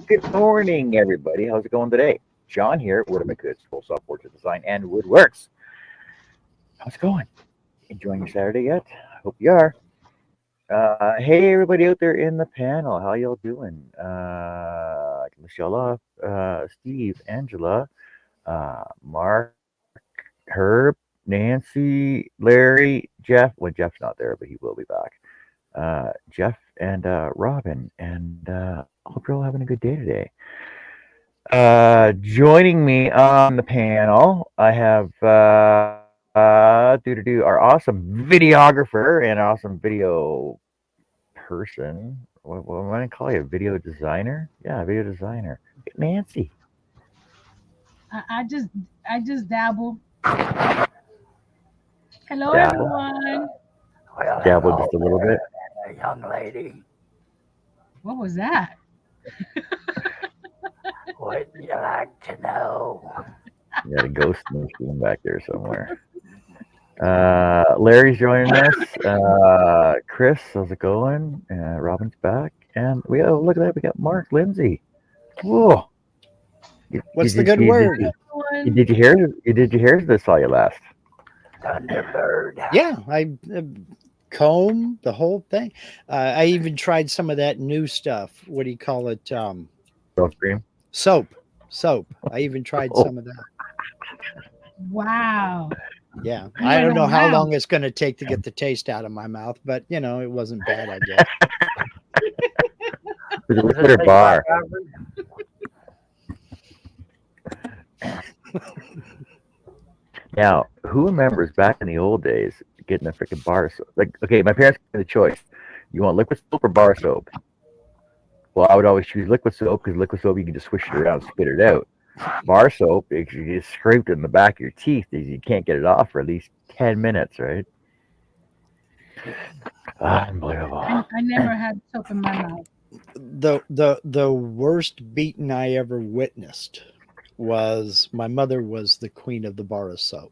Good morning, everybody. How's it going today? John here, Wood Goods, full software to design and woodworks. How's it going? Enjoying your Saturday yet? I hope you are. Hey, everybody out there in the panel, how y'all doing? Michelle, Steve, Angela, Mark, Herb, Nancy, Larry, Jeff. Well, Jeff's not there, but he will be back. Jeff and Robin, and I hope you're all having a good day today. Joining me on the panel, I have our awesome videographer and awesome video person. What am I gonna call you? Video designer? Yeah, video designer. Nancy. I, I just I just dabble. Hello Dabble, everyone. Well, dabble hello just a little bit. there, young lady. What was that? Wouldn't you like to know? You got a ghost in the screen back there somewhere. Larry's joining us. Chris, how's it going? Robin's back, and look at that. We got Mark Lindsay. Whoa! What's the good word? Everyone. Did you hear? Did you hear this? Saw you last. Thunderbird. Yeah, I comb the whole thing. I even tried some of that new stuff. What do you call it? Self cream. Soap. Soap. I even tried Oh, some of that. Wow. Yeah. You I went don't know all how out. long it's going to take to get the taste out of my mouth, but it wasn't bad, I guess. with a Does liquid it or take like bar. average? Now, who remembers back in the old days getting a freaking bar soap? Like, okay, my parents gave me the choice. You want liquid soap or bar soap? Well, I would always choose liquid soap because liquid soap you can just swish it around, and spit it out. Bar soap, if you get scraped in the back of your teeth, you can't get it off for at least 10 minutes, right? Unbelievable. I never had soap in my mouth. The worst beating I ever witnessed was my mother was the queen of the bar of soap.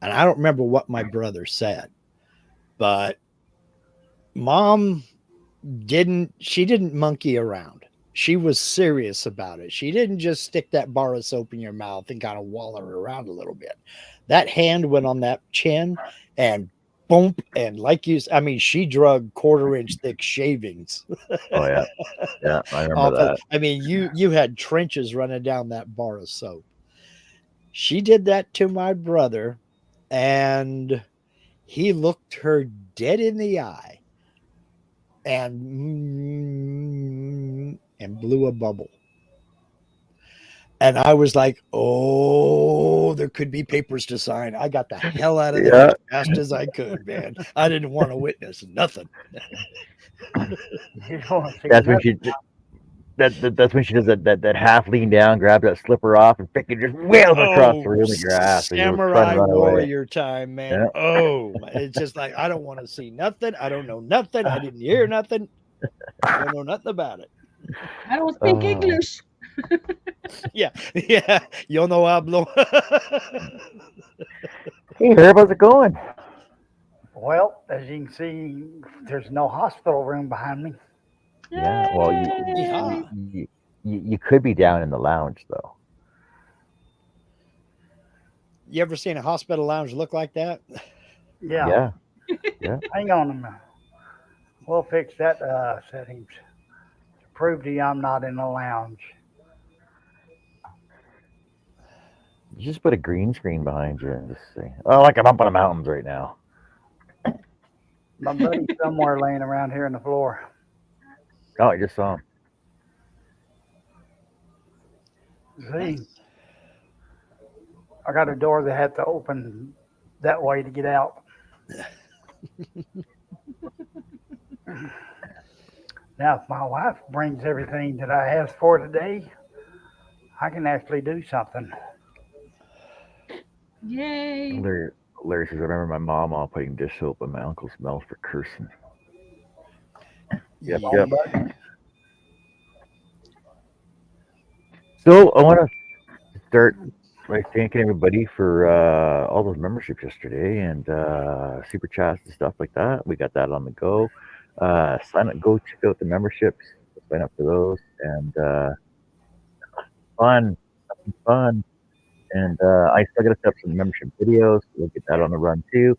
And I don't remember what my brother said, but mom didn't monkey around. She was serious about it. She didn't just stick that bar of soap in your mouth and kind of waller it around a little bit. That hand went on that chin and boom, and like I mean, she drug quarter-inch thick shavings Oh yeah, yeah, I remember off of. that. I mean, you had trenches running down that bar of soap. She did that to my brother, and he looked her dead in the eye and blew a bubble. And I was like, oh, there could be papers to sign. I got the hell out of there Yeah, as fast as I could, man. I didn't want to witness nothing. You don't want to see that's when nothing. that's when she does that half lean down, grabs that slipper off, and freaking just wails across the Oh, room in your ass, and you're trying to samurai run away. warrior time, man. Yeah. Oh, it's just like, I don't want to see nothing. I don't know nothing. I didn't hear nothing. I don't know nothing about it. I don't speak Oh, English. Yeah, yeah. Yo no hablo. hey Herb, how's it going? Well, as you can see, there's no hospital room behind me. Yeah. Well, Yeah. Yay. you could be down in the lounge though. You ever seen a hospital lounge look like that? Yeah, Yeah. Yeah. hang on a minute. We'll fix that settings to prove to you I'm not in a lounge. You just put a green screen behind you and just say, "Oh, like I'm up on the mountains right now." My buddy's somewhere laying around here on the floor. Oh, I just saw him. See, I got a door that had to open that way to get out. Now, if my wife brings everything that I asked for today, I can actually do something. Yay. Larry, Larry says, "I remember my mom all putting dish soap in my uncle's mouth for cursing." Yep. Yeah. Wrong Yep. button. So I want to start by thanking everybody for all those memberships yesterday and super chats and stuff like that. We got that on the go. Sign up, go check out the memberships, sign up for those, and something fun. And I still got to set up some membership videos. We'll get that on the run too.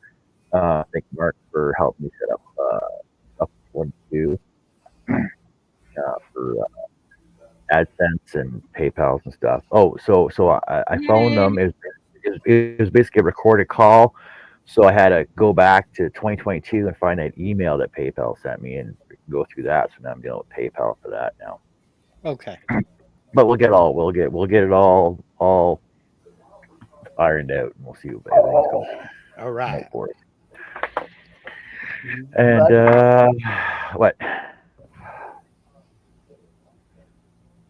Thank you, Mark, for helping me set up one too for AdSense and PayPal's and stuff. Oh, so I phoned them. It was basically a recorded call. So I had to go back to 2022 and find that email that PayPal sent me and go through that. So now I'm dealing with PayPal for that now. Okay. But we'll get it all ironed out, and we'll see what everything's going All right. for us. And what?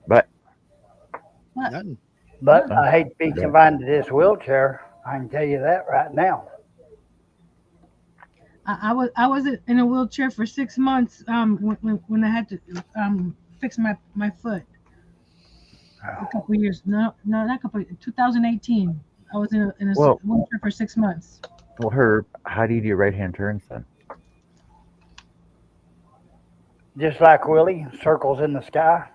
But Nothing. But I hate to be confined to this wheelchair. I can tell you that right now. I was in a wheelchair for 6 months when I had to fix my foot. A couple years. No, not a couple. 2018. I was in a Well- wheelchair for 6 months. well, Herb, how do you do your right-hand turns then? Just like Willie, circles in the sky.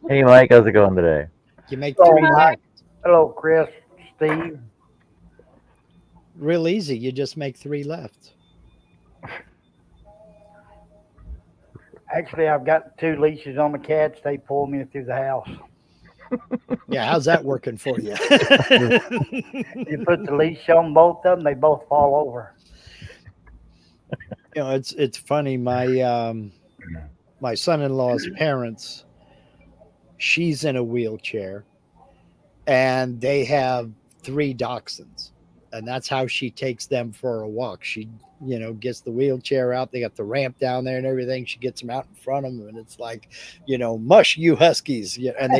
Hey, Mike, how's it going today? You make Oh, 3 Mike. left. Hello, Chris, Steve. Real easy. You just make 3 left. Actually, I've got 2 leashes on the cats. They pull me through the house. Yeah, how's that working for you? You put the leash on both of them, they both fall over. You know, it's funny. My son-in-law's parents, she's in a wheelchair, and they have 3 dachshunds, and that's how she takes them for a walk. She, gets the wheelchair out. They got the ramp down there and everything. She gets them out in front of them, and it's like, mush you huskies, and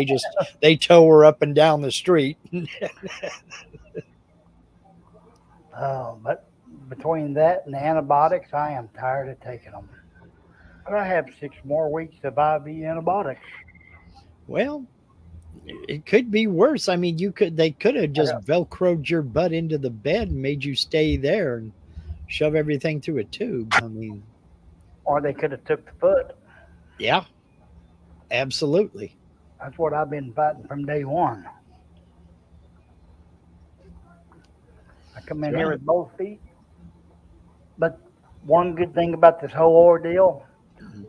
they tow her up and down the street. But between that and the antibiotics, I am tired of taking them. But I have 6 more weeks of IV antibiotics. Well, it could be worse. I mean, they could have just velcroed your butt into the bed and made you stay there and shove everything through a tube. I mean, Or they could have took the foot. yeah, absolutely. That's what I've been fighting from day one. I come in here with both feet. But one good thing about this whole ordeal,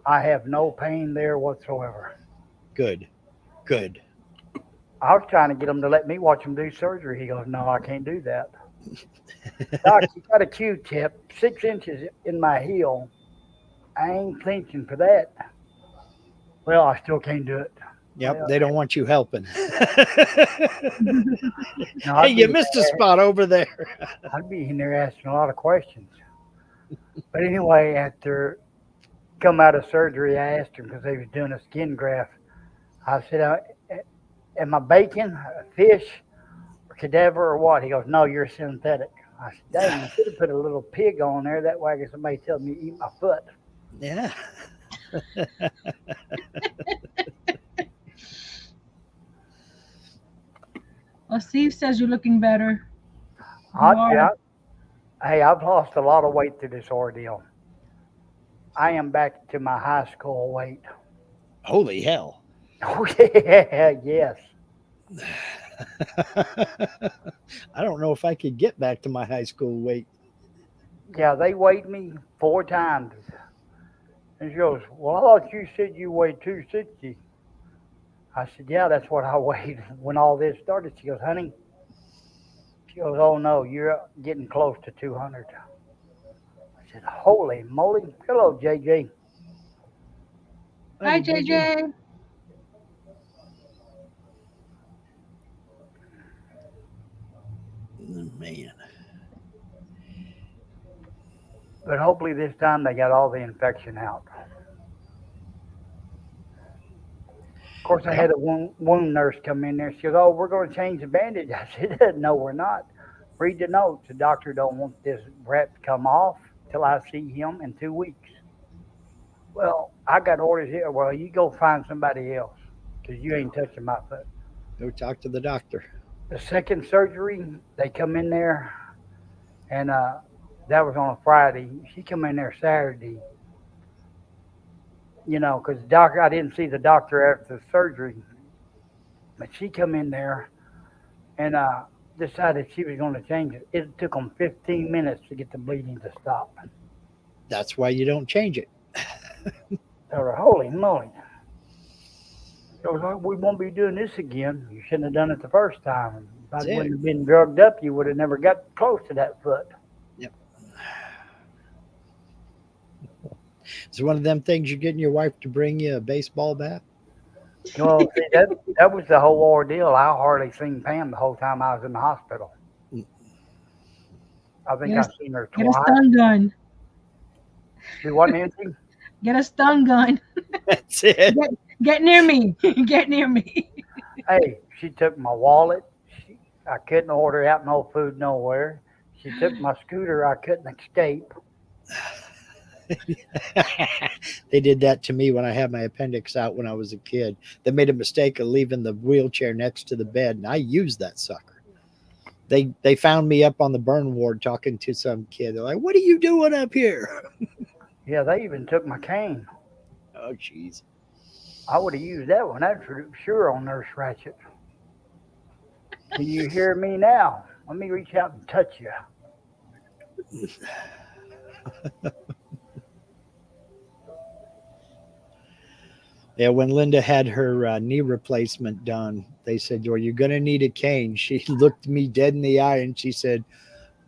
I have no pain there whatsoever. Good. I was trying to get him to let me watch him do surgery. He goes, no, I can't do that. Doc, you got a Q-tip 6 inches in my heel. I ain't flinching for that. Well, I still can't do it. Yep, Yeah. they don't want you helping. No, Hey, you missed a spot over there. I'd be in there asking a lot of questions. But anyway, after come out of surgery, I asked him because they was doing a skin graft. I said, am I bacon, a fish, or cadaver, or what? He goes, no, you're synthetic. I said, dang, you should have put a little pig on there. That way I get somebody telling me to eat my foot. Yeah. Well, Steve says you're looking better. Hey, I've lost a lot of weight through this ordeal. I am back to my high school weight. Holy hell. Oh, yeah, yes. I don't know if I could get back to my high school weight. Yeah, they weighed me 4 times. And she goes, well, I thought you said you weighed 260. I said, yeah, that's what I weighed when all this started. She goes, honey, she goes, oh no, you're getting close to 200. I said, holy moly. Hello, JJ. Hi, JJ. Man. But hopefully this time they got all the infection out. Of course, I had a wound nurse come in there. She goes, oh, we're going to change the bandage. I said, no, we're not. Read the notes. The doctor don't want this wrap to come off till I see him in 2 weeks. Well, I got orders here. Well, you go find somebody else because you ain't touching my foot. Go talk to the doctor. The second surgery, they come in there, and that was on a Friday. She come in there Saturday. you know, because doctor, I didn't see the doctor after the surgery, but she come in there and decided she was going to change it. It took them 15 minutes to get the bleeding to stop. That's why you don't change it. I was like, holy moly. I was like, we won't be doing this again. You shouldn't have done it the first time. If I That's it. wouldn't have been drugged up, you would have never got close to that foot. Yep. It's one of them things you're getting your wife to bring you a baseball bat. Well, see, that was the whole ordeal. I hardly seen Pam the whole time I was in the hospital. I think Yes. I've seen her Get a twice. stun gun. She wasn't anything. Get a stun gun. That's it. Get near me. Get near me. Hey, she took my wallet. I couldn't order out no food nowhere. She took my scooter. I couldn't escape. They did that to me when I had my appendix out when I was a kid. They made a mistake of leaving the wheelchair next to the bed, and I used that sucker. They found me up on the burn ward talking to some kid. They're like, "What are you doing up here?" Yeah, they even took my cane. Oh, jeez. I would have used that one. That's for sure on Nurse Ratchet. Can you hear me now? Let me reach out and touch you. Yeah, when Linda had her knee replacement done, they said, "Well, you're going to need a cane." She looked me dead in the eye and she said,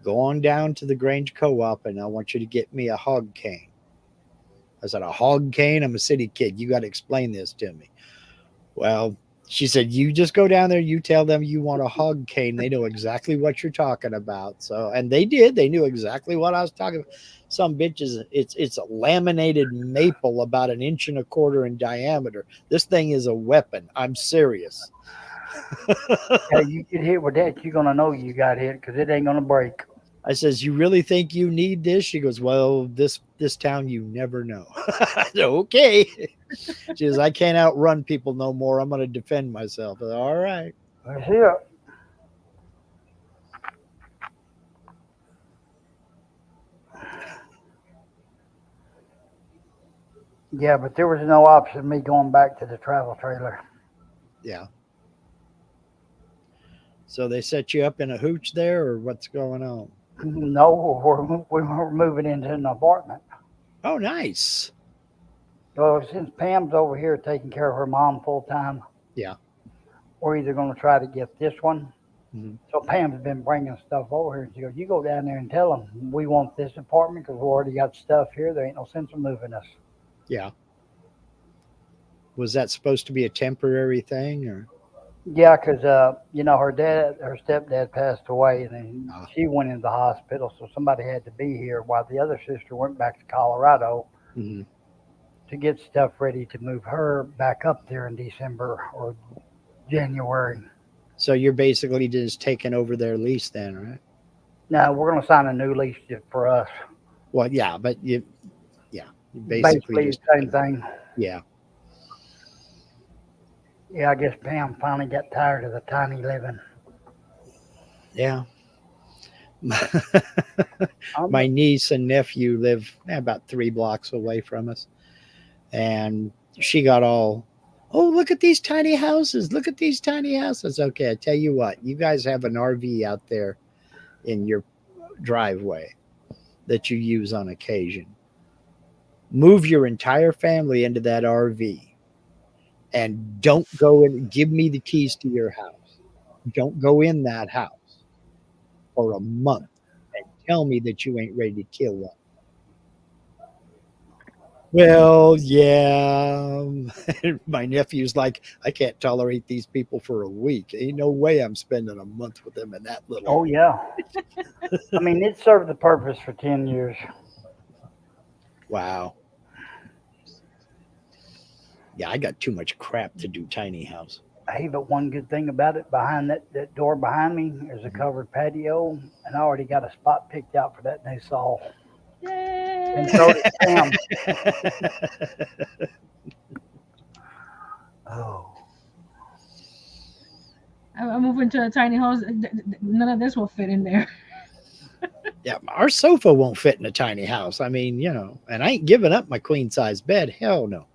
"Go on down to the Grange Co-op and I want you to get me a hog cane." I said, "A hog cane? I'm a city kid. You got to explain this to me." Well, she said, "You just go down there, you tell them you want a hog cane. They know exactly what you're talking about." So, and they did. They knew exactly what I was talking about. Some bitches, it's a laminated maple about 1.25 inches in diameter. This thing is a weapon. I'm serious. Yeah, you get hit with that, you're going to know you got hit because it ain't going to break. I says, "You really think you need this?" She goes, "Well, this town, you never know." I said, "Okay." She says, "I can't outrun people no more. I'm going to defend myself." I said, "All right." That's it. Yeah, but there was no option of me going back to the travel trailer. Yeah. So they set you up in a hooch there, or what's going on? No, we were moving into an apartment. Oh, nice. So since Pam's over here taking care of her mom full time, Yeah. we're either going to try to get this one. Mhm. So Pam's been bringing stuff over here. She goes, "You go down there and tell them we want this apartment because we already got stuff here. There ain't no sense of moving us." Yeah. Was that supposed to be a temporary thing, or? Yeah, because you know, her stepdad passed away, and then Ah. she went into the hospital, so somebody had to be here while the other sister went back to Colorado Mhm. to get stuff ready to move her back up there in December or January. So you're basically just taking over their lease then, right? Now we're going to sign a new lease just for us. Well, yeah, but you basically Basically just the same thing. yeah. Yeah, I guess Pam finally got tired of the tiny living. Yeah. I'm- My niece and nephew live about 3 blocks away from us. And she got all, "Oh, look at these tiny houses. Look at these tiny houses." Okay, I tell you what, you guys have an RV out there in your driveway that you use on occasion. Move your entire family into that RV and don't go in. Give me the keys to your house. Don't go in that house for a month and tell me that you ain't ready to kill one. Well, yeah. My nephew's like, "I can't tolerate these people for a week. Ain't no way I'm spending a month with them in that little." Oh yeah. I mean, it served the purpose for 10 years. Wow. Yeah, I got too much crap to do tiny house. Hey, but one good thing about it, behind that door behind me is a covered patio, and I already got a spot picked out for that new saw. And Yay. so did Pam. Oh. I'm moving to a tiny house. None of this will fit in there. Yeah, our sofa won't fit in a tiny house. I mean, and I ain't giving up my queen size bed. Hell no.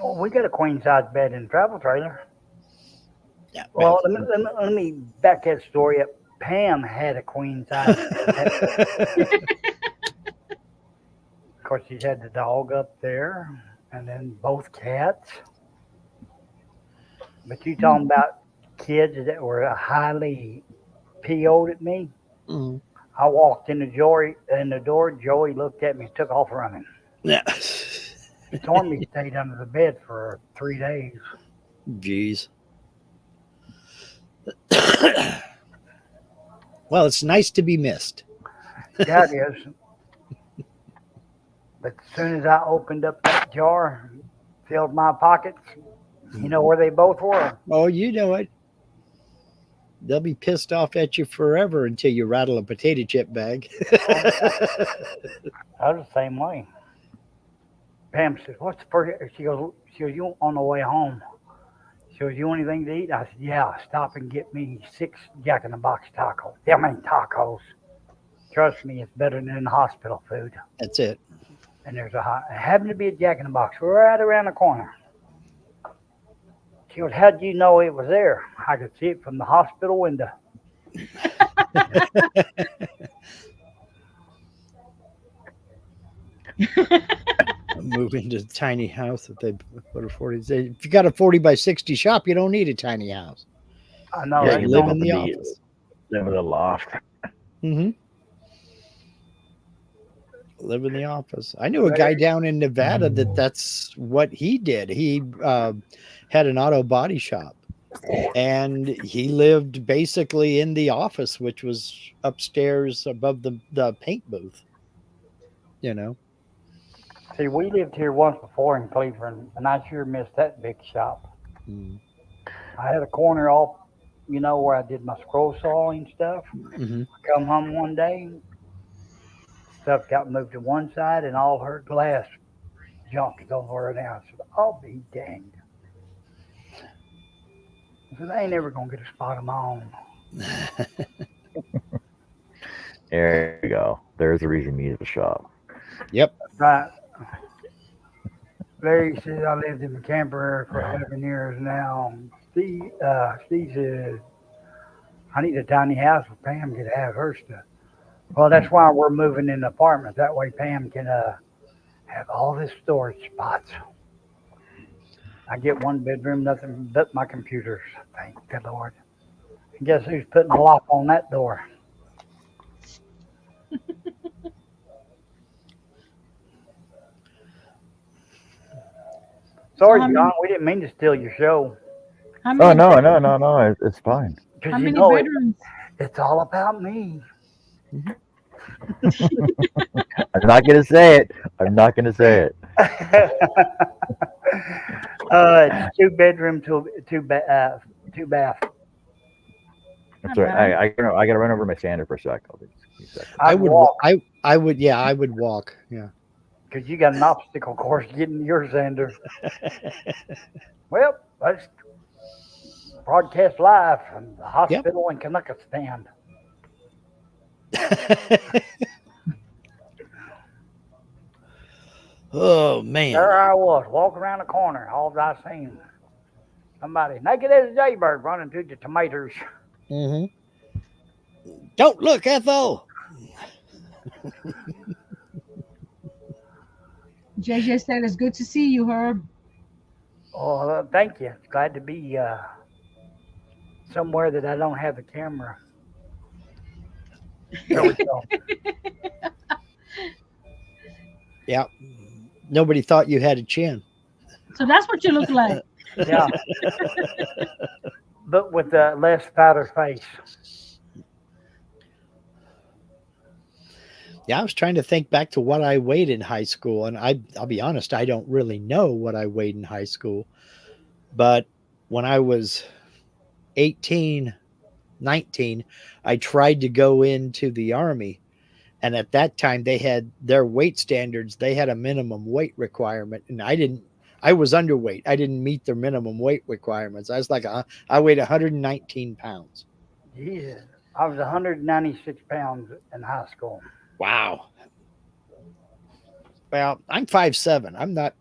Well, we got a queen size bed in the travel trailer. Yeah. Well, let me back that story up. Pam had a queen size bed. Of course, she had the dog up there, and then both cats. But you talking about kids that were highly PO'd at me? Mhm. I walked in the door. Joey looked at me, took off running. Yeah. Stormy stayed under the bed for 3 days. Jeez. Well, it's nice to be missed. Yeah, it is. But as soon as I opened up that jar, filled my pockets, you know where they both were. Oh, you know it. They'll be pissed off at you forever until you rattle a potato chip bag. I was the same way. Pam said, "What's the first?" She goes, "You on the way home?" She goes, "You want anything to eat?" I said, "Yeah, stop and get me 6 Jack in the Box tacos. Yeah, I mean tacos. Trust me, it's better than hospital food." That's it. And it happened to be a Jack in the Box right around the corner. She goes, "How'd you know it was there?" I could see it from the hospital window. Moving to a tiny house that they put a 40. If you got a 40 by 60 shop, you don't need a tiny house. I know. Yeah, that's you the live only- in the the- office. Live in the loft. Mm-hmm. Live in the office. I knew a guy down in Nevada that's what he did. He had an auto body shop, and he lived basically in the office, which was upstairs above the paint booth. You know. See, we lived here once before in Cleveland, and I sure missed that big shop. Mm. I had a corner off, where I did my scroll sawing stuff. Mm-hmm. I come home one day, stuff got moved to one side, and all her glass junk is over there now. I said, "I'll be danged." I said, "I ain't never gonna get a spot of my own." There you go. There's a reason you need a shop. Yep. Right. Larry says I lived in the camper for 11 years now. Steve says I need a tiny house where Pam could have her stuff. Well, that's why we're moving in an apartment. That way Pam can have all this storage spots. I get one bedroom, nothing but my computers. Thank the Lord. And guess who's putting a lock on that door? Sorry, how many- John, we didn't mean to steal your show. How Oh many, no, it's fine. how Because many it, bedrooms? it's all about me. I'm not gonna say it. I'm not gonna say it. It's 2 bedroom, two bath. That's Not all bad. right. I gotta run over my sander for a sec. I'll be just a second. I I'd would. walk I would. Yeah, I would walk. Yeah. because you got an obstacle course getting to your Xander. Well, let's broadcast live from the hospital in Kazakhstan. Oh man. There I was, walking around the corner. All I seen, somebody naked as a jaybird running through the tomatoes. Mm-hmm. Don't look, Ethel. JJ said it's good to see you, Herb. Oh, thank you. Glad to be somewhere that I don't have the camera. There we go. Yeah. Nobody thought you had a chin. So that's what you look like. Yeah. But with a less fatter face. Yeah, I was trying to think back to what I weighed in high school, and I'll be honest, I don't really know what I weighed in high school. But when I was 18, 19, I tried to go into the Army. And at that time, they had their weight standards. They had a minimum weight requirement, and I was underweight. I didn't meet their minimum weight requirements. I was like, I weighed 119 pounds. Jesus. I was 196 pounds in high school. Wow. Well, I'm 5'7". I'm not,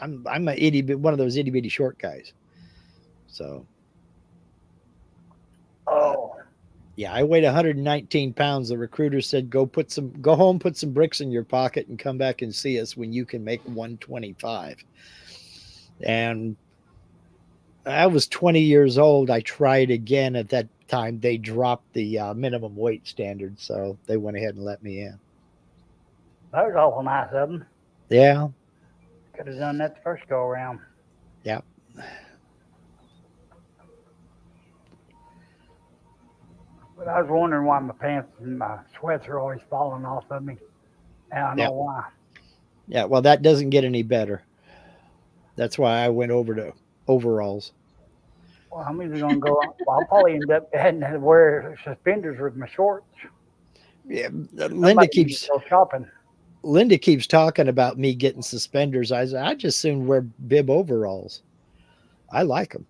I'm a itty bit one of those itty bitty short guys. So Oh, yeah, I weighed 119 pounds. The recruiter said, go home, put some bricks in your pocket and come back and see us when you can make 125. And I was 20 years old. I tried again at that time. They dropped the minimum weight standard. So they went ahead and let me in. that was awful nice of them. Yeah. Could have done that the first go around. Yeah. But I was wondering why my pants and my sweats are always falling off of me. Now I know Yep. why. Yeah. Well, that doesn't get any better. That's why I went over to overalls. Well, I'm either going to go, well, I'll probably end up having to wear suspenders with my shorts. Yeah. Somebody needs to go shopping. Linda keeps talking about me getting suspenders. I just soon wear bib overalls. I like them.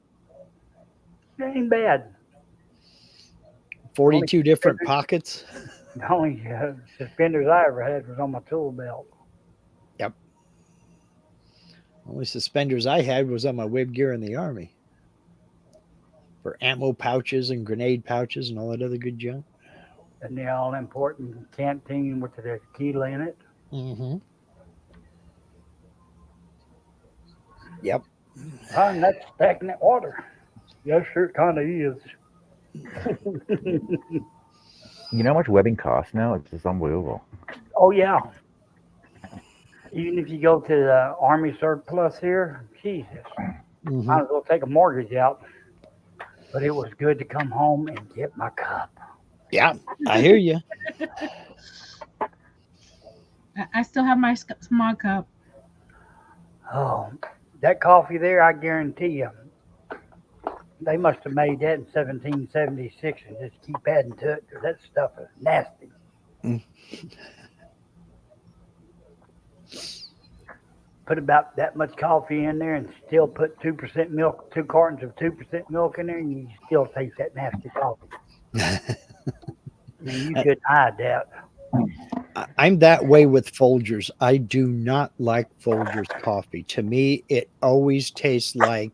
It ain't bad. 42 different pockets. The only suspenders I ever had was on my tool belt. Yep. Only suspenders I had was on my web gear in the Army for ammo pouches and grenade pouches and all that other good junk. And the all important canteen with the tequila in it. Mm-hmm. Yep. And that's stagnant water. Yes, sure, it kind of is. You know how much webbing costs now? It's just unbelievable. Oh, yeah. Even if you go to the Army surplus here, Jesus, Mm-hmm. might as well take a mortgage out. But it was good to come home and get my cup. Yeah, I hear you. I still have my small cup. Oh, that coffee there, I guarantee you, they must have made that in 1776 and just keep adding to it because that stuff is nasty. Put about that much coffee in there and still put 2% milk, 2 cartons of 2% milk in there, and you still taste that nasty coffee. I mean, you couldn't hide that. I'm that way with Folgers. I do not like Folgers coffee. To me, it always tastes like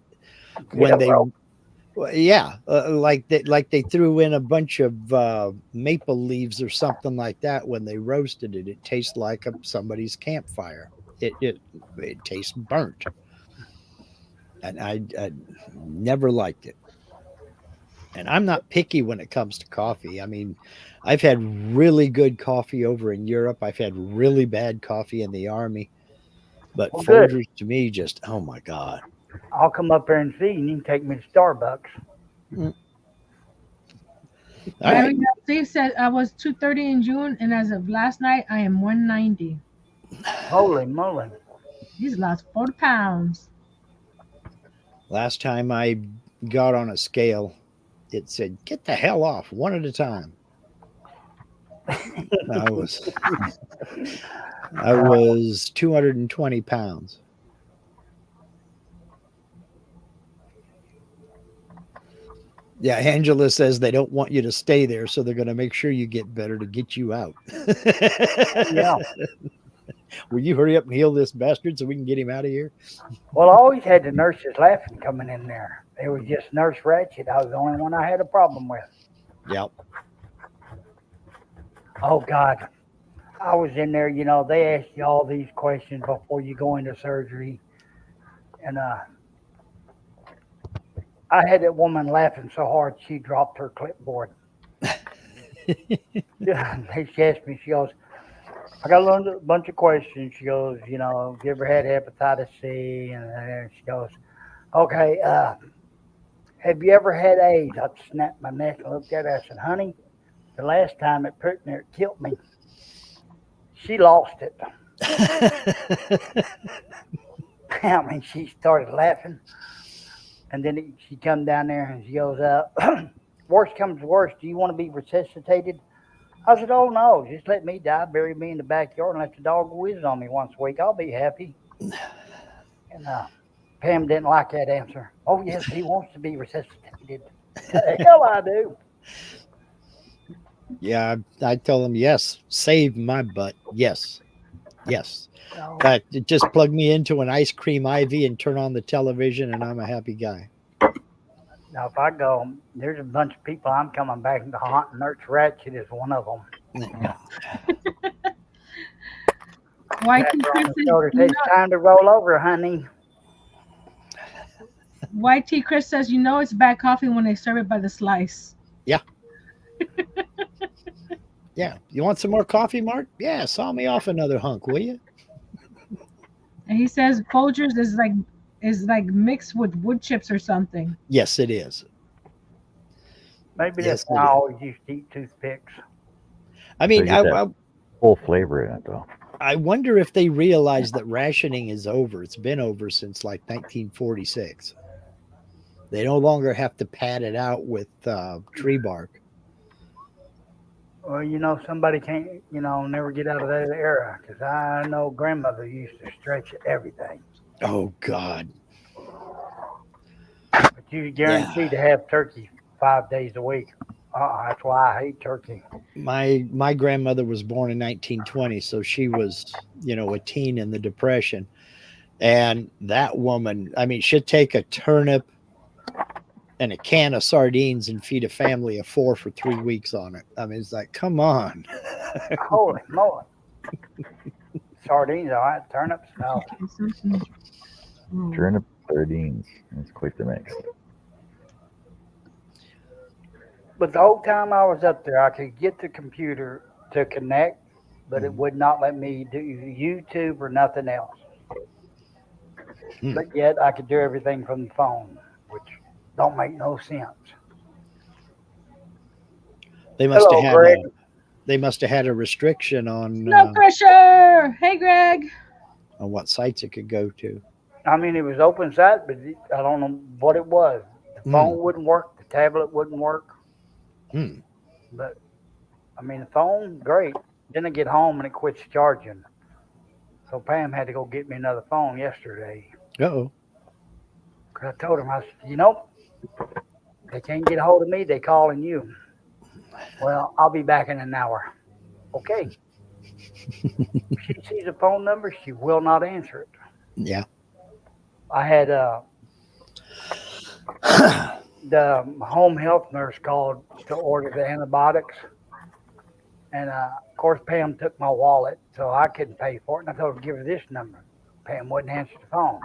when they, like they threw in a bunch of maple leaves or something like that when they roasted it. It tastes like somebody's campfire. It tastes burnt, and I never liked it. And I'm not picky when it comes to coffee. I mean, I've had really good coffee over in Europe. I've had really bad coffee in the Army. But Well, good. Folgers to me just, oh my God. I'll come up there and see, and you can take me to Starbucks. All right. Steve said I was 230 in June, and as of last night, I am 190. Holy moly. He's lost 40 pounds. Last time I got on a scale, it said, get the hell off, one at a time. I was 220 pounds. Yeah, Angela says they don't want you to stay there, so they're going to make sure you get better to get you out. Yeah. Will you hurry up and heal this bastard so we can get him out of here? Well, I always had the nurses laughing coming in there. It was just Nurse Ratchet. I was the only one I had a problem with. Yep. Oh, God. I was in there, you know, they ask you all these questions before you go into surgery. And I had that woman laughing so hard she dropped her clipboard. Yeah, she asked me, she goes, I got a bunch of questions. She goes, you know, have you ever had hepatitis C? And she goes, okay, have you ever had AIDS? I snapped my neck and looked at her. I said, honey, the last time it pricked me, it killed me. She lost it. I mean, she started laughing. And then she come down there and she goes, worst comes to worst, do you want to be resuscitated? I said, oh, no, just let me die, bury me in the backyard, and let the dog whiz on me once a week. I'll be happy. And Pam didn't like that answer. Oh, yes, he wants to be resuscitated. Hell, I do. Yeah, I told him, yes, save my butt. Yes. Yes. So, In fact, just plug me into an ice cream IV and turn on the television, and I'm a happy guy. now if I go, there's a bunch of people I'm coming back to haunt, and Nurse Ratchet is one of them. YT Pat her Chris on the says, shoulder, you says, it's time to roll over, honey. know, YT Chris says, you know, it's bad coffee when they serve it by the slice. Yeah. You want some more coffee, Mark? Yeah, saw me off another hunk, will you? And he says Folgers is like mixed with wood chips or something. Yes, it is. Maybe Yes, that's why it I is. always used to eat toothpicks. I So mean, you get that full flavor in it, though. I wonder if they realize that rationing is over. It's been over since like 1946. They no longer have to pad it out with tree bark. Well, you know, somebody can't, never get out of that era. Because I know grandmother used to stretch everything. Oh, God. But you guaranteed to have turkey 5 days a week. That's why I hate turkey. My grandmother was born in 1920, so she was, a teen in the Depression. And that woman, I mean, she'd take a turnip and a can of sardines and feed a family of 4 for 3 weeks on it. I mean, it's like, come on. Holy moly. Sardines, all right. Turnips, no. Turnip sardines. That's quite the mix. But the whole time I was up there, I could get the computer to connect, but it would not let me do YouTube or nothing else. Hmm. But yet I could do everything from the phone, which don't make no sense. They must Hello, have had Greg. they must have had a restriction on No pressure. Hey, Greg. what sites it could go to. I mean, it was open site, but I don't know what it was. The phone wouldn't work. The tablet wouldn't work. Hmm. But, I mean, the phone, great. Then I get home and it quits charging. So Pam had to go get me another phone yesterday. Uh-oh. Because I told him, I said, they can't get a hold of me. They calling you. Well, I'll be back in an hour. Okay. If she sees a phone number, she will not answer it. Yeah. I had the home health nurse called to order the antibiotics. And, of course, Pam took my wallet, so I couldn't pay for it. And I told her, give her this number. Pam wouldn't answer the phone.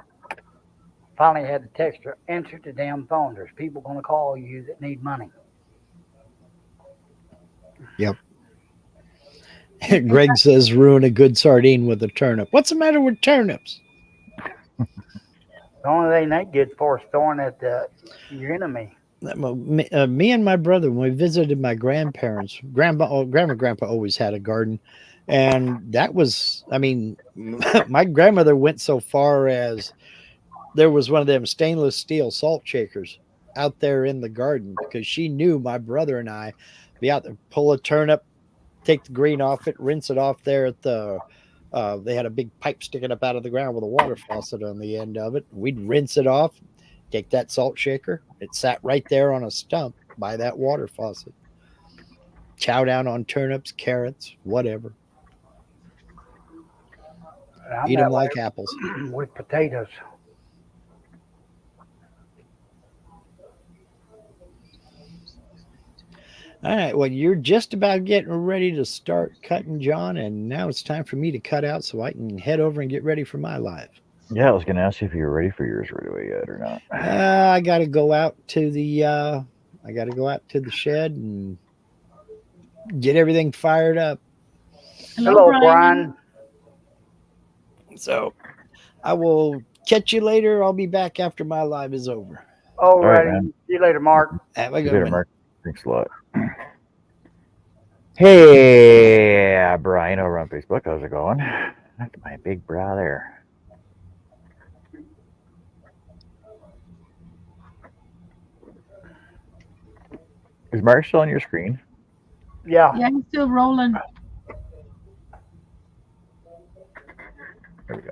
Finally, I had to text her, answer the damn phone. There's people going to call you that need money. Yep. Greg says ruin a good sardine with a turnip. What's the matter with turnips? The only thing they good for is throwing at your enemy. Me and my brother, when we visited my grandparents, grandma, grandpa always had a garden. And that was, I mean, my grandmother went so far as there was one of them stainless steel salt shakers out there in the garden because she knew my brother and I be out there, pull a turnip, take the green off it, rinse it off there at the, they had a big pipe sticking up out of the ground with a water faucet on the end of it. We'd rinse it off, take that salt shaker. It sat right there on a stump by that water faucet. Chow down on turnips, carrots, whatever. Eat them like apples. With potatoes. All right. Well, you're just about getting ready to start cutting, John, and now it's time for me to cut out so I can head over and get ready for my live. Yeah, I was going to ask you if you were ready for yours right away yet or not. I got to go out to the shed and get everything fired up. Hello, Brian. So I will catch you later. I'll be back after my live is over. All right. man. See you later, Mark. Have a See you good later, one. Mark. Thanks a lot. Hey, Brian over on Facebook. How's it going? Look at my big bra there. Is Mark still on your screen? Yeah. Yeah, he's still rolling. There we go.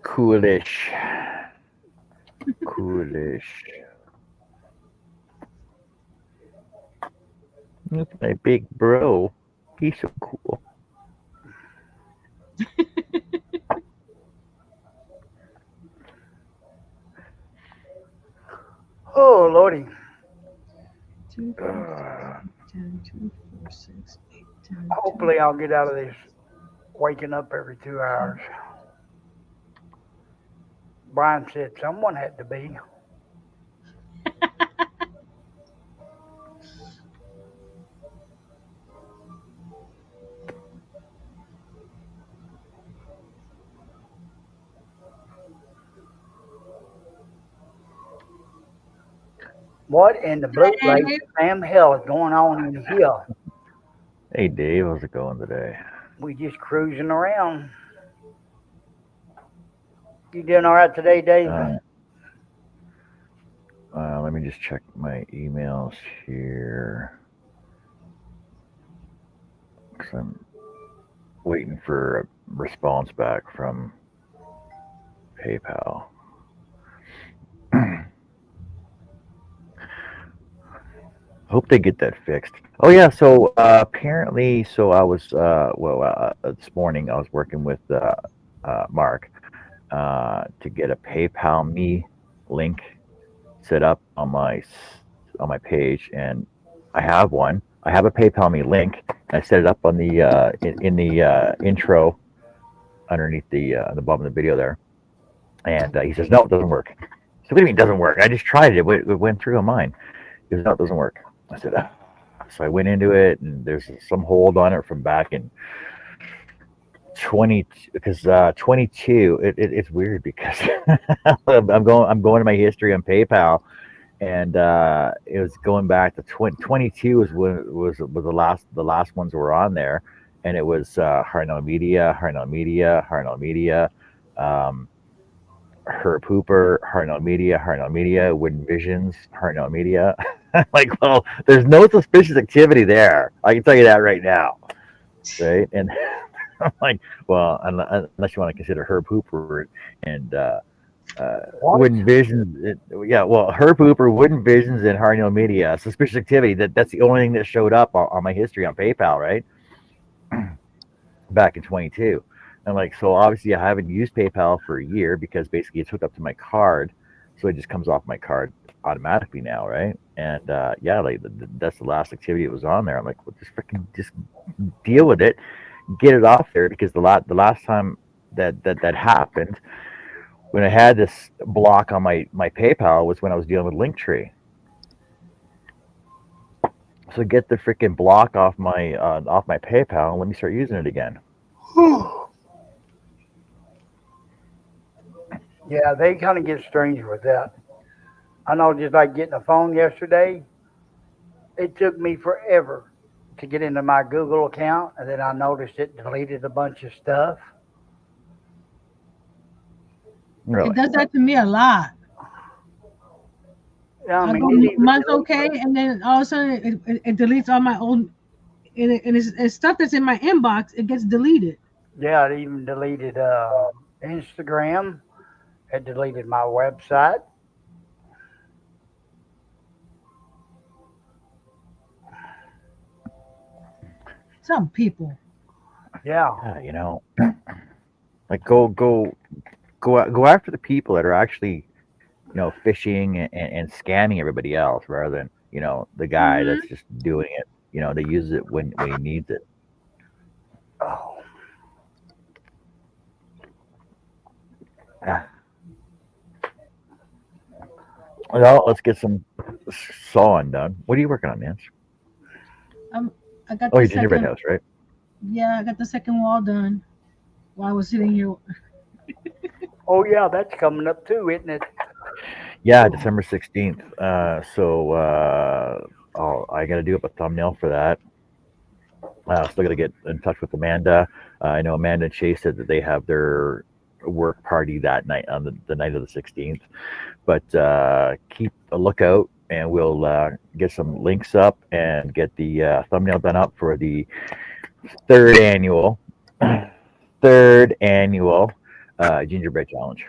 Coolish. Coolish. That's my big bro. He's so cool. Oh, Lordy. 2, 5, 10, 2, 4, 6, 8, 10, 10. Hopefully I'll get out of this waking up every 2 hours. Brian said someone had to be. What in the blue lake Hey, damn hell is going on in here? Hey Dave, how's it going today? We just cruising around. You doing all right today, Dave? Uh, let me just check my emails here. 'Cause I'm waiting for a response back from PayPal. Hope they get that fixed. Oh yeah, so apparently, so I was this morning I was working with Mark to get a PayPal Me link set up on on my page, and I have one. I have a PayPal Me link. I set it up on the in the intro underneath the bottom of the video there, and he says no, it doesn't work. So what do you mean it doesn't work? I just tried it. It went through on mine. He goes no, it doesn't work. I said ah. So I went into it, and there's some hold on it from back in 20 because 22. It's weird because I'm going to my history on PayPal, and it was going back to 22 was when was the last ones were on there, and it was Harnell Media, Herb Hooper, Harnell Media, Wooden Visions, Harnell Media. Like, well, there's no suspicious activity there. I can tell you that right now, right? And I'm like, well, unless you want to consider Herb Hooper and What? Wooden Visions, yeah, well, Herb Hooper, Wooden Visions, and Harnell Media, suspicious activity. That's the only thing that showed up on my history on PayPal, right? Back in 22. And like, so obviously I haven't used PayPal for a year because basically it's hooked up to my card, so it just comes off my card automatically now, right? And yeah, like that's the last activity that was on there. I'm like, well, just deal with it, get it off there because the last time that happened when I had this block on my PayPal was when I was dealing with Linktree. So get the freaking block off my PayPal and let me start using it again. Yeah, they kind of get strange with that. I know, just like getting a phone yesterday, it took me forever to get into my Google account, and then I noticed it deleted a bunch of stuff. Really? it does that to me a lot. Yeah, I I mean, go it even months okay, and then all of a sudden it deletes all my old, and it's stuff that's in my inbox. It gets deleted. yeah, it even deleted Instagram. It deleted my website. Some people. Yeah, Yeah, like go after the people that are actually phishing and scamming everybody else rather than the guy Hmm. that's just doing it. They use it when he needs it. oh, Ah, well, let's get some sawing done. What are you working on, man? Um, I got Oh, the your gingerbread second. house, right? Yeah, I got the second wall done while I was sitting here. oh yeah, that's coming up too, isn't it? Yeah, December 16th. I got to do up a thumbnail for that. Still got to get in touch with Amanda. I know Amanda and Chase said that they have their work party that night on the night of the 16th. But keep a lookout, and we'll get some links up and get the thumbnail done up for the third annual third annual gingerbread challenge.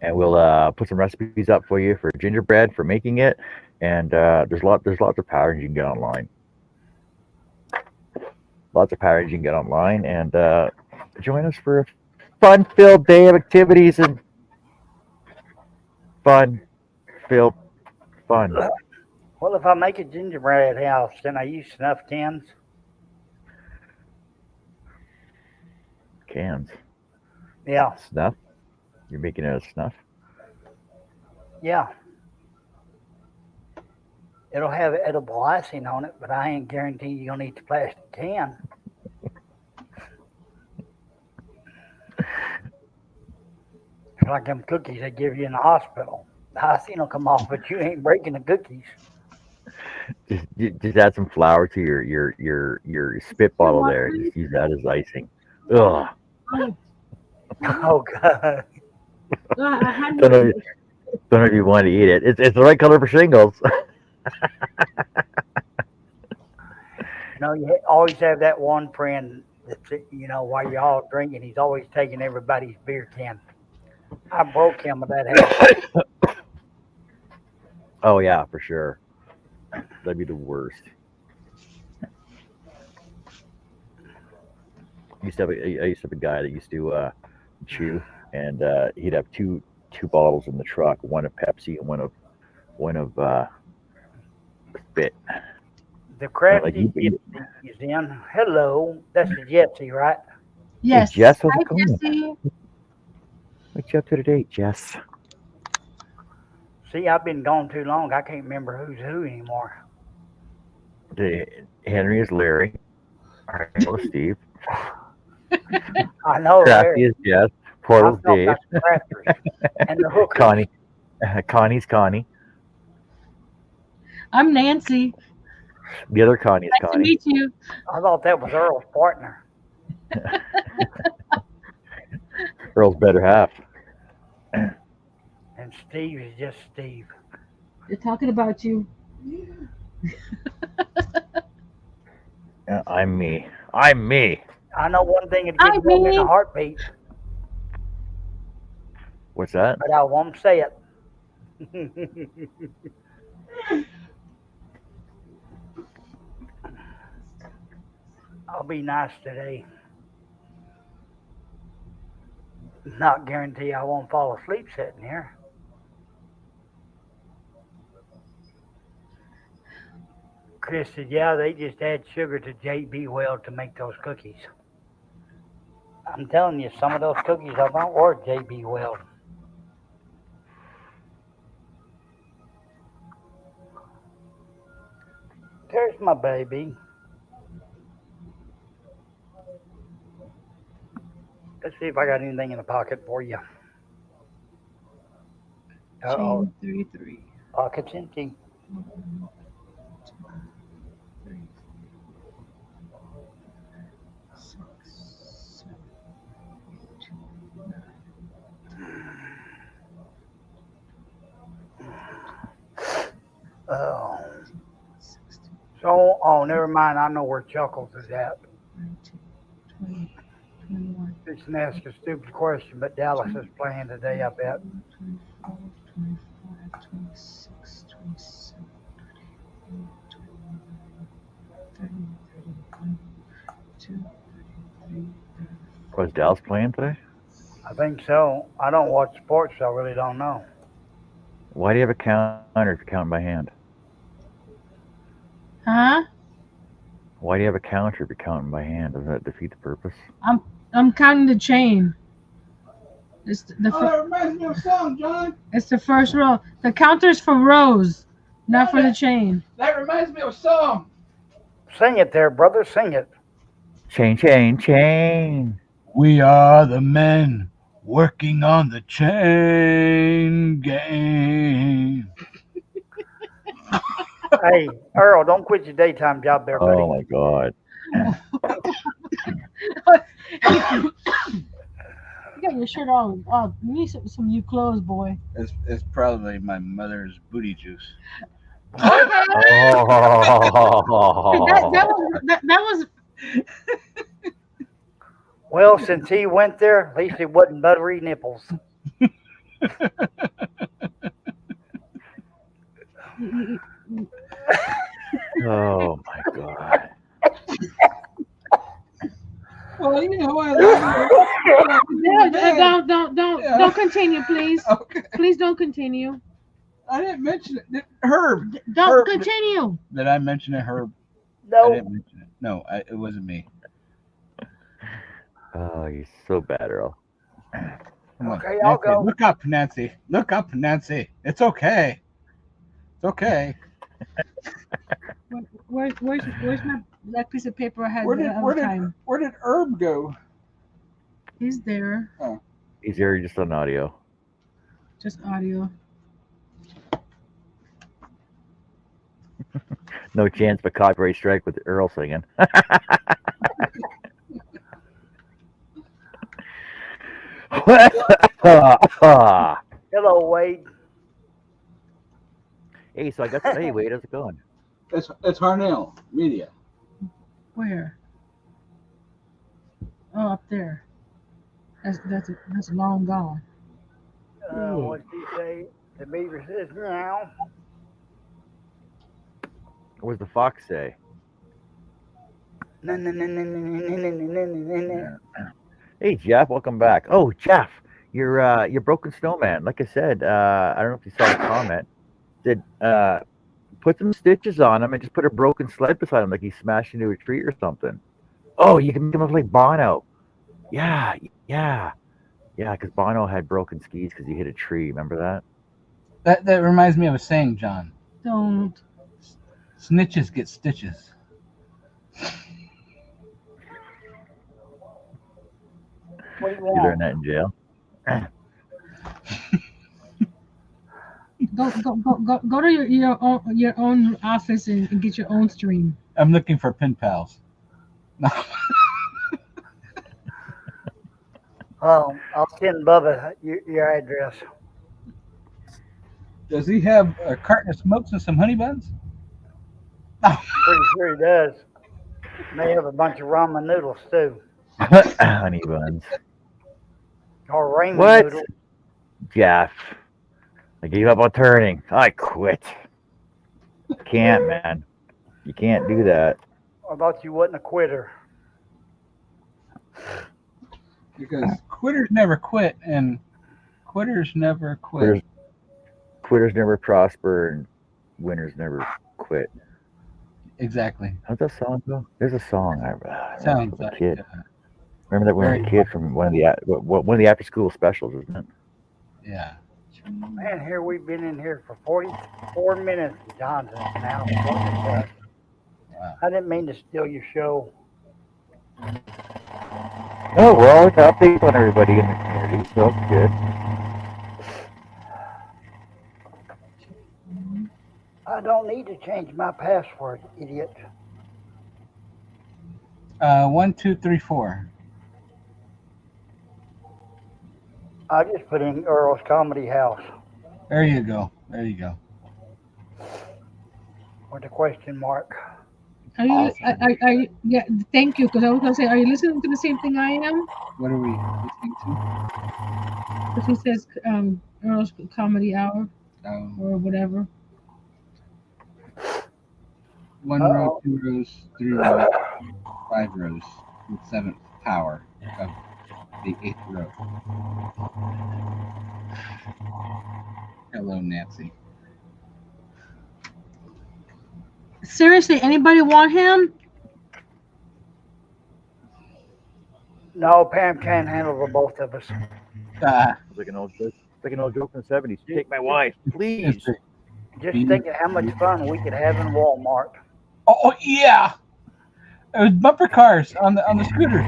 And we'll put some recipes up for you for gingerbread for making it, and there's lots of patterns you can get online. Lots of patterns you can get online, and join us for a fun-filled day of activities and fun-filled fun. Well, if I make a gingerbread house, then I use snuff cans. Cans. Yeah, Snuff? You're making it a snuff? yeah. It'll have edible icing on it, but I ain't guaranteed you're gonna eat the plastic can. It's like them cookies they give you in the hospital. The icing will come off, but you ain't breaking the cookies. Just add some flour to your spit bottle there. Just use that as icing. Ugh. Oh, Oh God. I had Don't know, don't know if you want to eat it. It's the right color for shingles. You always have that one friend that's, while you're all drinking, he's always taking everybody's beer can. I broke him with that habit. Oh yeah, for sure. That'd be the worst. I used to have a guy that used to chew, and he'd have two bottles in the truck, one of Pepsi and one of spit. The Like crafty you, gypsy is in. Hello, that's the gypsy, right? yes. Jess, how's Hi, it going? Jesse. What you up to today, Jess? See, I've been gone too long. I can't remember who's who anymore. Henry is Larry. Arnold is Steve. I know Crafty there. is Jess. I'm Portal's talking Dave. about the crafters and the hookers. Connie. Connie's Connie. I'm Nancy. The other Connie's Nice to Connie. meet you. I thought that was Earl's partner. Earl's better half. And Steve is just Steve. They're talking about you. I'm me. I'm me. I know one thing that I gets me in mean- a heartbeat, What's that? but I won't say it. I'll be nice today. Not guarantee I won't fall asleep sitting here. Chris said, yeah, they just add sugar to JB Weld to make those cookies. I'm telling you, some of those cookies are not worth JB Weld. There's my baby. Let's see if I got anything in the pocket for you. Uh-oh, Chain 33. pocket's empty. 3, 6, 7, 8, 9, Oh. 16, So, never mind. I know where Chuckles is at. 19, 20, 21, Just an ask a stupid question, but Dallas is playing today, I bet. 24, 25, 26, 27, 28, 29, 30, 31, 32, 33, 34. Was Dallas playing today? I think so. I don't watch sports, so I really don't know. Why do you have a counter if you're counting by hand? Huh? Why do you have a counter if you're counting by hand? Doesn't that defeat the purpose? I'm counting the chain. It's the That reminds me of a song, John. it's the first row. The counter's for rows, not for the chain. That reminds me of a song. Sing it there, brother. Sing it. Chain, chain, chain. We are the men working on the chain gang. Hey, Earl, don't quit your daytime job there, buddy. Oh my God. You got your shirt on. Oh, you need some new clothes, boy. It's probably my mother's booty juice. Oh. That was Well, since he went there, at least it wasn't buttery nipples. you Oh my god. Well, you know, Yeah, don't continue, please. Okay. Please don't continue. I didn't mention it. Herb. Don't Herb. continue. Did I mention it, Herb? I No, didn't mention it. No, it wasn't me. Oh, you're so bad, Earl. Come on, Okay, I'll Nancy, go. Look up, Nancy. Look up, Nancy. It's okay. It's okay. Where's my that piece of paper I had Where the did other time? Herb go? He's there. He's here just on audio. Just audio. No chance but copyright strike with Earl singing. Hello, Wade. Hey, so I got hey Wade, how's it going? It's Harnell Media. Where? Oh, up there. That's long gone. What did he say? The beaver says meow. What does the fox say? No, no, no, no, no, no, no, no, no, no, no. Hey Jeff, welcome back. Oh Jeff, you're broken snowman. Like I said, I don't know if you saw the comment. Did put some stitches on him and just put a broken sled beside him like he smashed into a tree or something. Oh, you can make him look like Bono. Yeah, because Bono had broken skis because he hit a tree. Remember that? That reminds me of a saying, John. Don't. Snitches get stitches. What do you You want? learned that in jail. Go to your own office and get your own stream. I'm looking for pen pals. I'll send Bubba your address. Does he have a carton of smokes and some honey buns? Pretty sure he does. May have a bunch of ramen noodles too, Honey buns. or ramen What? noodles. Jeff, I gave up on turning. I quit. Can't, man. You can't do that. I thought you wasn't a quitter. Because quitters never quit, and quitters never quit. Quitters never prosper, and winners never quit. Exactly. How's that song go? There's a song I Sounds remember as a like kid. Remember that when I was a kid from one of the after school specials, isn't it? yeah. Man, here we've been in here for 44 minutes, Johnson. Now, what is that? Wow. I didn't mean to steal your show. Oh well, it's updates on everybody in the community, so it's good. I don't need to change my password, idiot. 1, 2, 3, 4. I just put in Earl's Comedy House There you go. There you go. with a question mark. Are you? Are you? Yeah. Thank you. Because I was gonna say, are you listening to the same thing I am? What are we listening to? Because he says Earl's Comedy Hour or whatever. 1 row, 2 rows, 3 rows, 5 rows, with 7th power of the 8th row. Hello, Nancy. Seriously, anybody want him? No, Pam can't handle the both of us. It's like an old joke. It's like an old joke from the '70s. Take my wife, please. Just thinking how much fun we could have in Walmart. Oh yeah, it was bumper cars on the scooters.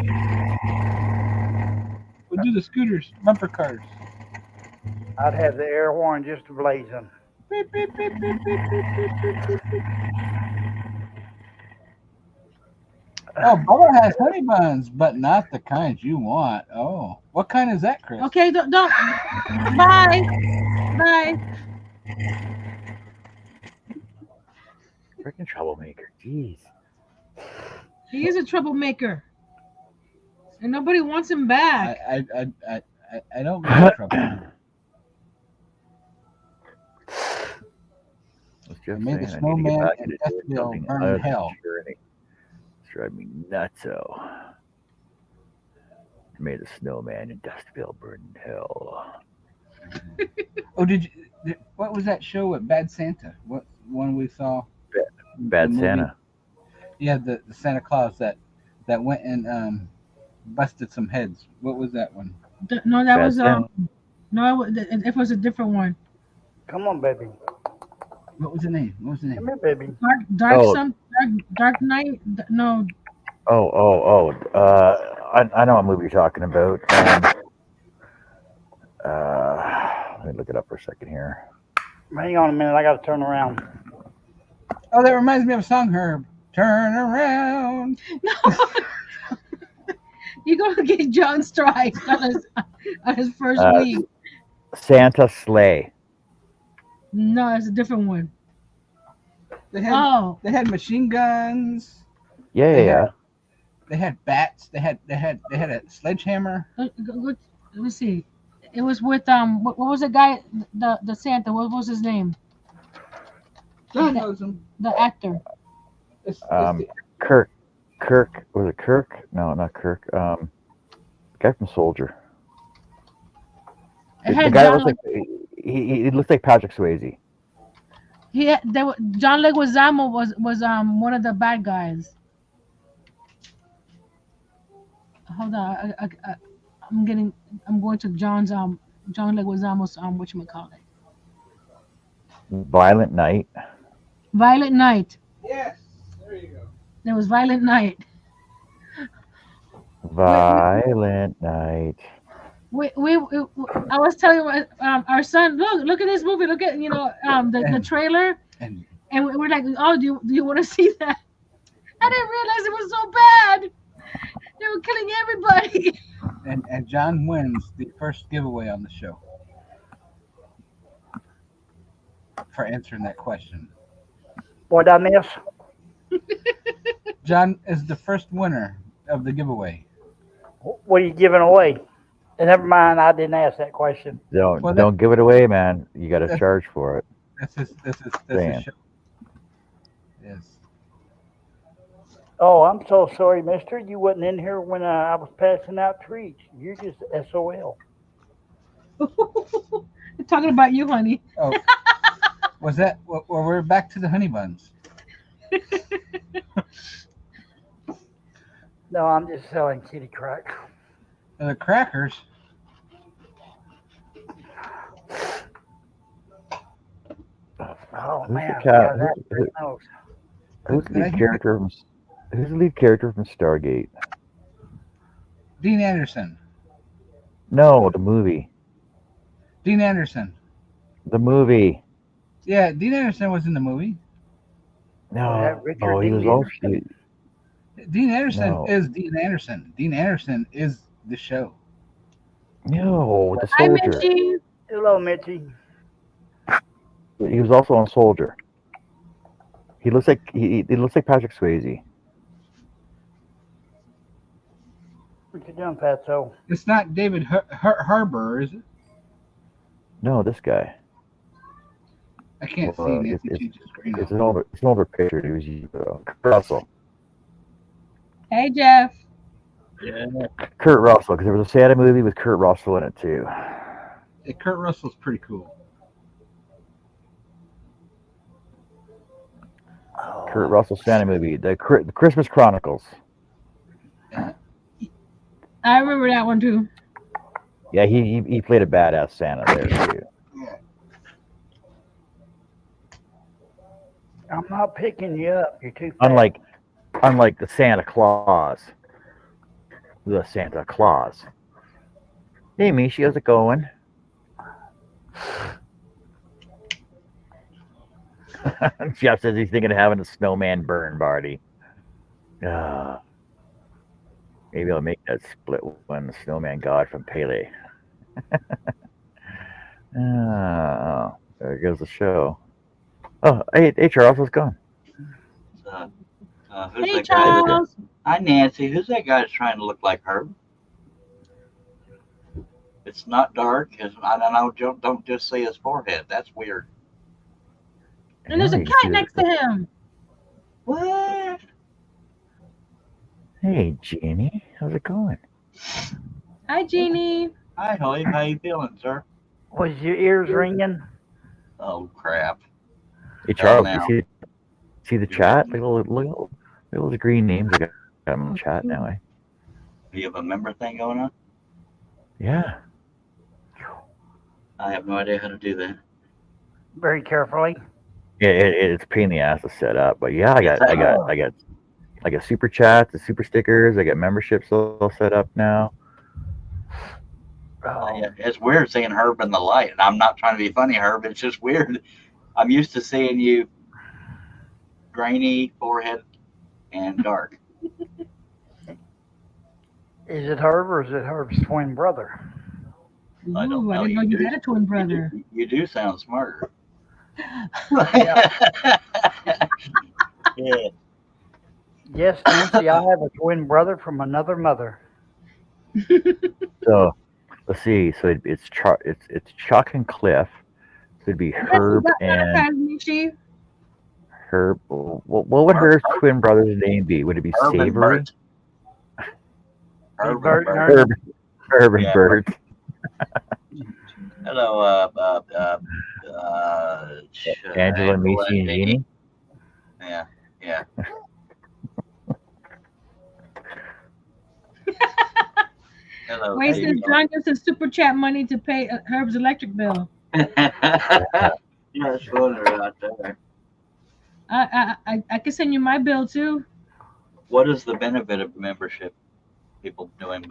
We'll do the scooters, bumper cars. I'd have the air horn just blazing. Beep, beep, beep, beep, beep, beep, beep, beep, beep, beep. Oh, Bubba has honey buns, but not the kinds you want. Oh, what kind is that, Chris? Okay, don't. Bye. Bye. Freaking troublemaker. Jeez. He is a troublemaker, and nobody wants him back. I don't mean trouble. Let's Just Made the saying, I need to get snowman back and into doing Dustville something burn in other than hell. journey. It's driving me nuts. Made the snowman in Dustville burn in hell. Oh, what was that show with Bad Santa? What one we saw? Bad The movie? Santa. Yeah, the Santa Claus that went and busted some heads. What was that one? No, that Bad was Santa. no, it was a different one. Come on, baby. What was the name? Come here, baby. Dark Oh. Dark Knight. No, I know what movie you're talking about. Let me look it up for a second here. Hang on a minute. I got to turn around. Oh, that reminds me of a song, Herb. Turn around. no. You're gonna get John strikes on his first Uh, week. Santa Sleigh. No, it's a different one. They had machine guns. Yeah. They had bats. They had a sledgehammer. Let me see. It was with what was the guy, the Santa? What was his name? John knows him. The actor. It's Kirk. Was it Kirk? No, not Kirk. Guy from Soldier. It The had guy John. looks like he looks like Patrick Swayze. John Leguizamo was one of the bad guys. Hold on, I'm going to John Leguizamo's whatchamacallit. Violent Night. Violent Night. yes. There you go. There was Violent Night. Violent Night. I was telling our son, look at this movie. Look at the trailer, And and we're like, oh, do you want to see that? I didn't realize it was so bad. They were killing everybody. and John wins the first giveaway on the show for answering that question. What did I miss? John is the first winner of the giveaway. What are you giving away? And never mind, I didn't ask that question. Don't give it away, man. You got to That's- charge for it. That's his Damn. show. Yes. Oh, I'm so sorry, mister. You wasn't in here when I was passing out treats. You're just SOL. Talking about you, honey. Oh, was that? Well, we're back to the honey buns. No, I'm just selling kitty crack. The crackers. Oh, Who's the man. cat- Yeah, that who's- pretty nose. Who's the lead character from Stargate? Dean Anderson. No, the movie. Dean Anderson. The movie. Yeah, Dean Anderson was in the movie. No. that Richard Oh, he Dean was also. Anderson? Dean Anderson No. is Dean Anderson. Dean Anderson is the show. No, the Hi, soldier. Mitchie. Hello, Mitchie. He was also on Soldier. He looks like he looks like Patrick Swayze. What you doing, Fatso? It's not David Harbour, is it? No, this guy. I can't Well, see. it's- Nancy changed the screen. It's an older picture. He was Kurt Russell. Hey, Jeff. Kurt Russell, because there was a Santa movie with Kurt Russell in it too. Yeah, Kurt Russell's pretty cool. Oh, Kurt Russell Santa movie, the Christmas Chronicles. I remember that one too. Yeah, he played a badass Santa there too. I'm not picking you up. You're too fat. Unlike the Santa Claus. The Santa Claus. Hey, Mishi, how's it going? Jeff says he's thinking of having a snowman burn party. Maybe I'll make that split one, the snowman god from Pele. There goes the show. Oh, hey Charles, how's it going? Who's Hey, that guy? Charles. Hi, Nancy. Who's that guy that's trying to look like Herb? It's not dark. I don't know. Don't just see his forehead. That's weird. And there's a you can cat see next to him. What? Hey, Jeannie, how's it going? Hi, Jeannie. Hi, Holly. How you feeling, sir? Was your ears ringing? Oh crap! Hey, Hell Charles, no. you see the chat? Look at all the green names I got in the chat now. Eh? Do you have a member thing going on? Yeah. I have no idea how to do that. Very carefully. Yeah, it's a pain in the ass to set up, but yeah, I got super chats, the super stickers. I got memberships all set up now. Yeah, it's weird seeing Herb in the light, and I'm not trying to be funny, Herb. It's just weird. I'm used to seeing you grainy forehead and dark. Is it Herb or is it Herb's twin brother? I don't Ooh, I know. didn't know you had a twin brother. You do sound smarter. Yeah. Yes, Nancy, I have a twin brother from another mother. So let's see. So it's Chuck and Cliff. So it'd be Herb and Herb. What would Herb's twin brother's name be? Would it be Herb and Savory? Bert. Herb and Bert Bert. and Herb and Yeah. Bert. Hello, Angela, Macy, and Jeannie. Yeah, yeah. Hello. Wait, says John gives his super chat money to pay Herb's electric bill. That's funny right there. I can send you my bill too. What is the benefit of membership? People doing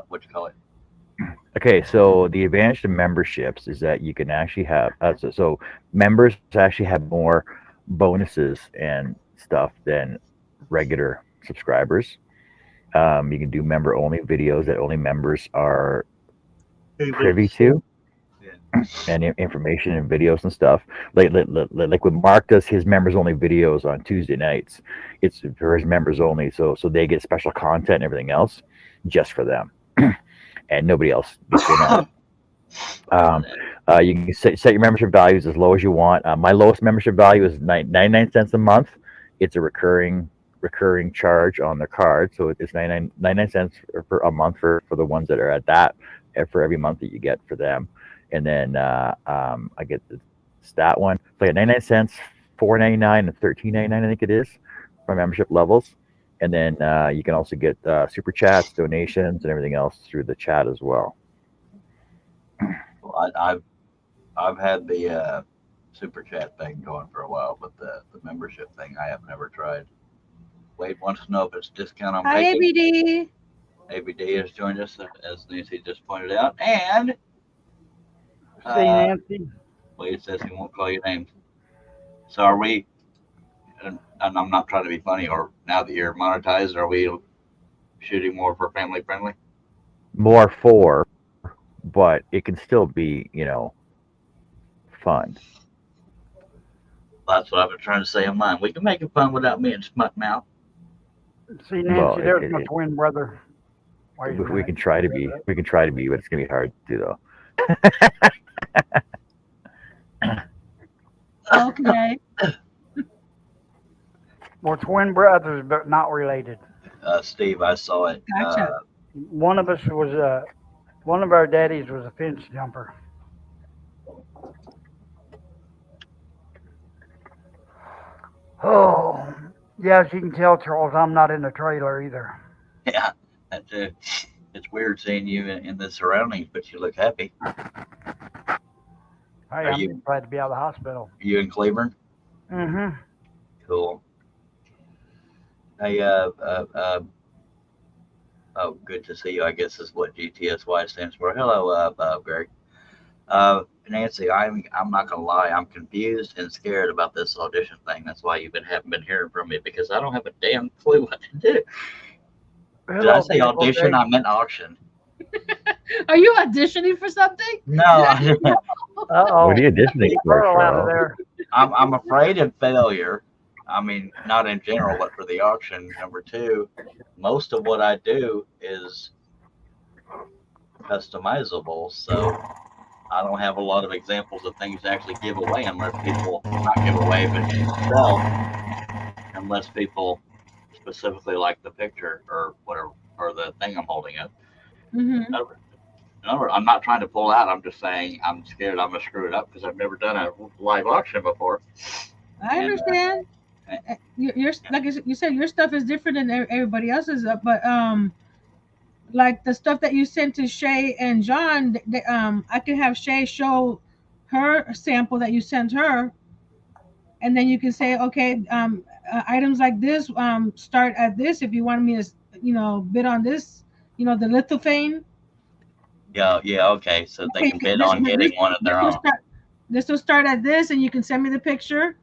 what you call it? Okay, so the advantage to memberships is that you can actually have so members actually have more bonuses and stuff than regular subscribers. You can do member only videos that only members are privy to, and information and videos and stuff. Like when Mark does his members only videos on Tuesday nights, it's for his members only, so they get special content and everything else just for them. And nobody else gets in on it. You can set your membership values as low as you want. My lowest membership value is 99 cents a month. It's a recurring charge on their card, so it's 99 cents per a month for the ones that are at that for every month that you get for them. And then I get the stat one. So I got 99 cents, $4.99, and $13.99, I think it is, for membership levels. And then you can also get super chats, donations, and everything else through the chat as well. Well, I've had the super chat thing going for a while, but the membership thing I have never tried. Wade wants to know if it's discount on Hi, bacon. ABD. ABD has joined us, as Nancy just pointed out, and See, Nancy? Wade says he won't call you names. So are we? And I'm not trying to be funny. Or now that you're monetized, are we shooting more for family friendly? More for, but it can still be, fun. That's what I've been trying to say on mine. We can make it fun without me and smut mouth. See, Nancy, Well, there's my twin brother. Wait a We minute. can try to be, but it's gonna be hard to do though. Okay. We're twin brothers, but not related. Steve, I saw it. Gotcha. One of us was one of our daddies was a fence jumper. Oh, yeah, as you can tell, Charles, I'm not in the trailer either. Yeah, it's weird seeing you in the surroundings, but you look happy. Hey, Are I'm you- just glad to be out of the hospital. Are you in Cleveland? Mm-hmm. Cool. Hey, oh, good to see you. I guess is what GTSY stands for. Hello, Greg. Nancy, I'm not gonna lie. I'm confused and scared about this audition thing. That's why you haven't been hearing from me, because I don't have a damn clue what to do. Did I say audition? I meant auction. Are you auditioning for something? No, Uh-oh. What are you auditioning for, Pearl out of Cheryl? there. I'm afraid of failure. I mean, not in general, but for the auction. Number two, most of what I do is customizable, so I don't have a lot of examples of things to actually give away unless people not give away, but sell unless people specifically like the picture or whatever or the thing I'm holding up. Hmm. In other words, I'm not trying to pull out. I'm just saying I'm scared I'm gonna screw it up because I've never done a live auction before. I And, understand. Your like you said, your stuff is different than everybody else's, but like the stuff that you sent to Shay and John, I can have Shay show her sample that you sent her, and then you can say, okay, items like this start at this. If you want me to, bid on this, the lithophane. yeah, okay. So they Okay, can bid on getting one of their own. This will start at this, and you can send me the picture,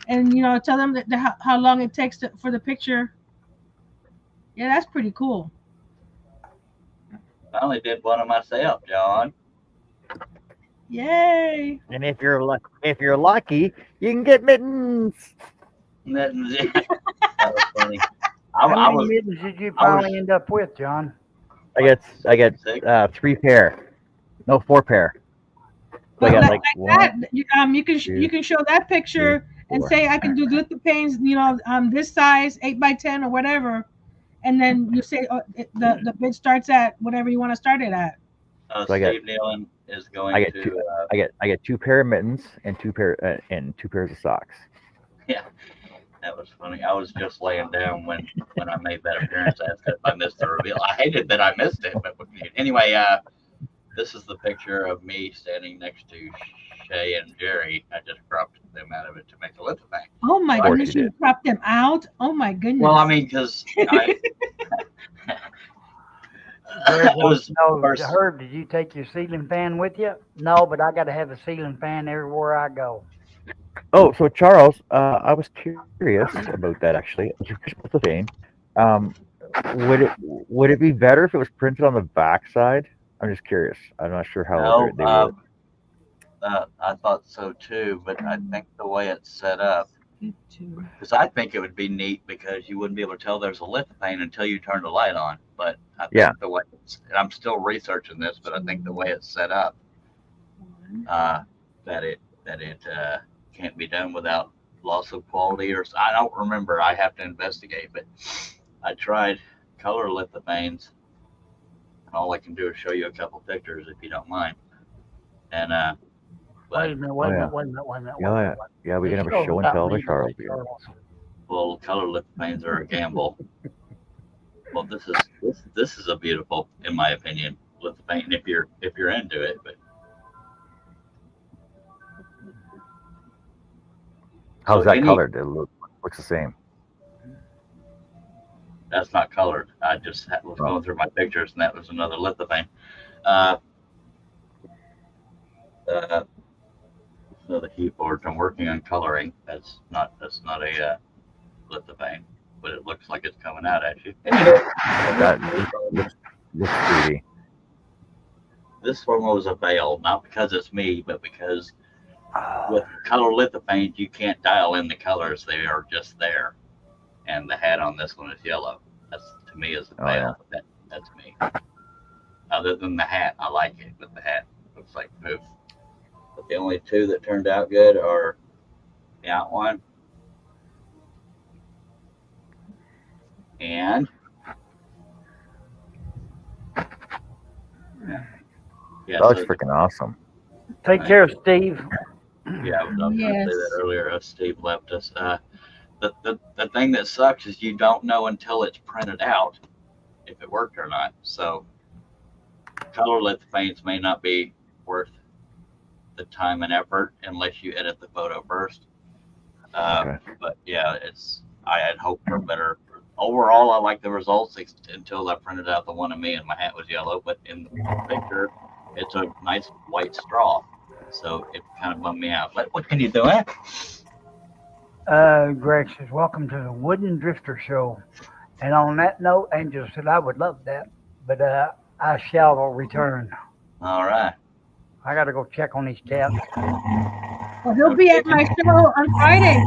and tell them that how long it takes for the picture. Yeah, that's pretty cool. I only did one of myself, John. Yay! And if you're lucky, you can get mittens. That was funny. How I many was mittens did you I was- finally end up with, John? I get sick. 3 pair. No, 4 pair. So I But got like like that, one. you can show that picture and four. say I can do lithopanes, this size, 8x10 or whatever, and then you say the bid starts at whatever you want to start it at. So I got- Steve Nealon is going I get to. two- I get 2 pair of mittens and 2 pairs of socks. That was funny. I was just laying down when I made that appearance. I asked if I missed the reveal. I hated that I missed it, but anyway, this is the picture of me standing next to Shay and Jerry. I just cropped them out of it to make a lithophane. Oh my Of course goodness, you you cropped them out. Oh my goodness. Well, I mean, because I was No, first. Herb, did you take your ceiling fan with you? No, but I got to have a ceiling fan everywhere I go. Oh, so Charles, I was curious about that actually. What's the thing? Would it be better if it was printed on the backside? I'm just curious. I'm not sure how No, they work. I thought so too, but I think the way it's set up, because I think it would be neat because you wouldn't be able to tell there's a lithophane until you turn the light on. But I think Yeah. the way and I'm still researching this, but I think the way it's set up, that it can't be done without loss of quality, or I don't remember. I have to investigate. But I tried color lithophanes, and all I can do is show you a couple pictures if you don't mind. And Wait a minute, wait a yeah. minute, wait a minute, wait a minute. Yeah, yeah, we can have a This show and show's tell about with me, Charles. Charles. well, color lithophanes are a gamble. Well, this is a beautiful, in my opinion, lithophane if you're into it. But How's So that any- colored? It looks the same. that's not colored. I just was going through my pictures, and that was another lithophane. So the heat boards I'm working on coloring. That's not a lithophane, but it looks like it's coming out at you. That looks 3D. This one was a veil, not because it's me, but because with color lithophanes you can't dial in the colors; they are just there. And the hat on this one is yellow. That's to me is a Oh, veil. That's me. Other than the hat, I like it, but the hat looks like poof. But the only two that turned out good are the outline and yeah. That looks so- freaking awesome. Take care, Steve. Yeah, I was going to say Yes. that earlier. Steve left us. The thing that sucks is you don't know until it's printed out if it worked or not. So color lithophanes may not be worth the time and effort unless you edit the photo first. Okay. But yeah, I had hoped for better. Overall, I like the results until I printed out the one of me and my hat was yellow. But in the picture, it's a nice white straw. So it kind of bummed me out. But what can you do? Greg says, welcome to the Wooden Drifter Show. And on that note, Angel said, I would love that, but I shall return. All right. I got to go check on these cats. Well, he'll be at my show on Friday.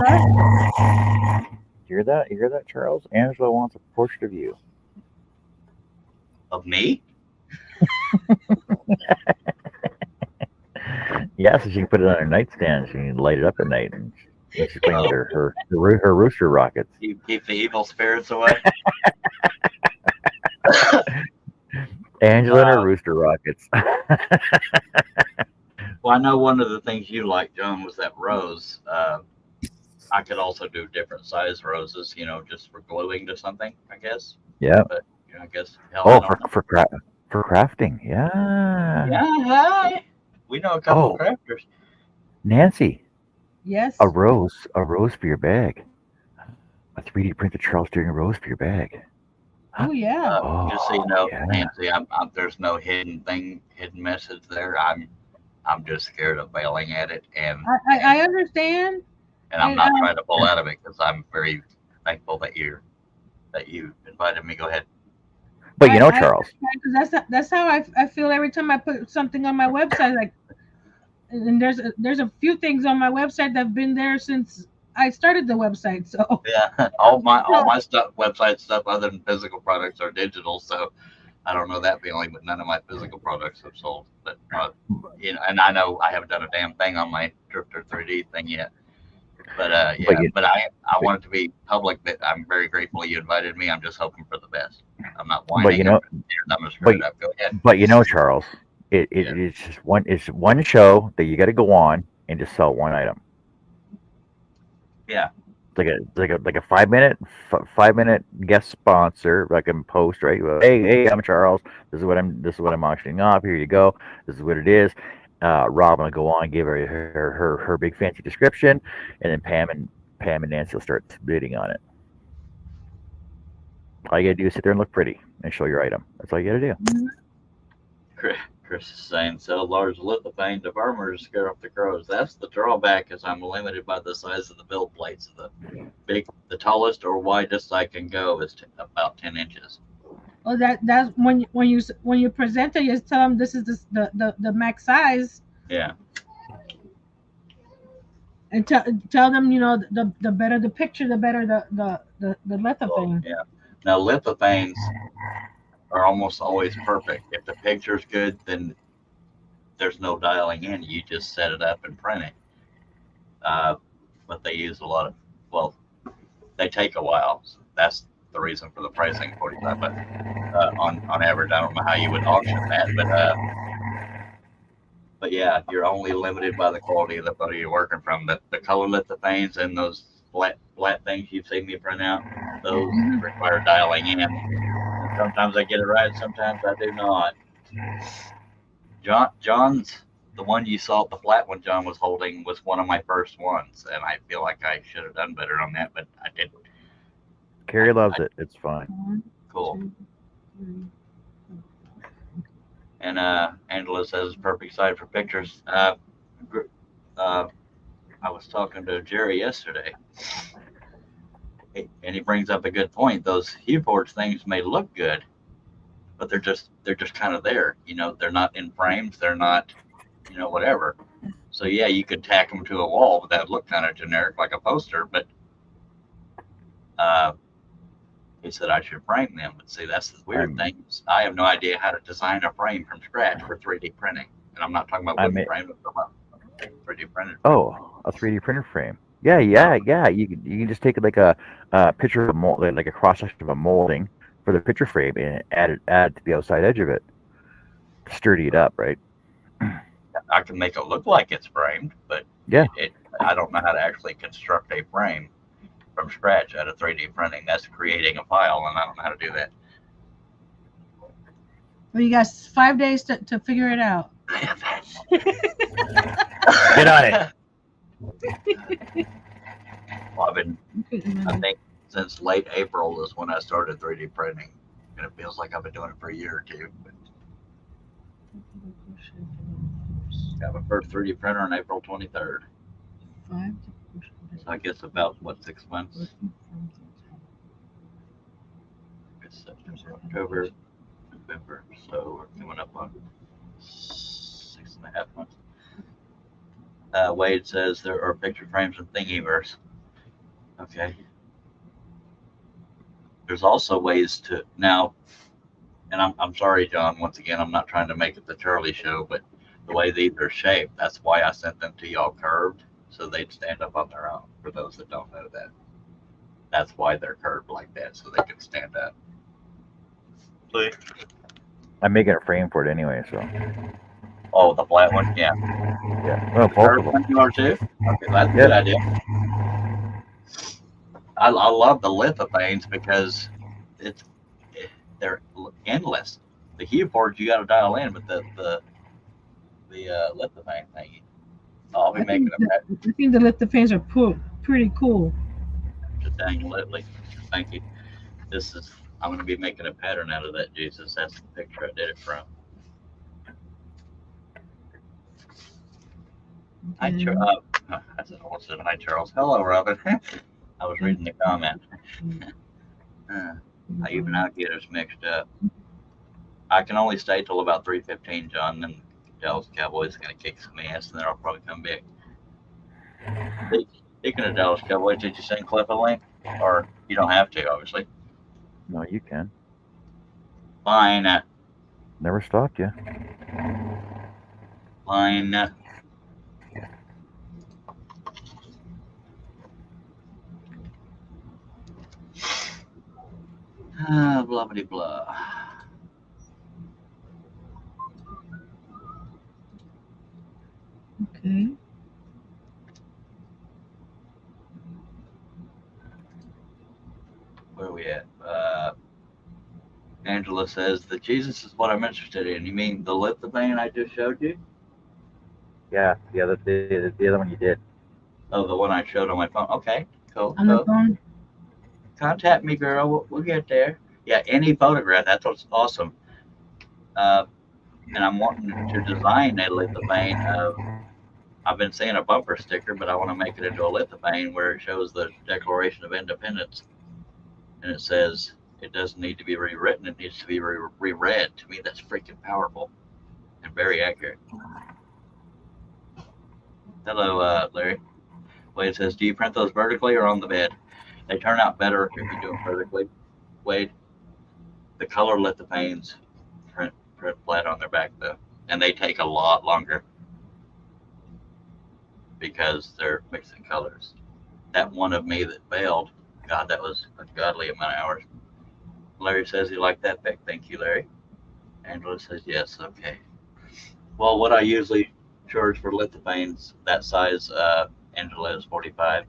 Angela. You hear that, Charles? Angela wants a portrait of you. Of me? Yeah, so she can put it on her nightstand. She can light it up at night, and she's playing with her rooster rockets. You keep the evil spirits away. Angela and her rooster rockets. Well, I know one of the things you liked, John, was that rose. I could also do different size roses, just for gluing to something, I guess. Yeah. But I guess hell, Oh, I don't know. for crafting. Yeah. Yeah, hi. We know a couple Oh. of crafters. Nancy, Yes. a rose for your bag. A 3D printed Charles Deering rose for your bag. Oh yeah. Just so you know, yeah. Nancy, there's no hidden message there. I'm just scared of failing at it, and I understand. I'm not trying to pull out of it because I'm very thankful that you invited me. Go ahead. But Charles. Because that's how I feel every time I put something on my website. Like, and there's a few things on my website that've been there since I started the website. So Yeah, all my stuff, website stuff, other than physical products, are digital. So I don't know that feeling, but none of my physical products have sold. But and I know I haven't done a damn thing on my Drifter 3D thing yet. But but I want it to be public that I'm very grateful you invited me. I'm just hoping for the best. I'm not whining. I'm straight up. Go ahead. But Charles, it's just one show that you got to go on and just sell one item. Yeah. Like a 5-minute guest sponsor, like a post, right? Well, hey, I'm Charles. This is what I'm auctioning off. Here you go. This is what it is. Robin will go on and give her big fancy description, and then Pam and Nancy will start bidding on it. All you gotta do is sit there and look pretty and show your item. That's all you gotta do. Chris is saying, sell large lithophane to farmers to scare off the crows. That's the drawback, is I'm limited by the size of the build plates. The tallest or widest I can go is about 10 inches. Well, that's when you present it, you just tell them this is the max size. Yeah. And tell them, the better the picture, the better the lithophane. Yeah. Now lithophanes are almost always perfect. If the picture's good, then there's no dialing in. You just set it up and print it. But they use a lot of, they take a while. So that's the reason for the pricing, 45. But on average, I don't know how you would auction that, but yeah, you're only limited by the quality of the photo you're working from. The color lithophanes and those flat things you've seen me print out, those require dialing in. Sometimes I get it right, sometimes I do not. John's, the one you saw, the flat one John was holding, was one of my first ones, and I feel like I should have done better on that, but I didn't. Carrie loves it. It's fine. Cool. And Angela says perfect site for pictures. I was talking to Jerry yesterday, and he brings up a good point. Those HuForge things may look good, but they're just kind of there. They're not in frames. They're not, whatever. So yeah, you could tack them to a wall, but that would look kind of generic, like a poster. But he said I should frame them. But see, that's the weird thing. I have no idea how to design a frame from scratch for 3D printing, and I'm not talking about wooden frame, but about 3D printed. Oh, a 3D printer frame. Yeah. You can just take like a picture of a mold, like a cross section of a molding for the picture frame, and add it to the outside edge of it, sturdy it up, right? I can make it look like it's framed, but yeah, I don't know how to actually construct a frame from scratch out of 3D printing. That's creating a file, and I don't know how to do that. Well, you got 5 days to figure it out. Get on it. Well, I think since late April is when I started 3D printing, and it feels like I've been doing it for a year or two. But got my first 3D printer on April 23rd. So I guess about 6 months. It's September, October, November. So we're coming up on 6.5 months. Wade says there are picture frames in Thingiverse. Okay. There's also ways to now, and I'm sorry, John. Once again, I'm not trying to make it the Charlie show, but the way these are shaped. That's why I sent them to y'all curved, so they'd stand up on their own. For those that don't know that, that's why they're curved like that, so they can stand up. See? I'm making a frame for it anyway, so Oh, the flat one, yeah. yeah. Well, The both curved of them. one you are too. Okay, that's a Yeah. good idea. I love the lithopanes because they're endless. The hue boards you got to dial in, but the lithopane thing. I'll be I making think a I think the lithopanes are pretty cool. just Daniel Litley. Thank you. I'm going to be making a pattern out of that, Jesus. That's the picture I did it from. Hi, hi, Charles. Hello, Robin. I was reading the comment. I even out get us mixed up. I can only stay till about 3:15, John. Then Dallas Cowboys are going to kick some ass, and then I'll probably come back. Speaking of Dallas Cowboys, did you send Cliff a link? Or you don't have to, obviously. No, you can. Fine. Never stopped you. Fine. Blah, blah, blah. Okay. Where are we at? Angela says, the Jesus is what I'm interested in. You mean the lithophane I just showed you? Yeah, the other one you did. Oh, the one I showed on my phone. Okay, cool. On the phone. Contact me, girl. We'll get there. Yeah, any photograph. That's what's awesome. And I'm wanting to design a lithophane of. I've been saying a bumper sticker, but I want to make it into a lithophane where it shows the Declaration of Independence, and it says it doesn't need to be rewritten; it needs to be reread. To me, that's freaking powerful and very accurate. Hello, Larry. Wade says, do you print those vertically or on the bed? They turn out better if you do them vertically. Wade, the color lithophanes print flat on their back though, and they take a lot longer because they're mixing colors. That one of me that failed, God, that was a godly amount of hours. Larry says he liked that pic. Thank you, Larry. Angela says yes. Okay. Well, what I usually charge for lithophanes that size, Angela, is $45.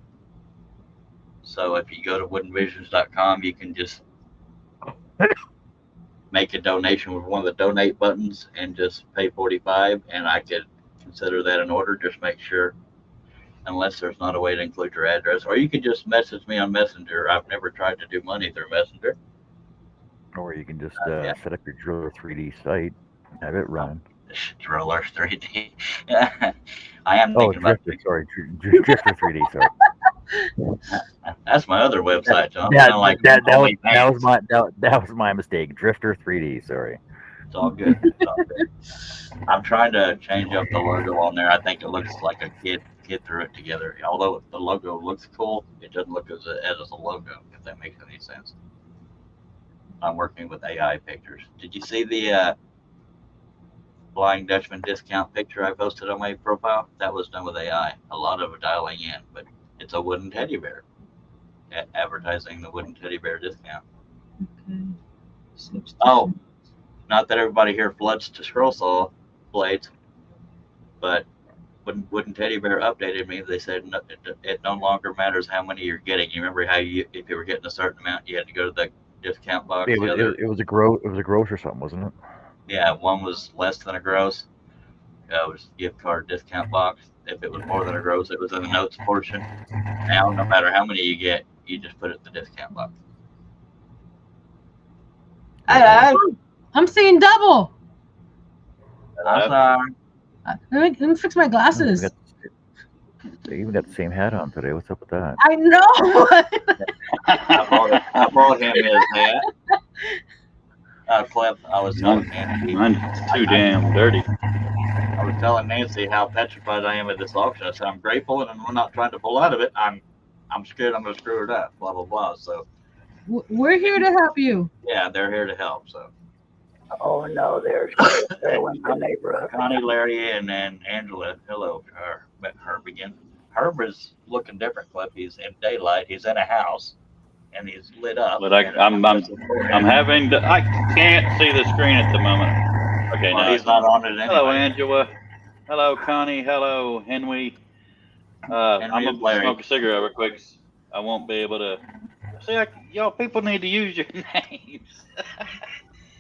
So if you go to woodenvisions.com, you can just make a donation with one of the donate buttons and just pay $45, and I could consider that an order. Just make sure, unless there's not a way to include your address, or you can just message me on Messenger. I've never tried to do money through Messenger. Or you can just Yeah. set up your Driller 3D site and have it run. Driller 3D. I am Oh, thinking about Drifter, sorry. Drifter 3D, sorry. that's my other website, John. That, Kinda like that OnlyFans. was my mistake. Drifter 3D, sorry. It's all good. It's all good. I'm trying to change up the logo on there. I think it looks like a kid threw it together. Although the logo looks cool, it doesn't look as a logo, if that makes any sense. I'm working with AI pictures. Did you see the Flying Dutchman discount picture I posted on my profile? That was done with AI. A lot of it dialing in, but it's a wooden teddy bear. Advertising the wooden teddy bear discount. Okay. Oh, not that everybody here floods to scroll saw blades, but when Wooden Teddy Bear updated me, they said it no longer matters how many you're getting. You remember how if you were getting a certain amount, you had to go to the discount box. It was a gross or something, wasn't it? Yeah, one was less than a gross. It was gift card discount box. If it was more than a gross, it was in the notes portion. Now, no matter how many you get, you just put it in the discount box. I'm seeing double. I'm sorry. Let me fix my glasses. They even got the same hat on today. What's up with that? I know. I bought him his hat. Cliff, I was telling Nancy. Mine's too damn dirty. I was telling Nancy how petrified I am at this auction. I said I'm grateful, and I'm not trying to pull out of it. I'm scared I'm going to screw it up. Blah blah blah. So We're here to help you. yeah, they're here to help. So Oh no, there's Carol in my neighborhood. Connie, Larry, and then Angela. Hello to her. Met Herb again. Herb is looking different, Cliff. He's in daylight. He's in a house, and he's lit up. But I'm having to, I can't see the screen at the moment. Okay, Well, now he's not on it Hello, anyway. Angela. Hello, Connie. Hello, Henry. I'm Henry gonna and Larry. smoke a cigarette real quick. I won't be able to. See, y'all people need to use your names.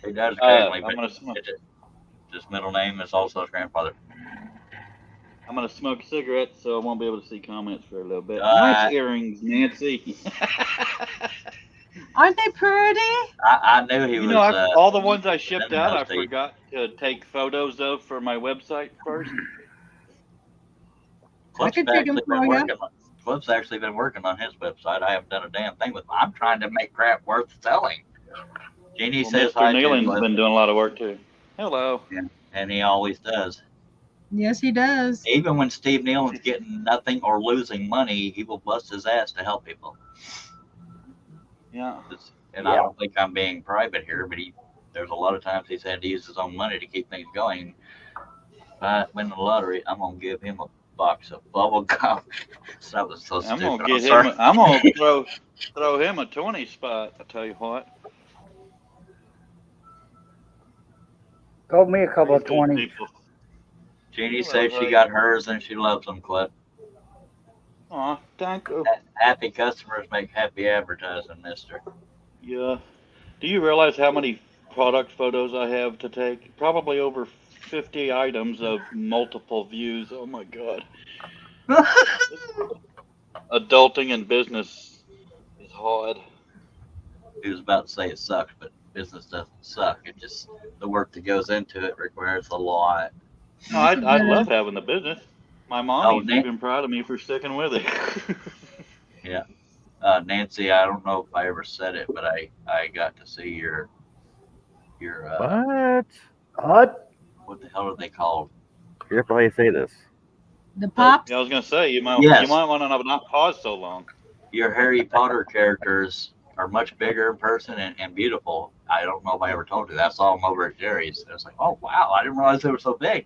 He does currently, I'm but gonna smoke. his middle name is also his grandfather. I'm gonna smoke a cigarette, so I won't be able to see comments for a little bit. Uh, Nice earrings, Nancy. Aren't they pretty? I knew he You was. know, all the ones I shipped in out, I State. forgot to take photos of for my website first. Cliff's can take him actually for been you. working on. Cliff's actually been working on his website. I haven't done a damn thing with. I'm trying to make crap worth selling. Jeannie Well, says hi Mr. to Nealon's Cliff, been doing a lot of work too. Hello. and he always does. Yes, he does. Even when Steve Nealon's getting nothing or losing money, he will bust his ass to help people. Yeah. And I don't think I'm being private here, but there's a lot of times he's had to use his own money to keep things going. If I win the lottery, I'm gonna give him a box of bubble gum. So that was so I'm stupid. gonna get him. I'm gonna throw him a 20 spot. I tell you what. Throw me a couple of These good 20s. people. Jeannie Hello, says she buddy. got hers and she loves them, Cliff. Aw, thank you. Happy customers make happy advertising, mister. Yeah. Do you realize how many product photos I have to take? Probably over 50 items of multiple views. Oh my god. Adulting in business is hard. He was about to say it sucks, but business doesn't suck. It just, the work that goes into it requires a lot. No, I love having the business. My mommy's Nan- even proud of me for sticking with it. Yeah. Nancy, I don't know if I ever said it, but I got to see your What? what the hell are they called? Careful how you say this. The pops. Yeah, I was gonna say you might Yes. want to not pause so long. Your Harry Potter characters are much bigger in person and beautiful. I don't know if I ever told you that. I saw them over at Jerry's. I was like, oh wow, I didn't realize they were so big.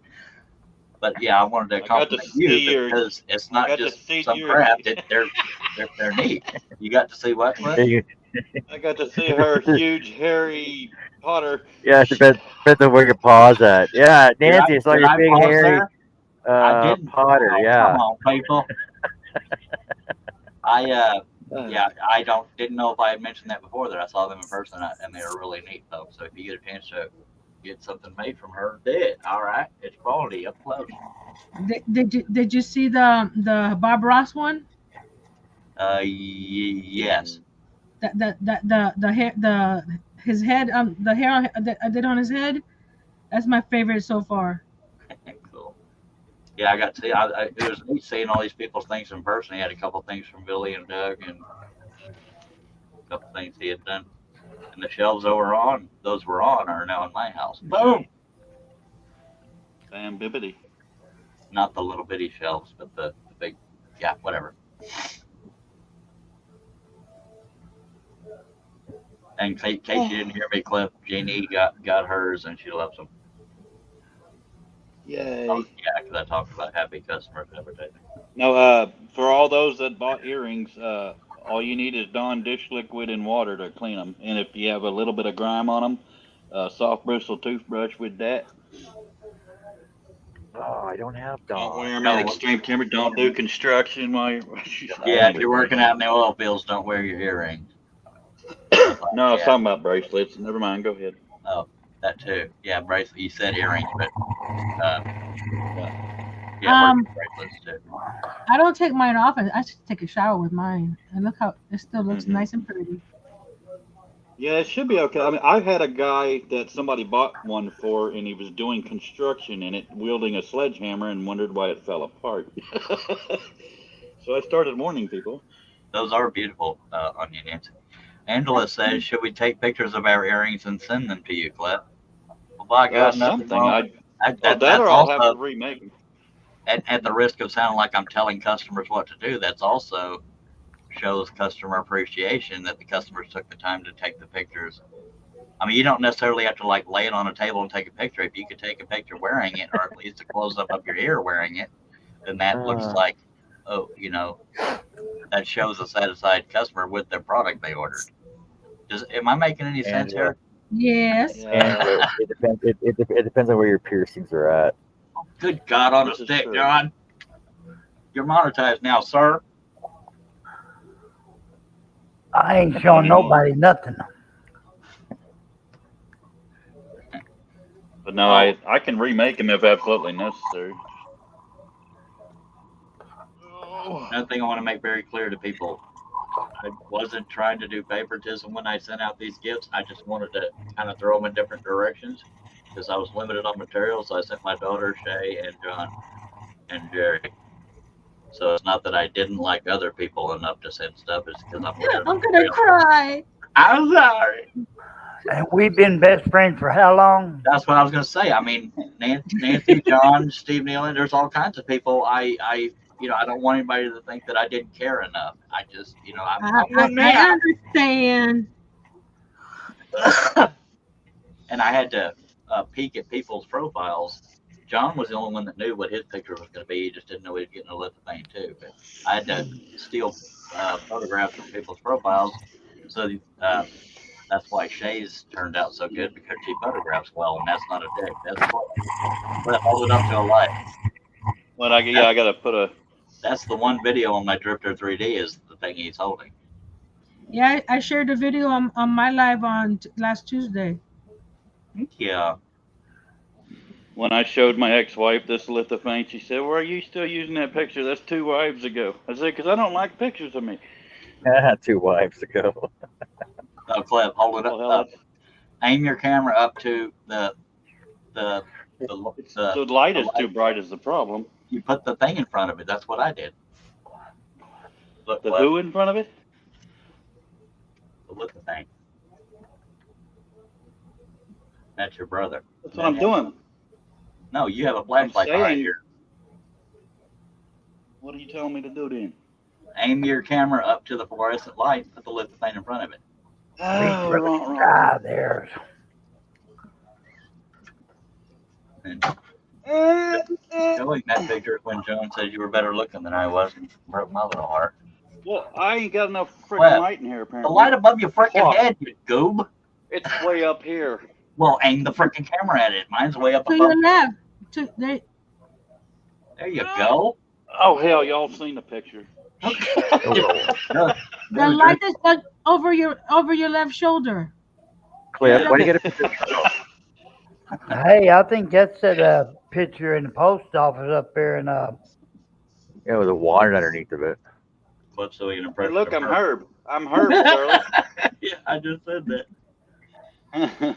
But yeah, I wanted to I got to compliment see you your- because it's I not got to just see some your- crap. They're neat. You got to see what? There you- I got to see her huge Harry Potter. Yeah, it depends on where you pause at. Yeah, Nancy, I saw Did your I big pause hairy there? I didn't. Potter. Oh, Yeah. Come on, people. I didn't know if I had mentioned that before that I saw them in person and they were really neat though. So if you get a chance to get something made from her, do it. All right, it's quality up close. Did you see the Bob Ross one? Yes. The hair his head the hair that I did on his head. That's my favorite so far. Cool. Yeah, I got to see. It was neat seeing all these people's things in person. He had a couple things from Billy and Doug, and a couple things he had done. And the shelves that were on, those were on, are now in my house. Boom! Bam bibbity. Not the little bitty shelves, but the big. Yeah, whatever. And in case you didn't hear me, Cliff, Jeannie got hers, and she loves them. Yay. Oh, yeah, because I talked about happy customers advertising. No, for all those that bought earrings, all you need is Dawn dish liquid and water to clean them. And if you have a little bit of grime on them, soft bristle toothbrush with that. Oh, I don't have Don't wear Dawn. them at extreme timber. Don't do construction while you're. Yeah, if you're working out in the oil fields, don't wear your earrings. No, I was Yeah. talking about bracelets. Never mind. Go ahead. That too. Yeah, bracelet. You said earrings, but yeah, Um, working bracelets too. I don't take mine off. I should take a shower with mine. And look how it still looks Mhm. nice and pretty. Yeah, it should be okay. I mean, I had a guy that somebody bought one for, and he was doing construction in it, wielding a sledgehammer, and wondered why it fell apart. So I started warning people. Those are beautiful on you, Nancy. Angela says, should we take pictures of our earrings and send them to you, Cliff? Well, by God, nothing Something. wrong. That That's or I'll have also, to remake them. at the risk of sounding like I'm telling customers what to do, that's also shows customer appreciation that the customers took the time to take the pictures I mean, you don't necessarily have to like lay it on a table and take a picture. If you could take a picture wearing it, or at least a close up of your ear wearing it, then that looks like, oh, you know, that shows a satisfied customer with their product they ordered. Am I making any sense here? Yes. And it depends. It depends on where your piercings are at. Good God on a This is stick, true. John. You're monetized now, sir. I ain't showing nobody nothing. But no, I can remake them if absolutely necessary. Another thing I want to make very clear to people. I wasn't trying to do favoritism when I sent out these gifts. I just wanted to kind of throw them in different directions because I was limited on material. So I sent my daughter, Shay, and John, and Jerry. So it's not that I didn't like other people enough to send stuff. It's because I'm gonna cry. I'm sorry. And we've been best friends for how long? That's what I was going to say. I mean, Nancy, John, Steve Nealon, there's all kinds of people. I don't want anybody to think that I didn't care enough. I just, I understand. And I had to peek at people's profiles. John was the only one that knew what his picture was going to be. He just didn't know he was getting a lithophane too. But I had to steal photographs from people's profiles. So that's why Shay's turned out so good, because she photographs well, and that's not a dick. That's what hold it up to a light. Well, I gotta put a. That's the one video on my Drifter 3D is the thing he's holding. Yeah, I shared a video on my live on last Tuesday. Yeah. When I showed my ex-wife this lithophane, she said, "Well, are you still using that picture? That's 2 wives ago." I said, "Because I don't like pictures of me." 2 wives ago. Oh, Cleb, hold it up. Aim your camera up to the light is too bright is the problem. You put the thing in front of it. That's what I did. Look, The Cleb, who in front of it? look the thing. That's your brother. That's what I'm doing. No, you have a flashlight saying- right here. What are you telling me to do then? Aim your camera up to the fluorescent light. Put the lithophane in front of it. Oh, wrong. There's. And showing that picture when John said you were better looking than I was and broke my little heart. Well, I ain't got enough freaking Well, light in here, The apparently. light above your freaking What? head, you goob. It's way up here. Well, aim the freaking camera at it. Mine's way up To above. your left. There you go. Oh, hell, y'all seen the picture. The light is like over your left shoulder. Cliff, why do you get a picture? Hey, I think that's that picture in the post office up there in Yeah, with a water underneath of it. What's so you can Hey, impress look, the I'm bird. Herb. I'm Herb, Charlie. Yeah, I just said that. I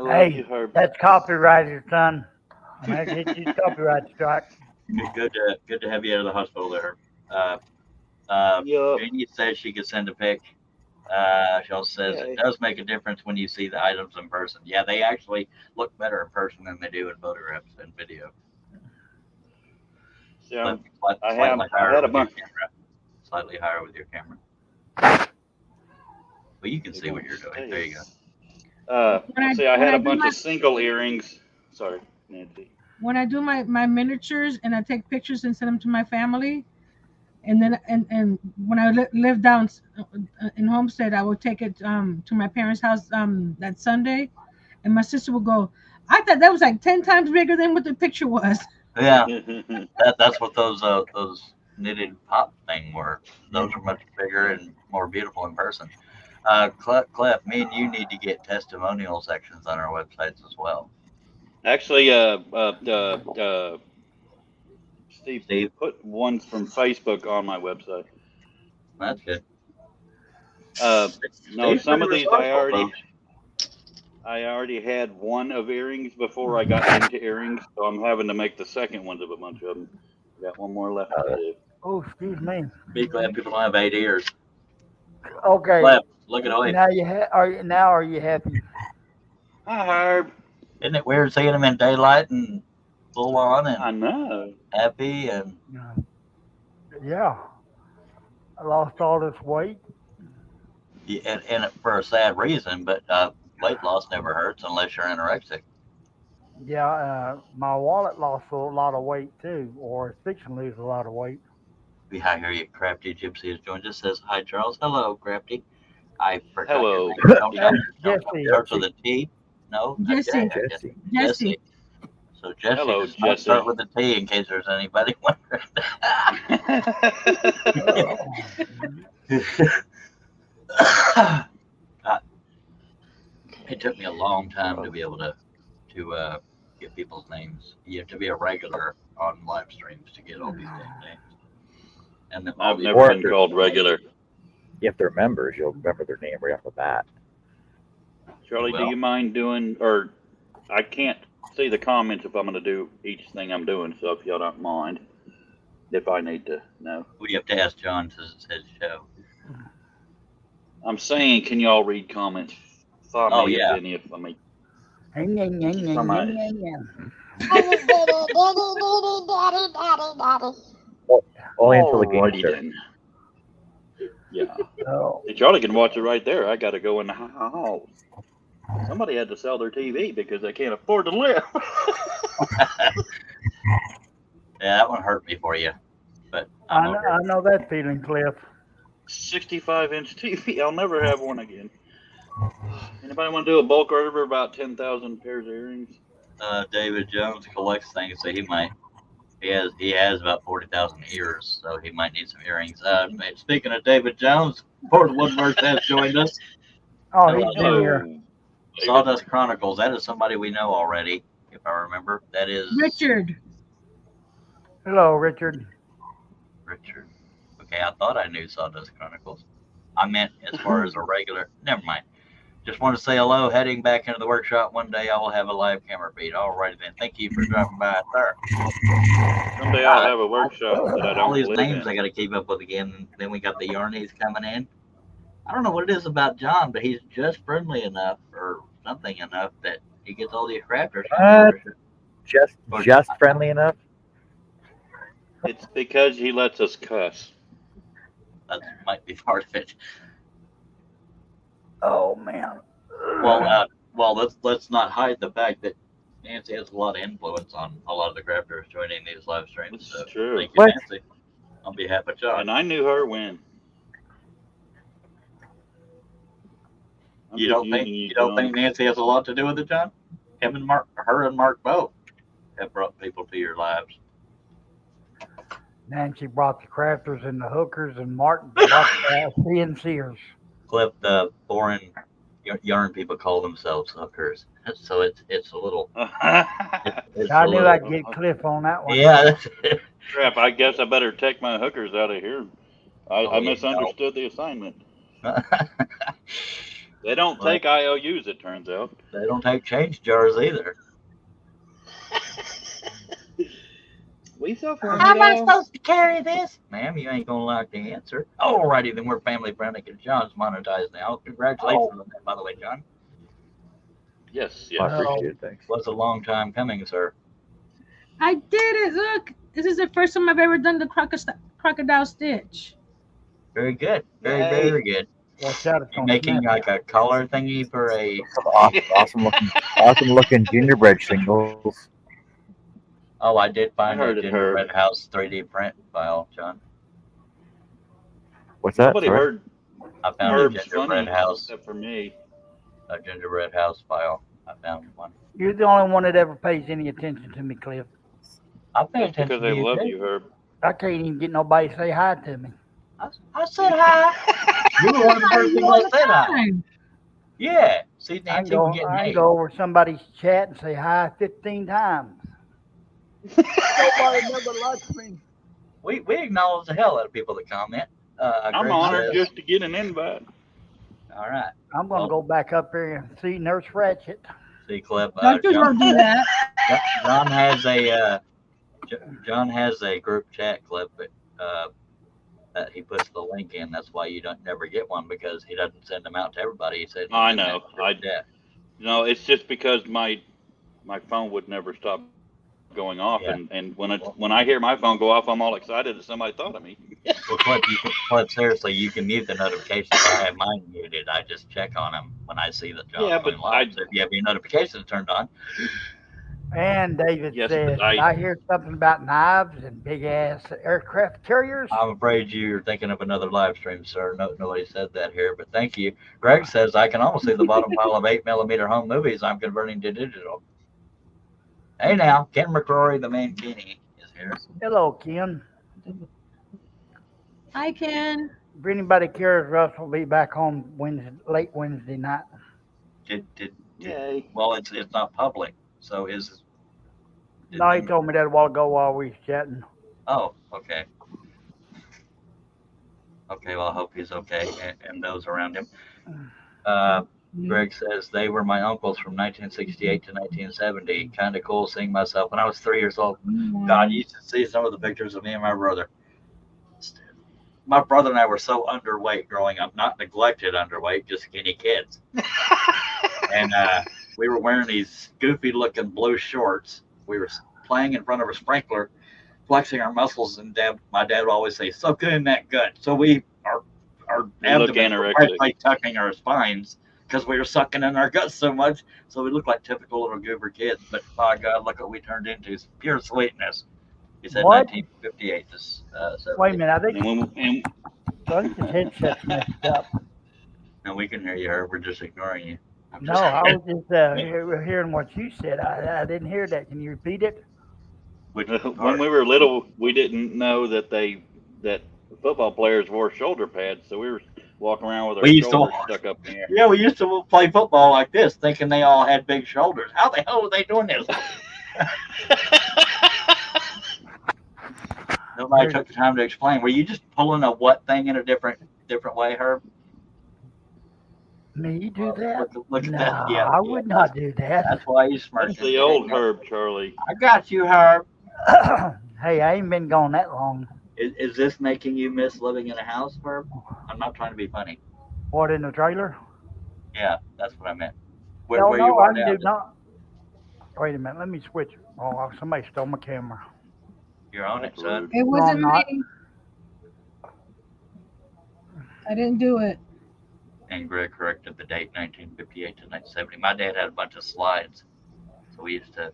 love Hey, you, Herb. that's copyrighted, son. I'm gonna get you copyright strike. Good to have you out of the hospital there. Yup. Janie says she could send a pic. She also says Okay. it does make a difference when you see the items in person. Yeah, they actually look better in person than they do in photographs and video. Yeah, But I slightly had higher a with your bunch. camera. Slightly higher with your camera. But you can see what you're doing. There you go. See, I had a bunch my, of single earrings. Sorry, Nancy. when I do my miniatures and I take pictures and send them to my family, and then and when I lived down in Homestead, I would take it to my parents' house that Sunday, and my sister would go, "I thought that was like 10 times bigger than what the picture was." Yeah, that's what those knitted pop thing were. Those are much bigger and more beautiful in person. Clef, me and you need to get testimonial sections on our websites as well. Actually, Steve put ones from Facebook on my website. That's good. No, Steve's some of pretty these resourceful, I already had one of earrings before I got into earrings, so I'm having to make the second ones of a bunch of them. Got one more left to do. Oh, excuse me. Be glad people don't have 8 ears. Okay. Clef, look at Hoyt. Now are you happy? Hi, Herb. Isn't it weird seeing them in daylight and full on I and know. happy and Yeah. I lost all this weight. and for a sad reason, but weight loss never hurts unless you're anorexic. Yeah, my wallet lost a lot of weight too, or is fixing to lose a lot of weight. I hear you. Crafty Gypsy has joined us. Says hi, Charles. Hello, Crafty. I forgot Hello. your name. Jesse. Starts with a T. No, Jesse. Jesse. Jesse. So Jesse Hello, does not Jesse. start with a T in case there's anybody wondering. It took me a long time to be able to get people's names. You have to be a regular on live streams to get all these damn names. And then all I've these never been called regular. If they're members, you'll remember their name right off the bat. Charlie, do Well. you mind doing, or I can't see the comments if I'm going to do each thing I'm doing, so if y'all don't mind, if I need to know. we have to ask John to his show. I'm saying, can y'all read comments? Thought Oh, maybe yeah. any if I mean, Only until the game alrighty starts. then. Yeah. Oh, Hey, Charlie can watch it right there. I got to go in the house. Somebody had to sell their TV because they can't afford to live. Yeah, that one hurt me for you. But I I'm know, over it. I know that feeling, Cliff. 65-inch TV. I'll never have one again. Anybody want to do a bulk order for about 10,000 pairs of earrings? David Jones collects things, so he might. He has about 40,000 ears, so he might need some earrings. Speaking of David Jones, Ford Woodworth has joined us. Oh, he's Hello. in here. David. Sawdust Chronicles. That is somebody we know already, if I remember. That is Richard. Hello, Richard. Richard. Okay, I thought I knew Sawdust Chronicles. I meant as far as a regular. Never mind. Just want to say hello. Heading back into the workshop one day, I will have a live camera feed. All right then. Thank you for dropping by, sir. Someday I'll have a workshop that I All don't these live names in. I got to keep up with again. Then we got the Yarnies coming in. I don't know what it is about John, but he's just friendly enough or something enough that he gets all these crafters. Just friendly enough. It's because he lets us cuss. That might be part of it. Oh man. Well, let's not hide the fact that Nancy has a lot of influence on a lot of the crafters joining these live streams. This So is true. thank you, What? Nancy, on behalf of John. And I knew her when. I'm You just don't using think Nancy has a lot to do with it, John? Him and Mark, her and Mark both have brought people to your lives. Nancy brought the crafters and the hookers, and Martin brought the CNCers. Cliff, the foreign yarn people call themselves hookers, so it's a little. It's I a knew little- I'd get Cliff on that one. Yeah, that's it. Crap, I guess I better take my hookers out of here. I Oh, yeah, misunderstood the assignment. They don't take IOUs, it turns out. They don't take change jars either. We suffer. How am I supposed to carry this? Ma'am, you ain't gonna like the answer. Alrighty, then we're family friendly because John's monetized now. Congratulations on that, by the way, John. Yes, I yes. appreciate it. Thanks. Was a long time coming, sir. I did it. Look, this is the first time I've ever done the crocodile stitch. Very good. Very, Yay. very good. Watch out, it's You're gonna making snap. like a collar thingy for a. Awesome looking gingerbread shingles. Oh, I did find I a heard it, gingerbread house 3D print file, John. What's that? Nobody Sorry? heard I found a Herb's gingerbread funny, house, except for me. a gingerbread house file. I found one. You're the only one that ever pays any attention to me, Cliff. I pay That's attention because to they you, love too. you, Herb. I can't even get nobody to say hi to me. I said hi. You were one of the first people that said hi. Time. Yeah. See, I can Nancy, go, we're getting I can hate. go over somebody's chat and say hi 15 times. Nobody never likes me. We acknowledge the hell out of people that comment. I'm Greg honored says- just to get an invite. All right. I'm going to go back up there and see Nurse Ratchet. See, Clip. Don't you John, don't do that. John has a John has a group chat clip that he puts the link in. That's why you don't never get one because he doesn't send them out to everybody. He said, I know. Yeah. No, it's just because my phone would never stop going off, Yeah. and when I hear my phone go off, I'm all excited that somebody thought of me. Well, Clip, seriously, you can mute the notifications. I have mine muted. I just check on them when I see that John's Yeah, but going live. So if you have your notifications turned on, And David Yes, said, but I hear something about knives and big ass aircraft carriers. I'm afraid you're thinking of another live stream, sir. No, nobody said that here, but thank you. Greg says, I can almost see the bottom pile of 8mm home movies I'm converting to digital. Hey now, Ken McCrory, the man Kenny, is here. Hello, Ken. I can. If anybody cares, Russ will be back home late Wednesday night. Yay. Well, it's not public, so is. No, he told me that a while ago while we was chatting. Oh, okay. Okay, well, I hope he's okay and those around him. Greg says they were my uncles from 1968 to 1970. Kind of cool seeing myself when I was 3 years old. God, you should see some of the pictures of me and my brother. My brother and I were so underweight growing up, not neglected underweight, just skinny kids. And we were wearing these goofy looking blue shorts. We were playing in front of a sprinkler, flexing our muscles, and my dad would always say, "So good in that gut." So our abdomen were practically tucking our spines because we were sucking in our guts so much. So we looked like typical little goober kids. But by God, look what we turned into. It's pure sweetness. He said What? 1958. Wait a minute, I think And his headset's messed up. No, we can hear you, Herb. We're just ignoring you. No, I was just hearing what you said. I didn't hear that. Can you repeat it? when we were little, we didn't know that football players wore shoulder pads, so we were walking around with our shoulders stuck up in the air. Yeah, we used to play football like this, thinking they all had big shoulders. How the hell were they doing this? Nobody took the time to explain. Were you just pulling a what thing in a different way, Herb? Me do that? Look at No, that. Yeah, I would not do that. That's why you smirking. That's the old Herb, Charlie. I got you, Herb. Hey, I ain't been gone that long. Is this making you miss living in a house, Herb? I'm not trying to be funny. What, in the trailer? Yeah, that's what I meant. No, Where you are I now? do not. Wait a minute, let me switch. Oh, somebody stole my camera. You're on it, son. It wasn't No, I'm not. me. I didn't do it. And Greg corrected the date, 1958 to 1970. My dad had a bunch of slides, so we used to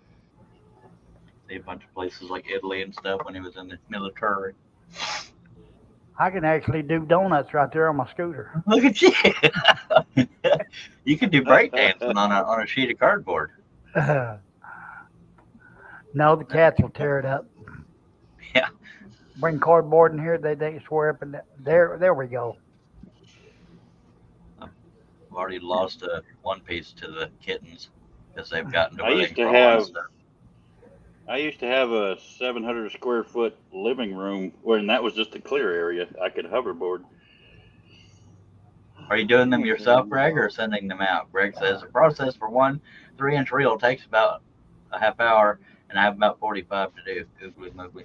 see a bunch of places like Italy and stuff when he was in the military. I can actually do donuts right there on my scooter. Look at you! You can do breakdancing on a sheet of cardboard. No, the cats will tear it up. Yeah. Bring cardboard in here, they swear up and there we go. I've already lost one piece to the kittens because they've gotten to I where used they to can crawl on have- stuff. I used to have a 700 square foot living room, and that was just a clear area. I could hoverboard. Are you doing them yourself, Greg, or sending them out? Greg says the process for one 3-inch reel takes about a half hour, and I have about 45 to do. Googly moogly.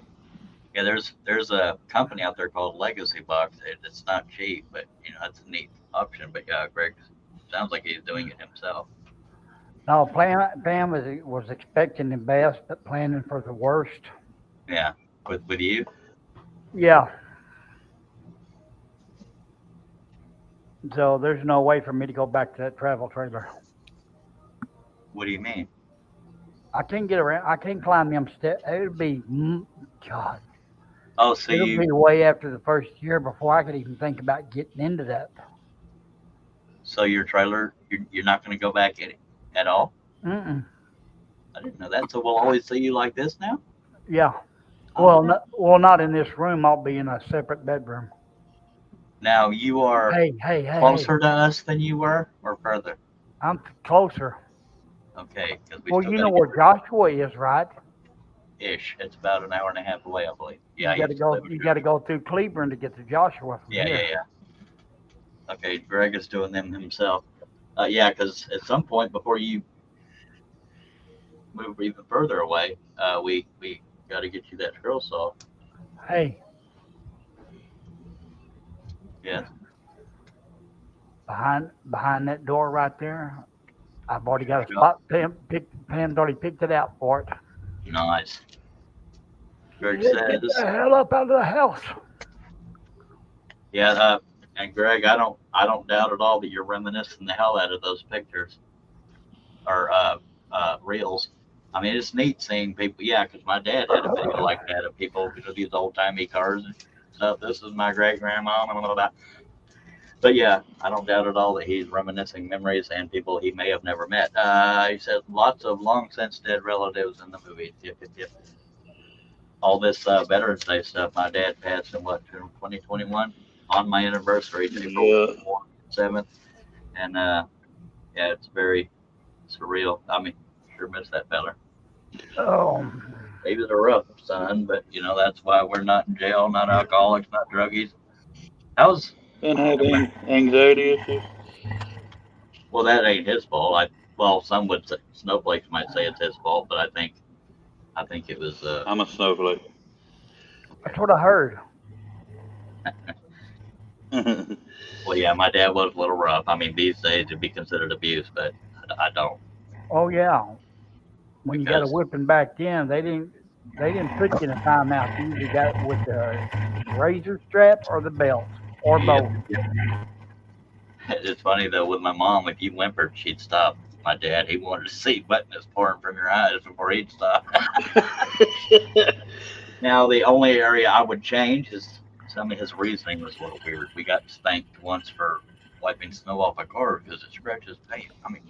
Yeah, there's a company out there called Legacy Box. It's not cheap, but it's a neat option. But yeah, Greg sounds like he's doing it himself. No, Pam was expecting the best, but planning for the worst. Yeah, with you. Yeah. So there's no way for me to go back to that travel trailer. What do you mean? I can't get around. I can't climb them steps. It would be, God. Oh, so It'll be way after the first year before I could even think about getting into that. So your trailer, you're not going to go back in it at all? Mm-mm. I didn't know that. So we'll always see you like this now? Yeah. Oh. Well, not in this room. I'll be in a separate bedroom. Now you are Hey. closer to us than you were, or further? I'm closer. Okay. Well, you know where Joshua is, right? Ish. It's about an hour and a half away, I believe. Yeah. You got to go through Cleveland to get to Joshua. From here. Yeah. Okay, Greg is doing them himself. Yeah, because at some point before you move even further away, we got to get you that drill saw. Hey. Yeah. Behind that door right there, I've already got a spot. Pam's already picked it out for it. Nice. Greg Get says, the hell up out of the house. yeah, and Greg, I don't doubt at all that you're reminiscing the hell out of those pictures or reels. I mean, it's neat seeing people. Yeah, because my dad had a video like that of people, these old timey cars and stuff. This is my great grandma and all that. But yeah, I don't doubt at all that he's reminiscing memories and people he may have never met. He said lots of long since dead relatives in the movie. Yep. All this Veterans Day stuff. My dad passed in 2021 on my anniversary, April 7th, and yeah, it's very surreal. I mean, sure miss that fella. Oh, He was a rough son, but that's why we're not in jail, not alcoholics, not druggies. How's And have anxiety issues. Well, that ain't his fault. Some would say, snowflakes might say it's his fault, but I think it was. I'm a snowflake. that's what I heard. Well, yeah, my dad was a little rough. I mean, these days it'd be considered abuse, but I don't. Oh yeah. When you got a Because- whipping back then, they didn't put you in a timeout. You either got it with the razor strap or the belt or both. It's funny though with my mom. If you whimpered, she'd stop. My dad, he wanted to see wetness pouring from your eyes before he'd stop. Now, the only area I would change is some of his reasoning was a little weird. We got spanked once for wiping snow off a car because it scratches paint. I mean,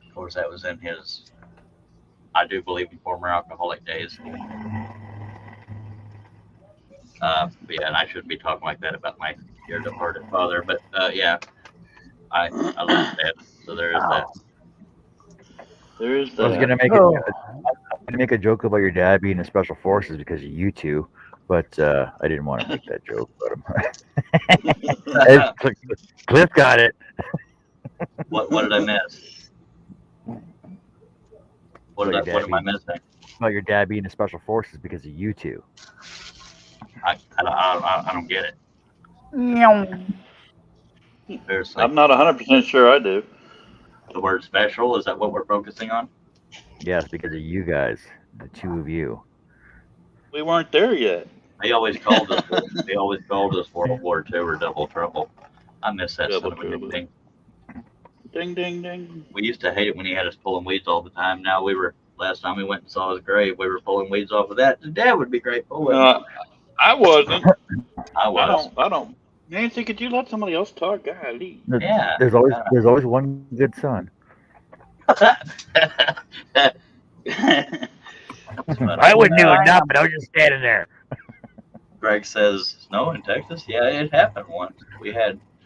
of course, that was in his, I do believe, in former alcoholic days. But yeah, and I shouldn't be talking like that about my dear departed father. But yeah, I love that. So there is that. There is I was that. gonna make a joke about your dad being in special forces because of you two, but I didn't want to make that joke about him. Cliff got it. What did I miss? What am I missing? About your dad being in special forces because of you two. I don't get it. Seriously. I'm not 100% sure I do. The word special, is that what we're focusing on? Yes, because of you guys, the two of you. We weren't there yet. They always called us World War II or Double Trouble. I miss that Double son of a Trouble. thing. Ding, ding, ding. We used to hate it when he had us pulling weeds all the time. Now last time we went and saw his grave, we were pulling weeds off of that. His dad would be grateful. I wasn't. I was. I don't. Nancy, could you let somebody else talk? Golly. Yeah. There's always one good son. I wouldn't do enough, but I was just standing there. Greg says, snow in Texas? Yeah, it happened once.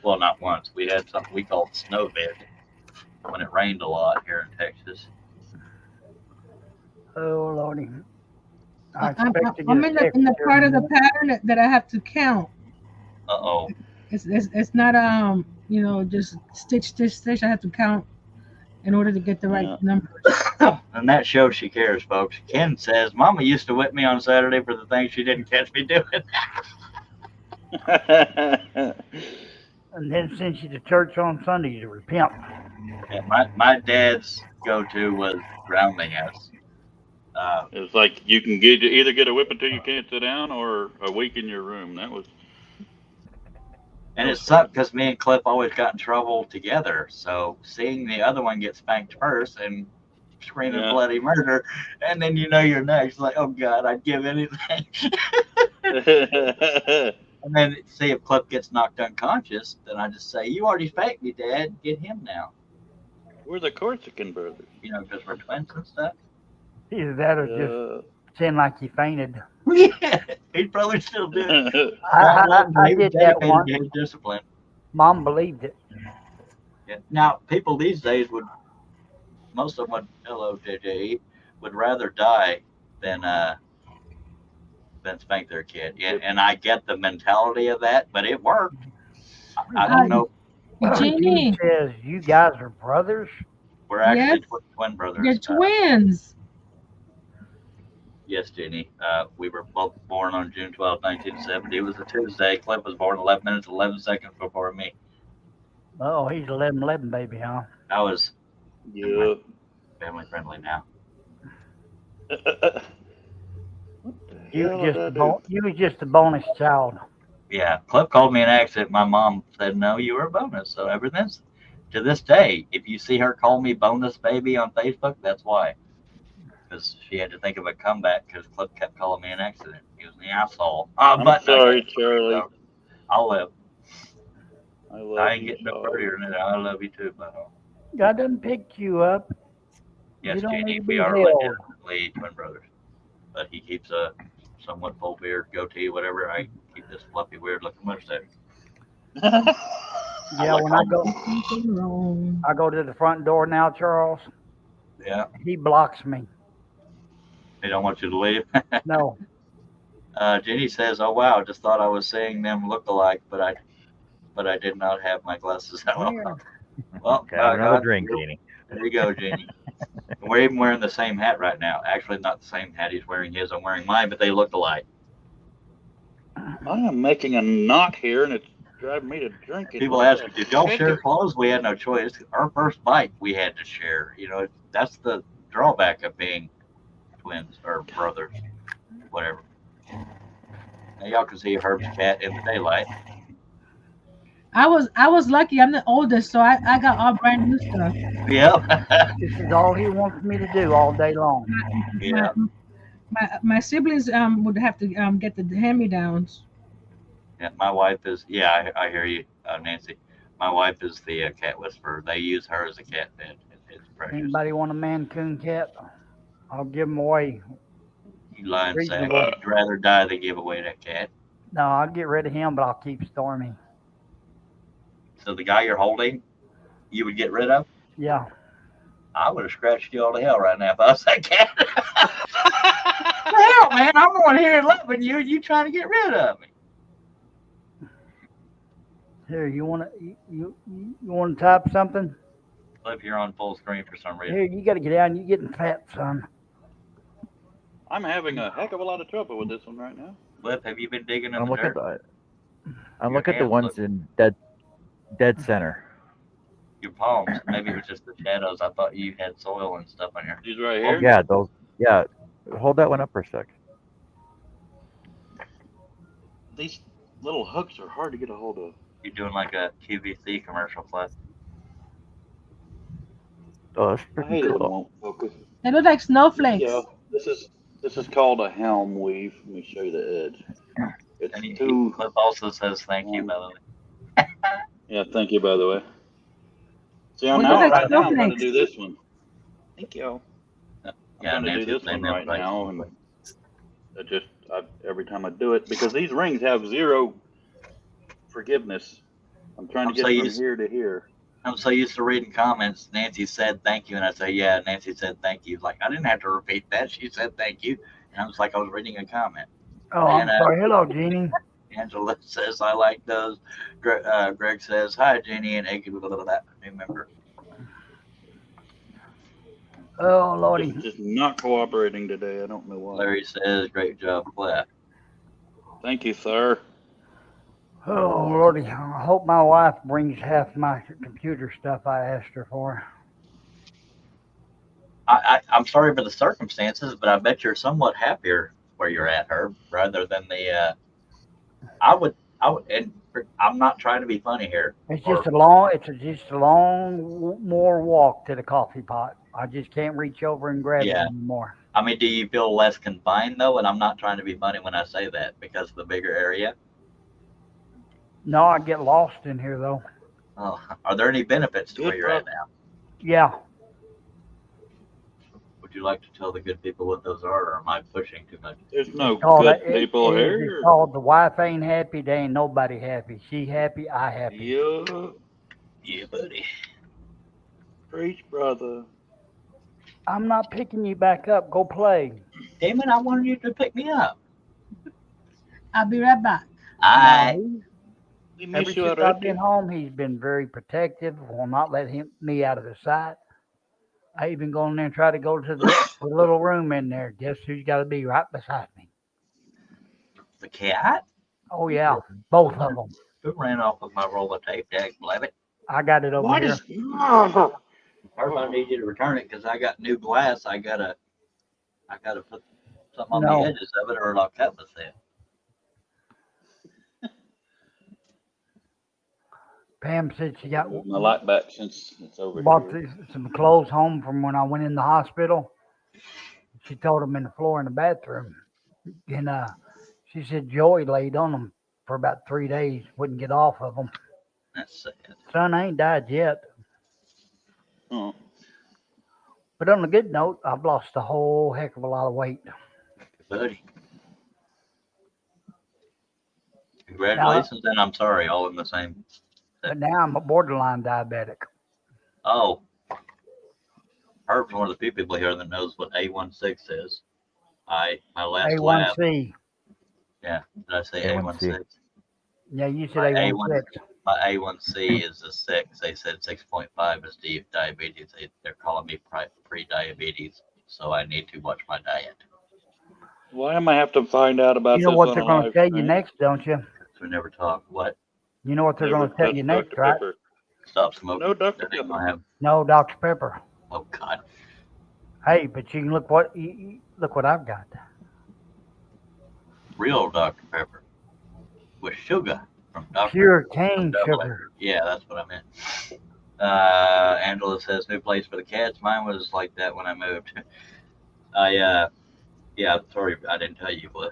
Not once. We had something we called snow bed when it rained a lot here in Texas. Oh Lordy. I I'm expect to get in a the text here part of in a the minute. pattern that I have to count. Uh-oh. It's not just stitch. I have to count in order to get the right Yeah. numbers. And that shows she cares, folks. Ken says, Mama used to whip me on Saturday for the things she didn't catch me doing. And then send you to church on Sunday to repent. And my dad's go-to was grounding us. It's like you can either get a whip until you can't sit down or a week in your room. That was. And it sucked because me and Cliff always got in trouble together. So seeing the other one get spanked first and screaming Yeah. bloody murder, and then you're next. Like, oh God, I'd give anything. And then see if Cliff gets knocked unconscious, then I just say, you already spanked me, Dad. Get him now. We're the Corsican brothers. Because we're twins and stuff. Either that or just Uh, sound like you fainted. Yeah, he'd probably still do it. I He was did that dedicated once. to his discipline. Mom believed it. Yeah. Now, people these days most of them hello JJE, would rather die than spank their kid. Yeah, and I get the mentality of that, but it worked. I don't know. Jeannie, Eugene says you guys are brothers. We're actually Yes. twin brothers. you're twins. Yes, Jenny. We were both born on June 12, 1970. It was a Tuesday. Cliff was born 11 minutes, 11 seconds before me. Oh, he's 11 baby, huh? I was yeah. family friendly now. You hell was did just I a do? you was just a bonus child. Yeah, Cliff called me an accident. My mom said, no, you were a bonus. So ever since, to this day, if you see her call me bonus baby on Facebook, that's why. Because she had to think of a comeback because Cliff kept calling me an accident. He was an asshole. I'm But sorry, okay, Charlie. I'll live. I love I ain't you, getting no sorry. prettier than that. I love you too, but God done picked you up. yes, You don't Janie, need to we be are held. legitimately twin brothers. But he keeps a somewhat full beard, goatee, whatever. I keep this fluffy, weird looking mustache. Yeah, like when I go Something wrong. I go to the front door now, Charles. Yeah, He blocks me. they don't want you to leave. No. Jenny says, "Oh wow, just thought I was seeing them look alike, but I did not have my glasses on." Here. Well, Can I have by another God, drink, Jeannie? there you go, Jenny. And we're even wearing the same hat right now. Actually, not the same hat. He's wearing his. I'm wearing mine, but they look alike. I am making a knot here, and it's driving me to drink it. People ask, "Did y'all share clothes?" We had no choice. Our first bite, we had to share. You know, that's the drawback of being twins or brothers, whatever. Now y'all can see Herb's cat in the daylight. I was lucky. I'm the oldest, so I got all brand new stuff. Yeah. This is all he wants me to do all day long. Yeah. My siblings would have to get the hand me downs. Yeah, my wife is. Yeah, I hear you, Nancy. My wife is the cat whisperer. They use her as a cat bed. It's precious. Anybody want a Mancoon cat? I'll give them away. You lying sack. Reasonable. You'd rather die than give away that cat. No, I'll get rid of him, but I'll keep Stormy. So the guy you're holding, you would get rid of? Yeah. I would have scratched you all to hell right now if I was that cat. Hell, man, I'm on here loving you, and you trying to get rid of me. Here, you want to you want to type something? Cliff, you're on full screen for some reason. Here, you got to get out. You're getting fat, son. I'm having a heck of a lot of trouble with this one right now. Cliff, have you been digging in I'm the looking at dirt? I'm Your looking at the hands ones look- in dead center. Your palms. Maybe it was just the shadows. I thought you had soil and stuff on your. These right Oh here. yeah, those. Yeah, hold that one up for a sec. These little hooks are hard to get a hold of. You're doing like a QVC commercial, Cliff. Oh, that's I pretty hate it when it cool. won't focus. They look like snowflakes. Yeah, this is called a helm weave. Let me show you the edge. It's And two. Cliff also says thank you, by the way. Yeah, thank you, by the way. See, I'm Well, now they're like right now. I'm going to snowflakes. do this one. Thank you. I'm Yeah, going to do Nancy's this saying one that right right. now, and every time I do it, because these rings have zero forgiveness. I'm trying to I'm get so from used- here to here. I'm so used to reading comments. Nancy said thank you, and I say, yeah. Nancy said thank you. Like I didn't have to repeat that. She said thank you, and I was like I was reading a comment. Oh, I'm And, sorry. Hello, Jeannie. Angela says I like those. Greg says hi, Jenny, and Eggy. Blah, blah, blah, blah. New member. Oh, Lordy. Just not cooperating today. I don't know why. Larry says great job, Cliff. Thank you, sir. Oh, Lordy. I hope my wife brings half my computer stuff I asked her for. I'm sorry for the circumstances, but I bet you're somewhat happier where you're at, Herb, rather than the. I would, and I'm not trying to be funny here. It's just a long more walk to the coffee pot. I just can't reach over and grab Yeah. it anymore. I mean, do you feel less confined though? And I'm not trying to be funny when I say that because of the bigger area. No, I get lost in here though. Oh, are there any benefits to Good where you're at now? Yeah. Would you like to tell the good people what those are, or am I pushing too much? There's no Called good it- people it- here. It's called the wife ain't happy, they ain't nobody happy. She happy, I happy. Yeah, Yeah, buddy. preach, brother. I'm not picking you back up. Go play. Damn it! I wanted you to pick me up. I'll be right back. We Ever miss you since I've already. been home, he's been very protective. Will not let me out of his sight. I even go in there and try to go to the little room in there. Guess who's got to be right beside me? The cat? Oh yeah, both of them. Who ran off with my roll of tape, Dag Blabbit? I got it over What here. is? Everybody need you to return it because I got new glass. I gotta put Something on No. the edges of it, or like that was it. Pam said she got Move my light back since it's over bought here. some clothes home from when I went in the hospital. She told them in the floor in the bathroom. And she said Joey laid on them for about 3 days, wouldn't get off of them. That's sad. Son, I ain't died yet. Oh, But on a good note, I've lost a whole heck of a lot of weight. Buddy. Congratulations, and I'm sorry, all in the same. But now I'm a borderline diabetic. Oh, Herb's one of the few people here that knows what A16 is. My last lab. A1C. Yeah, did I say A1C. A16? Yeah, you said My A16. My A1C is a 6. They said 6.5 is diabetes. They're calling me pre-diabetes, so I need to watch my diet. why am I have to find out about You know this what on they're a going to live tell you stream? next, don't you? So we never talk. What? You know what they're Never going to tell you touch next, Dr. right? Pepper. Stop smoking. No Dr. That ain't Pepper. gonna have. No, Dr. Pepper. Oh God. Hey, but you can look what I've got. Real Dr. Pepper with sugar from Dr. Pure cane Double sugar. Yeah, that's what I meant. Angela says new place for the cats. Mine was like that when I moved. Yeah, sorry, I didn't tell you, but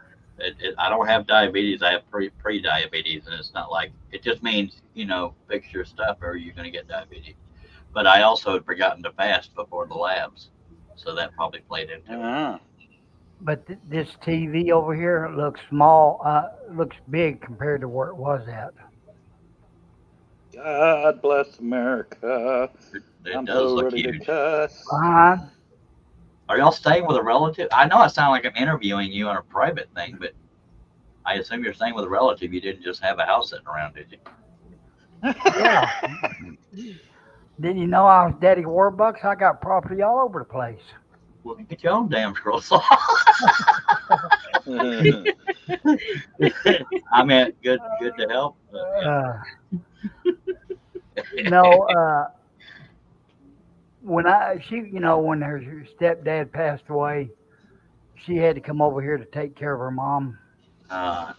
I don't have diabetes. I have pre-diabetes, and it's not like it just means fix your stuff or you're gonna get diabetes. But I also had forgotten to fast before the labs, so that probably played into it. Ah. But this TV over here looks small, looks big compared to where it was at. God bless America. It I'm does so look ready huge. to cuss. Are y'all staying with a relative? I know I sound like I'm interviewing you on a private thing, but I assume you're staying with a relative. You didn't just have a house sitting around, did you? Yeah. Didn't you know I was Daddy Warbucks? I got property all over the place. Well, get your own damn scroll saw. I mean, good to help. But, No, when when her stepdad passed away, she had to come over here to take care of her mom. uh,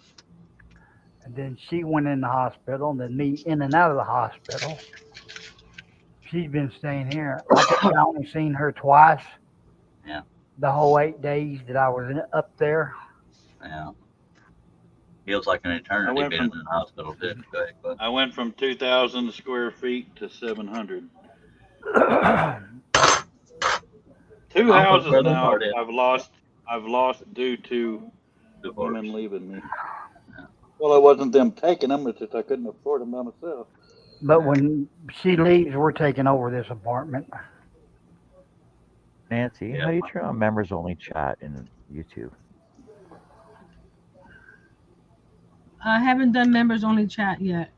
And then she went in the hospital, and then me in and out of the hospital. She's been staying here. I think I only seen her twice. Yeah. The whole 8 days that I was up there. yeah. Feels like an eternity went being from- in the hospital, too. Go ahead, Cliff. I went from 2,000 square feet to 700. Two I'm houses from now Florida. I've lost due to Divorce. women leaving me. Well, it wasn't them taking them; it's just I couldn't afford them by myself. But when she leaves, we're taking over this apartment. Nancy, Yeah. how do you turn on members only chat in YouTube? I haven't done members only chat yet.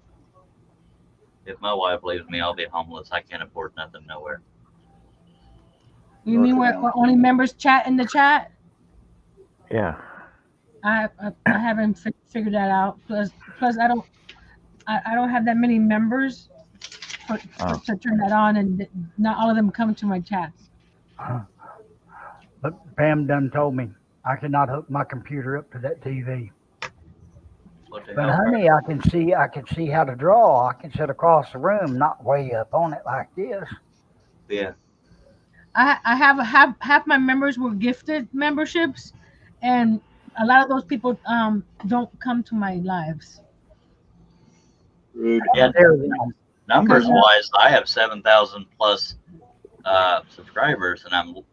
If my wife leaves me, I'll be homeless. I can't afford nothing nowhere. You mean where only members chat in the chat? Yeah. I haven't figured that out. Plus I don't have that many members to turn that on, and not all of them come to my chats. But Pam done told me I cannot hook my computer up to that TV. What the But hell? honey, I can see how to draw. I can sit across the room, not way up on it like this. Yeah. I have half my members were gifted memberships, and a lot of those people don't come to my lives. Rude. Yeah, There we go. numbers wise, I have 7,000 plus subscribers,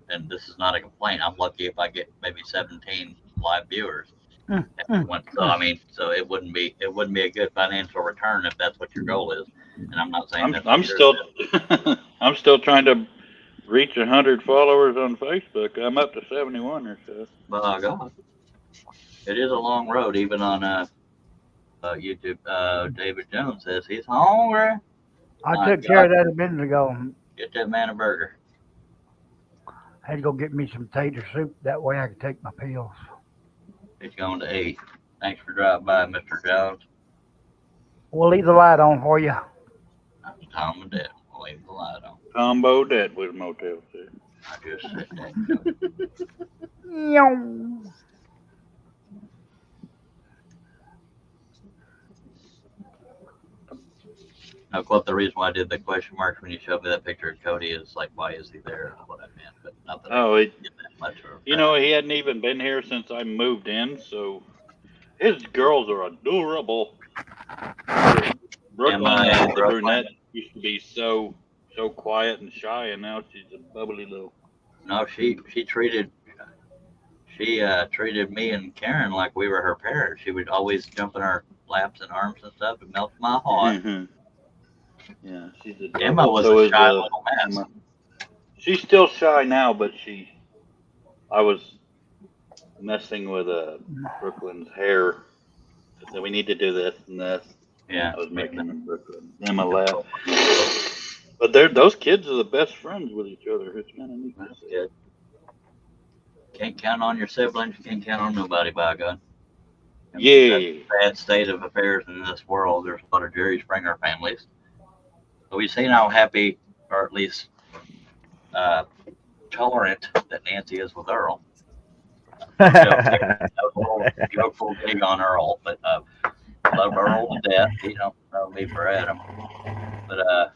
and this is not a complaint. I'm lucky if I get maybe 17 live viewers. So I mean, so it wouldn't be a good financial return if that's what your goal is. And I'm not saying that. I'm still I'm still trying to reach 100 followers on Facebook. I'm up to 71 or so. Oh God, it is a long road, even on YouTube. David Jones says he's hungry. I My took care of God. that a minute ago. Get that man a burger. Had to go get me some tater soup. That way I could take my pills. He's going to eat. Thanks for dropping by, Mr. Jones. We'll leave the light on for you. I'm Tom and Dad. We'll leave the light on. Combo dead with Motel 6. I just said that. Meow. Of course, the reason why I did the question marks when you showed me that picture of Cody is like, why is he there? Is what I meant, but not that Oh, I get that much. you know, he hadn't even been here since I moved in, so his girls are adorable. Brooklyn, the brunette, used to be so quiet and shy, and now she's a bubbly little. No, she treated me and Karen like we were her parents. She would always jump in our laps and arms and stuff. It melted my heart. Mm-hmm. Yeah, she's adorable. Emma was So a is, shy little mess. Emma. She's still shy now, but I was messing with Brooklyn's hair. I said we need to do this and this. Yeah, I was making Brooklyn Emma laugh. But those kids are the best friends with each other. It's kind of neat. That's good. Can't count on your siblings. Can't count on nobody, by God. Yeah. That's the sad state of affairs in this world. There's a lot of Jerry Springer families. So we've seen how happy, or at least tolerant, that Nancy is with Earl. That was a little jokeful dig on Earl, but love Earl to death. He don't know me for Adam. But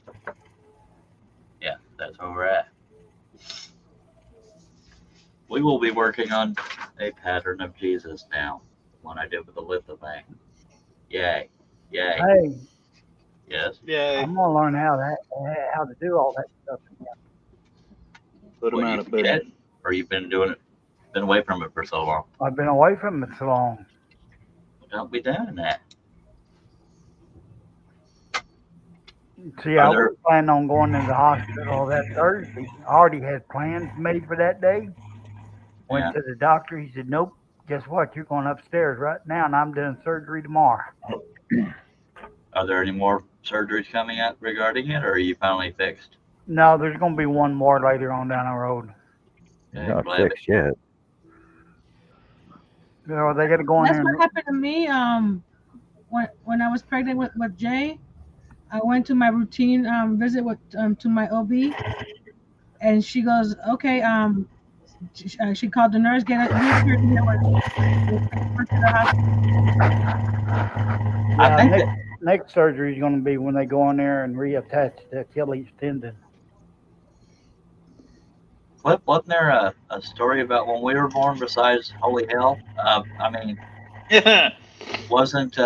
yeah, that's where we're at. We will be working on a pattern of Jesus now. One I did with the lithophane. Yay. Yay. Hey, Yes. Yeah. I'm gonna learn how to do all that stuff again. Put them What, out you of bed. did? Or you've been doing it, been away from it for so long? I've been away from it so long. Don't be doing that. See, I Are there- was planning on going to the hospital that Thursday. I already had plans made for that day. Went Yeah. to the doctor. He said, nope, guess what? You're going upstairs right now, and I'm doing surgery tomorrow. Are there any more surgeries coming up regarding it, or are you finally fixed? No, there's going to be one more later on down the road. Okay, Not glad fixed yet. So they got to go in That's there. what And, happened to me. When I was pregnant with Jay, I went to my routine visit with to my OB, and she goes, okay. She called the nurse, get here to the hospital. I think next surgery is going to be when they go in there and reattach the Achilles tendon. Cliff, wasn't there a story about when we were born besides Holy Hell? I mean, Yeah. wasn't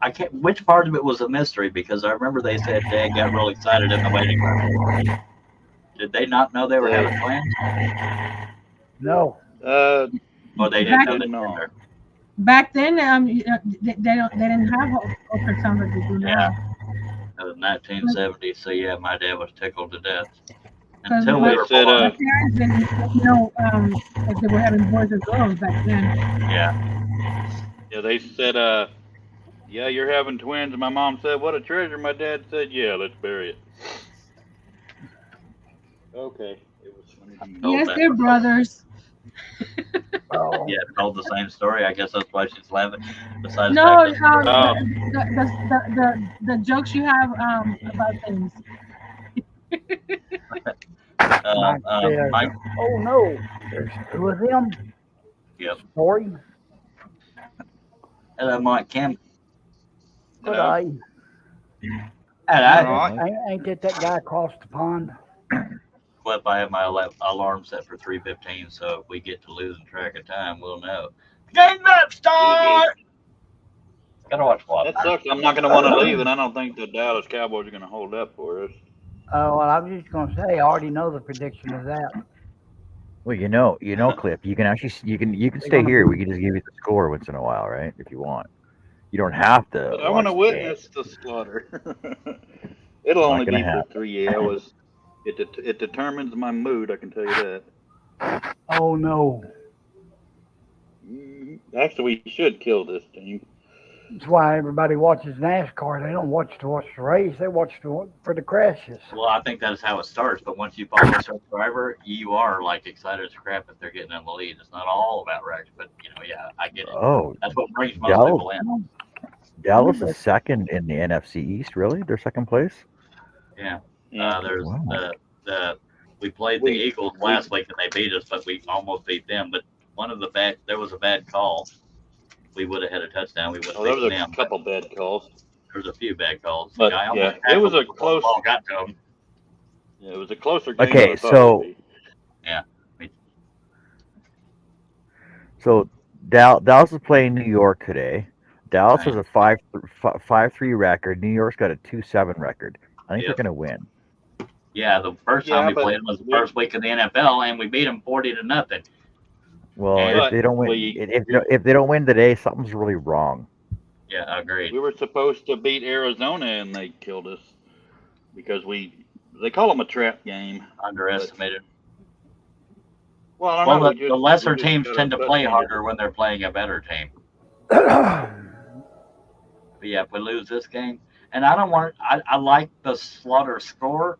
I can't. Which part of it was a mystery? Because I remember they said Dad got real excited in the waiting room. Did they not know they were having twins? No. Or they didn't know they No. were? Back then, they didn't have ultrasound like they do now. Yeah. It was 1970, so yeah, my dad was tickled to death. 'Cause Until my- we were said, born. My parents didn't know if they were having boys or girls back then. Yeah. Yeah, they said, yeah, you're having twins. And my mom said, what a treasure. My dad said, yeah, let's bury it. Okay. It was funny. Oh, Yes, that- they're brothers. Oh. Yeah, told the same story. I guess that's why she's laughing. Besides No, the fact that- the jokes you have about things. Mike, Oh no, there's two of them. Yep. Sorry, hello, Mike Kim. but Hello. Hello. ain't that guy across the pond? Clip, I have my alarm set for 3:15, so if we get to losing track of time, we'll know. Game up, start! Gotta watch what? That sucks. I'm not going to want to leave, and I don't think the Dallas Cowboys are going to hold up for us. Oh, well, I was just gonna say, I already know the prediction of that. Well, you know, Cliff. You can actually you can stay here. We can just give you the score once in a while, right? If you want. You don't have to. But I want to watch the game. witness the slaughter. It'll only gonna be for happen. 3 hours. It determines my mood, I can tell you that. Oh no, Actually, we should kill this team. that's why everybody watches NASCAR. They don't watch the race. They watch for the crashes. Well, I think that's how it starts, but once you follow a certain driver, you are like excited as crap if they're getting in the lead. It's not all about wrecks, but yeah, I get it. Oh, That's what brings most Dallas. people in. Dallas is second in the NFC East. Really, they're second place. Yeah. Yeah. There's Wow. we played the Eagles last week and they beat us, but we almost beat them. But there was a bad call. We would have had a touchdown. We would have Oh, there beat was a them. couple bad calls. There was a few bad calls. But, I yeah, almost it was a tackled him before the close- ball got to him. Yeah, it was a closer game. Okay, than I thought so- it would be. So Dallas is playing New York today. Dallas Right. has a 5-3 record. New York's got a 2-7 record. I think Yep. they're going to win. Yeah, the first Yeah, time we but played them was the we- first week of the NFL, and we beat them 40-0. Well, Yeah, if they don't win, we- if they don't win today, something's really wrong. Yeah, I agree. We were supposed to beat Arizona and they killed us because they call them a trap game. Underestimated. Well, I don't Well, know. the lesser we just teams got tend to our play touchdown. harder when they're playing a better team. But yeah, if we lose this game, and I don't want, I like the Slaughter score,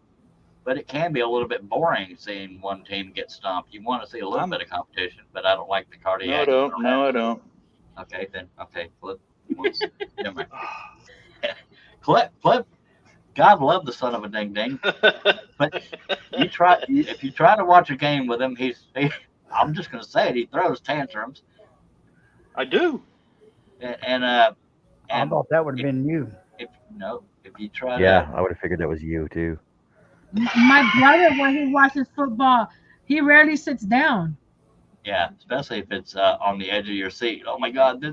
but it can be a little bit boring seeing one team get stomped. You want to see a little bit of competition, but I don't like the No, I cardiac. don't. No, I don't. Okay, then. Okay, Clip. Never mind. Clip. God love the son of a ding ding. But if you try to watch a game with him, I'm just gonna say it. He throws tantrums, I do. and I and thought that would have been you. if you try Yeah, I would have figured that was you too. My brother, when he watches football, he rarely sits down. yeah, especially if it's on the edge of your seat. Oh my God,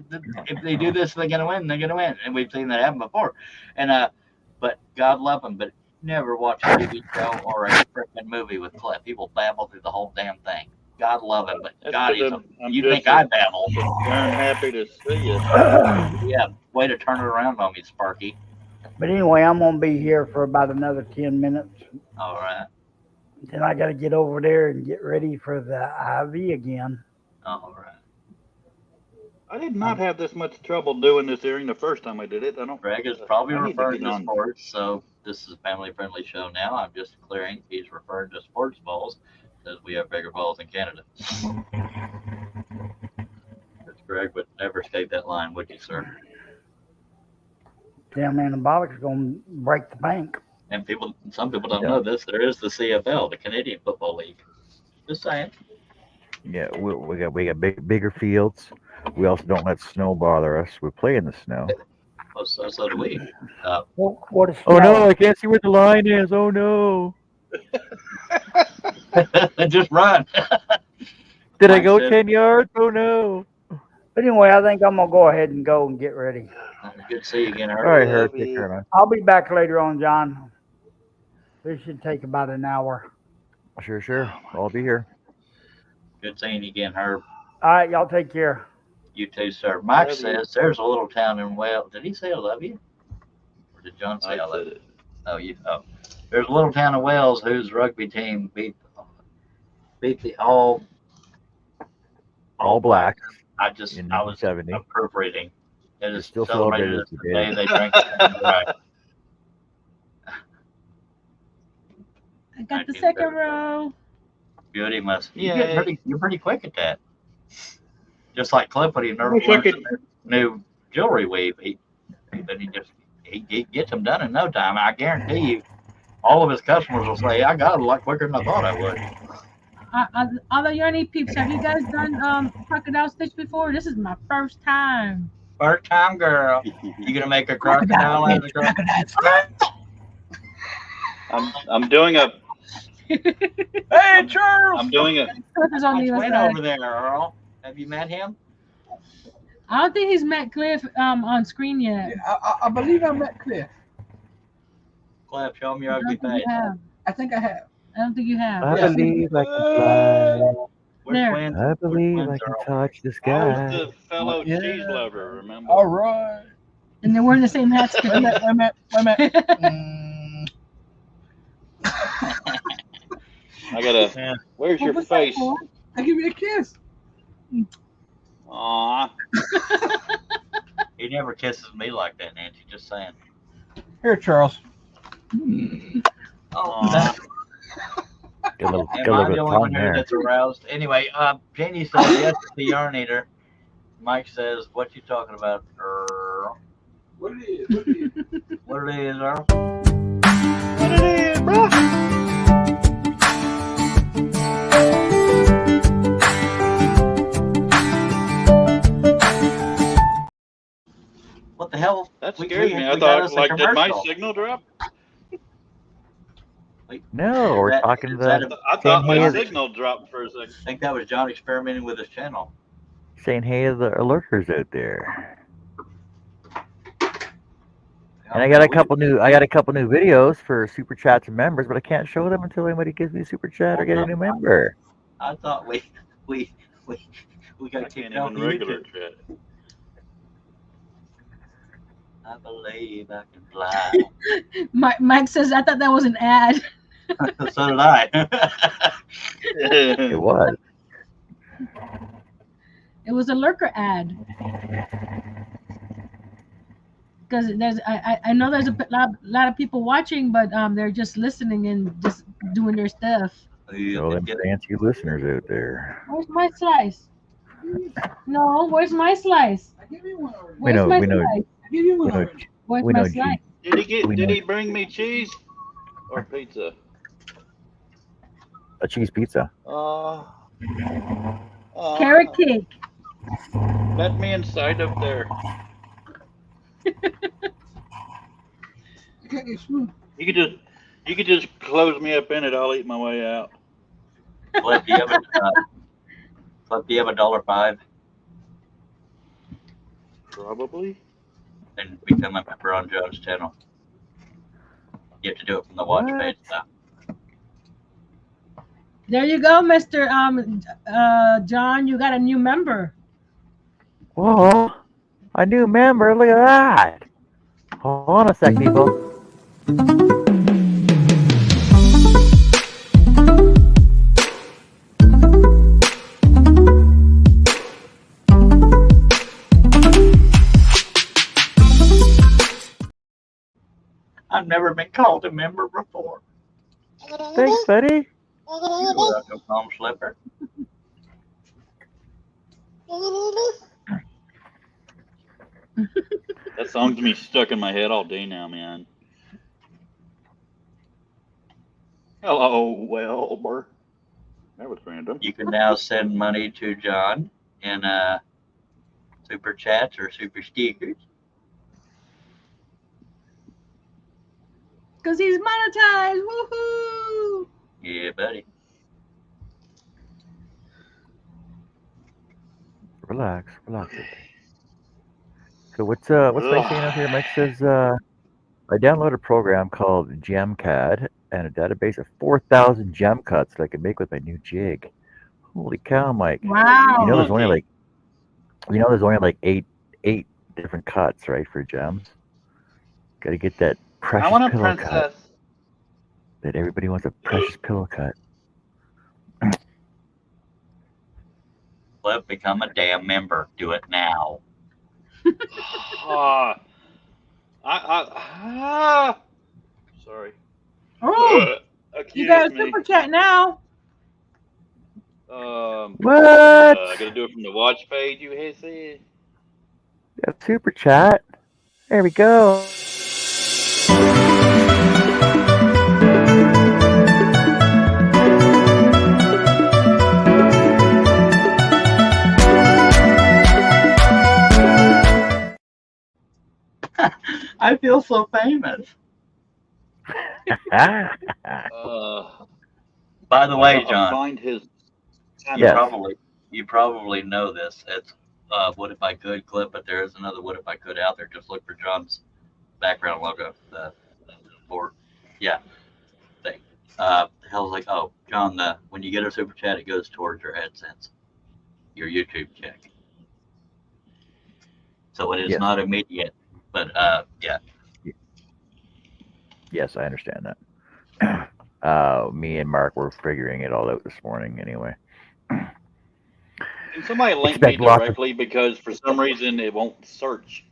if they do this, they're gonna win. They're gonna win, and we've seen that happen before. And but God love him, but never watch a TV show or a freaking movie with Cliff. He will babble through the whole damn thing. God love him, but That's God, because I'm you just think I babble? darn happy to see you. Yeah, way to turn it around on me, Sparky. But anyway, I'm gonna be here for about another 10 minutes. All right, Then I gotta get over there and get ready for the IV again. all right. I did not have this much trouble doing this hearing the first time I did it. I don't. Greg is probably I need to referring get to on. sports, so this is a family-friendly show now. I'm just clearing. He's referring to sports balls, because we have bigger balls in Canada. Because Greg would never skate that line, would you, sir? Damn anabolics gonna break the bank. And some people don't know this. There is the CFL, the Canadian Football League. Just saying. Yeah, we got bigger fields. We also don't let snow bother us. We play in the snow. Well, so do we. What is Oh no, I can't see where the line is. Oh no. Just run. Did I Mine go said- 10 yards? Oh no. But anyway, I think I'm gonna go ahead and go and get ready. Good to see you again, All Herb. right, Herb, take care, man. I'll be back later on, John. This should take about an hour. Sure. I'll be here. Good seeing you again, Herb. All right, y'all take care. You too, sir. Mike Love you. says there's a little town in Wales. Did he say I love you? Or did John say I, love said you? it. Oh. There's a little town in Wales whose rugby team beat the all Black I in was 1970. I'm proofreading. It is Still celebrated as celebrated the day today. they drank. Right. I got the second row. Beauty must. Yay. You're pretty quick at that. Just like Cliff, when he never Wish I learns could- some new jewelry weave, he gets them done in no time. I guarantee you, all of his customers will say, "I got it a lot quicker than I thought I would." All the Yarny peeps, have you guys done crocodile stitch before? This is my first time. First time, girl. You gonna make a crocodile out of the crocodile? I'm doing a. Hey, Charles. I'm doing a. Cliff is on the other Wait side. over there, Earl. Have you met him? I don't think he's met Cliff on screen yet. I believe I met Cliff. Cliff, show him your I ugly don't think face. you have. I think I have. I don't think you have. I Yeah. believe I can fly. We're There. twins. I believe twins, I can Earl. touch the I was sky. the fellow Yeah. cheese lover. Remember? All right. And they're wearing the same hats. Wait a minute. I gotta. Where's your What's that face? for? I give you a kiss. Aw. He never kisses me like that, Nancy. Just saying. Here, Charles. Oh, that, Got a little, am got a I little the bit of only tongue one here there. that's aroused? Anyway, Janie says yes to the yarn eater. Mike says, "What you talking about, Earl? What it is? What it is? What it is, Earl?" What it is, bro? What the hell? That We- scared we- me. I we got us thought, a like, did my commercial. signal drop? No, we're That- talking is the that a- I thought my Hey, signal dropped for a second. I think that was John experimenting with his channel. saying hey to the lurkers out there. And I got a couple new videos for super chats and members, but I can't show them until anybody gives me a super chat or get a new member. I thought we I got can't kicked out even of regular YouTube. chat. I believe I can fly. Mike says, I thought that was an ad. So did I. It was. It was a lurker ad. Because I know there's a lot of people watching, but they're just listening and just doing their stuff. All them fancy listeners out there. Where's my slice? No, where's my slice? I give you one already. We Where's know- my we know- slice? I give you one We know, already. Where's we my know slice? Did he bring me cheese or pizza? a cheese pizza. Carrot cake. Let me inside up there. I can't get smooth. You could just close me up in it. I'll eat my way out. Cliff, do you have $1.05? Probably. And become a member on John's channel. You have to do it from the watch What? page now. There you go, Mr. John. You got a new member. Whoa, a new member. Look at that. Hold on a sec, people. I've never been called a member before. Thanks, buddy. You're welcome, Home Slipper. That song's gonna be stuck in my head all day now, man. Hello, Wilbur. That was random. You can now send money to John in super chats or super stickers. Because he's monetized. Woohoo! Yeah, buddy. Relax. So what's Mike saying out here? Mike says I downloaded a program called GemCAD and a database of 4,000 gem cuts that I can make with my new jig. Holy cow, Mike! Wow. You know there's only like eight different cuts, right, for gems. Got to get that I precious want a pillow cut princess. that everybody wants, a precious pillow cut. Cliff, become a damn member. Do it now. Sorry. Oh, you Excuse got a me. super chat now. What? I gotta do it from the watch page. You had said. Got a super chat. There we go. I feel so famous. Uh, By the way, I'll John, find his. Yes. you probably know this. It's What If I Could clip, but there is another What If I Could out there. Just look for John's background logo, the board. Yeah, thing. Hell's like, oh, John, when you get a super chat, it goes towards your AdSense, your YouTube check. So it is Yes. not immediate, but yeah. Yes, I understand that. Me and Mark were figuring it all out this morning anyway. Can somebody link Expect me lots of- directly because for some reason it won't search.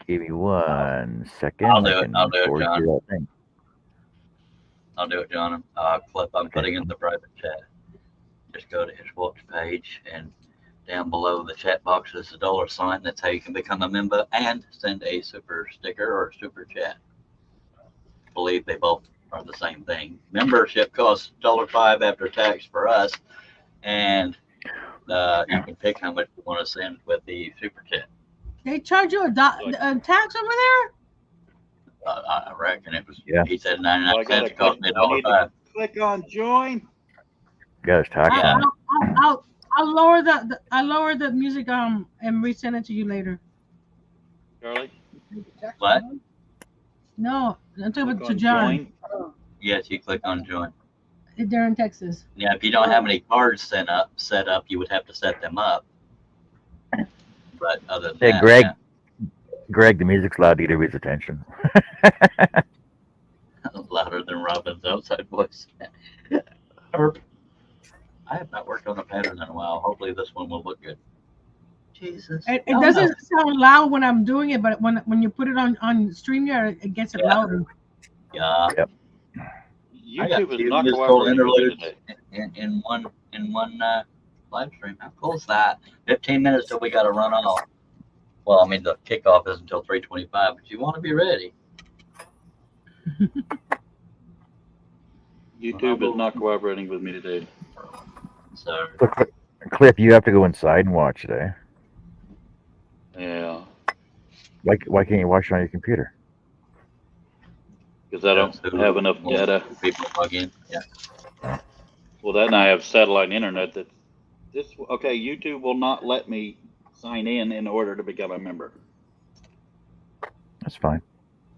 Give me 1 second. I'll do I it. can I'll do it, forward John. you that thing. I'll do it, John. Clip I'm putting in the private chat. Just go to his watch page, and down below the chat box is a $sign. That's how you can become a member and send a super sticker or super chat. I believe they both are the same thing. Membership costs $5 after tax for us, and you can pick how much you want to send with the super chat. They charge you a tax over there? I reckon it was. Yeah. He said Well, 99 I cents. gotta It cost me click- I need to- $1.05. Click on join. Guys, tax Yeah. on it. I'll lower I'll lower the music and resend it to you later. Charlie, What? No, I'm talking click about to on John. join. Yes, you click on join. They're in Texas. Yeah, if you don't have any cards set up, you would have to set them up. But other than Hey, that, Greg. yeah. Greg, the music's loud to get everybody's attention. Louder than Robin's outside voice. Herb, I have not worked on a pattern in a while. Hopefully this one will look good. Jesus. It Oh, doesn't sound loud when I'm doing it, but when you put it on StreamYard, it gets it Yeah. louder. Yeah. I got YouTube is two not musical cooperating with me interludes today. in one live stream. How cool is that? 15 minutes till we got to run off. Well, I mean the kickoff is until 3:25, but you want to be ready. YouTube is not cooperating with me today. So Cliff, you have to go inside and watch today. Yeah, Why can't you watch it on your computer? because I don't have enough data. People plug in. Yeah. Well, then I have satellite internet. Okay, YouTube will not let me sign in order to become a member. That's fine.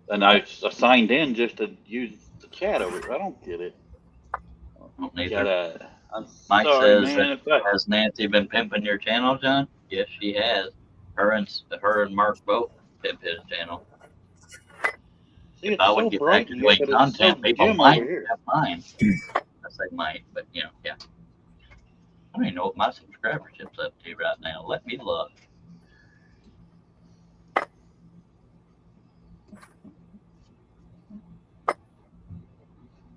And I signed in just to use the chat over here. I don't get it. Don't need Gotta, I'm Mike sorry, says man. If I- Has Nancy been pimping your channel, John? Yes, she has. Her and Mark both pimp his channel. See, If it's I would so get bright back to in doing here, but it's content, so people dim might over here. have mine. I say might, but yeah. I don't even know what my subscribership's up to right now. Let me look.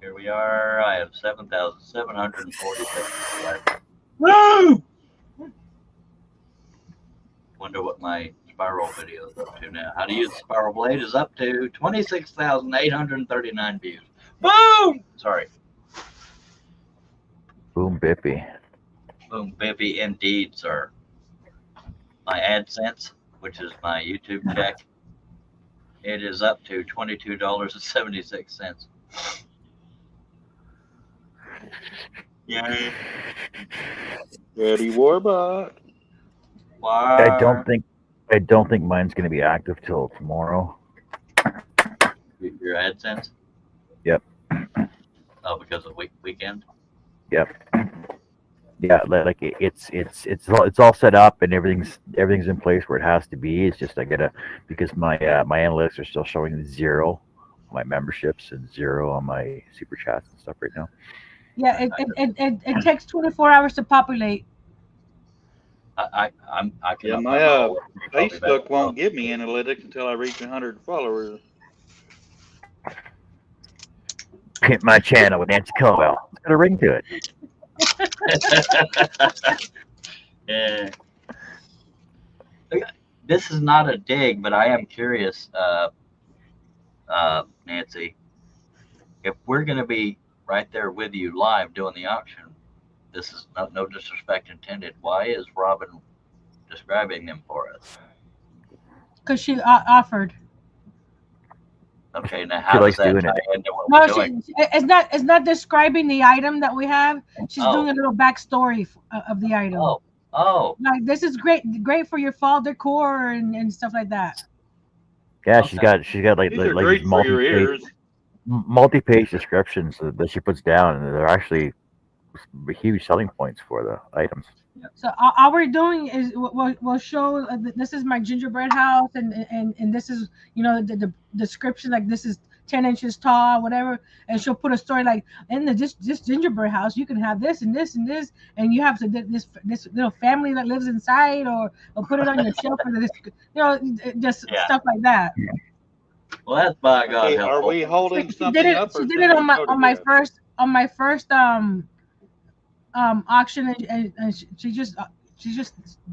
Here we are. I have 7,747 subscribers. Woo! Wonder what my spiral video is up to now. How to use Spiral Blade is up to 26,839 views. Boom! Sorry. Boom Bippy. Boom, baby, indeed, sir. My AdSense, which is my YouTube check, it is up to $22.76. Yay. Daddy Warbot. I don't think mine's gonna be active till tomorrow. Your AdSense? Yep. Oh, because of weekend? Yep. Yeah, like it's all set up and everything's in place where it has to be. It's just I gotta, because my analytics are still showing 0 on my memberships and 0 on my super chats and stuff right now. Yeah, it takes 24 hours to populate. I Yeah, can. my Facebook won't give me analytics until I reach 100 followers. Pimp my channel with Nancy Caldwell. It's got a ring to it. Yeah. This is not a dig, but I am curious, Nancy. If we're going to be right there with you live doing the auction, this is no disrespect intended. Why is Robin describing them for us? Because she offered. Okay, now She how does likes that doing tie it. into what No, we're doing? it's not describing the item that we have. She's Oh. doing a little backstory of the item. Oh, Like, this is great for your fall decor and stuff like that. Yeah, Okay. she's got like These are like great these for your ears. multi-page descriptions that she puts down, and they're actually huge selling points for the items. So all we're doing is we'll show this is my gingerbread house, and this is, you know, the description, like this is 10 inches tall, whatever, and she'll put a story like, in this gingerbread house you can have this and this and this, and you have to this little family that lives inside, or put it on your shelf, or this, you know, just Yeah. stuff like that. well, that's by God Okay, helpful. are we holding She something did it. up? She or did is it on my together? first auction, and she just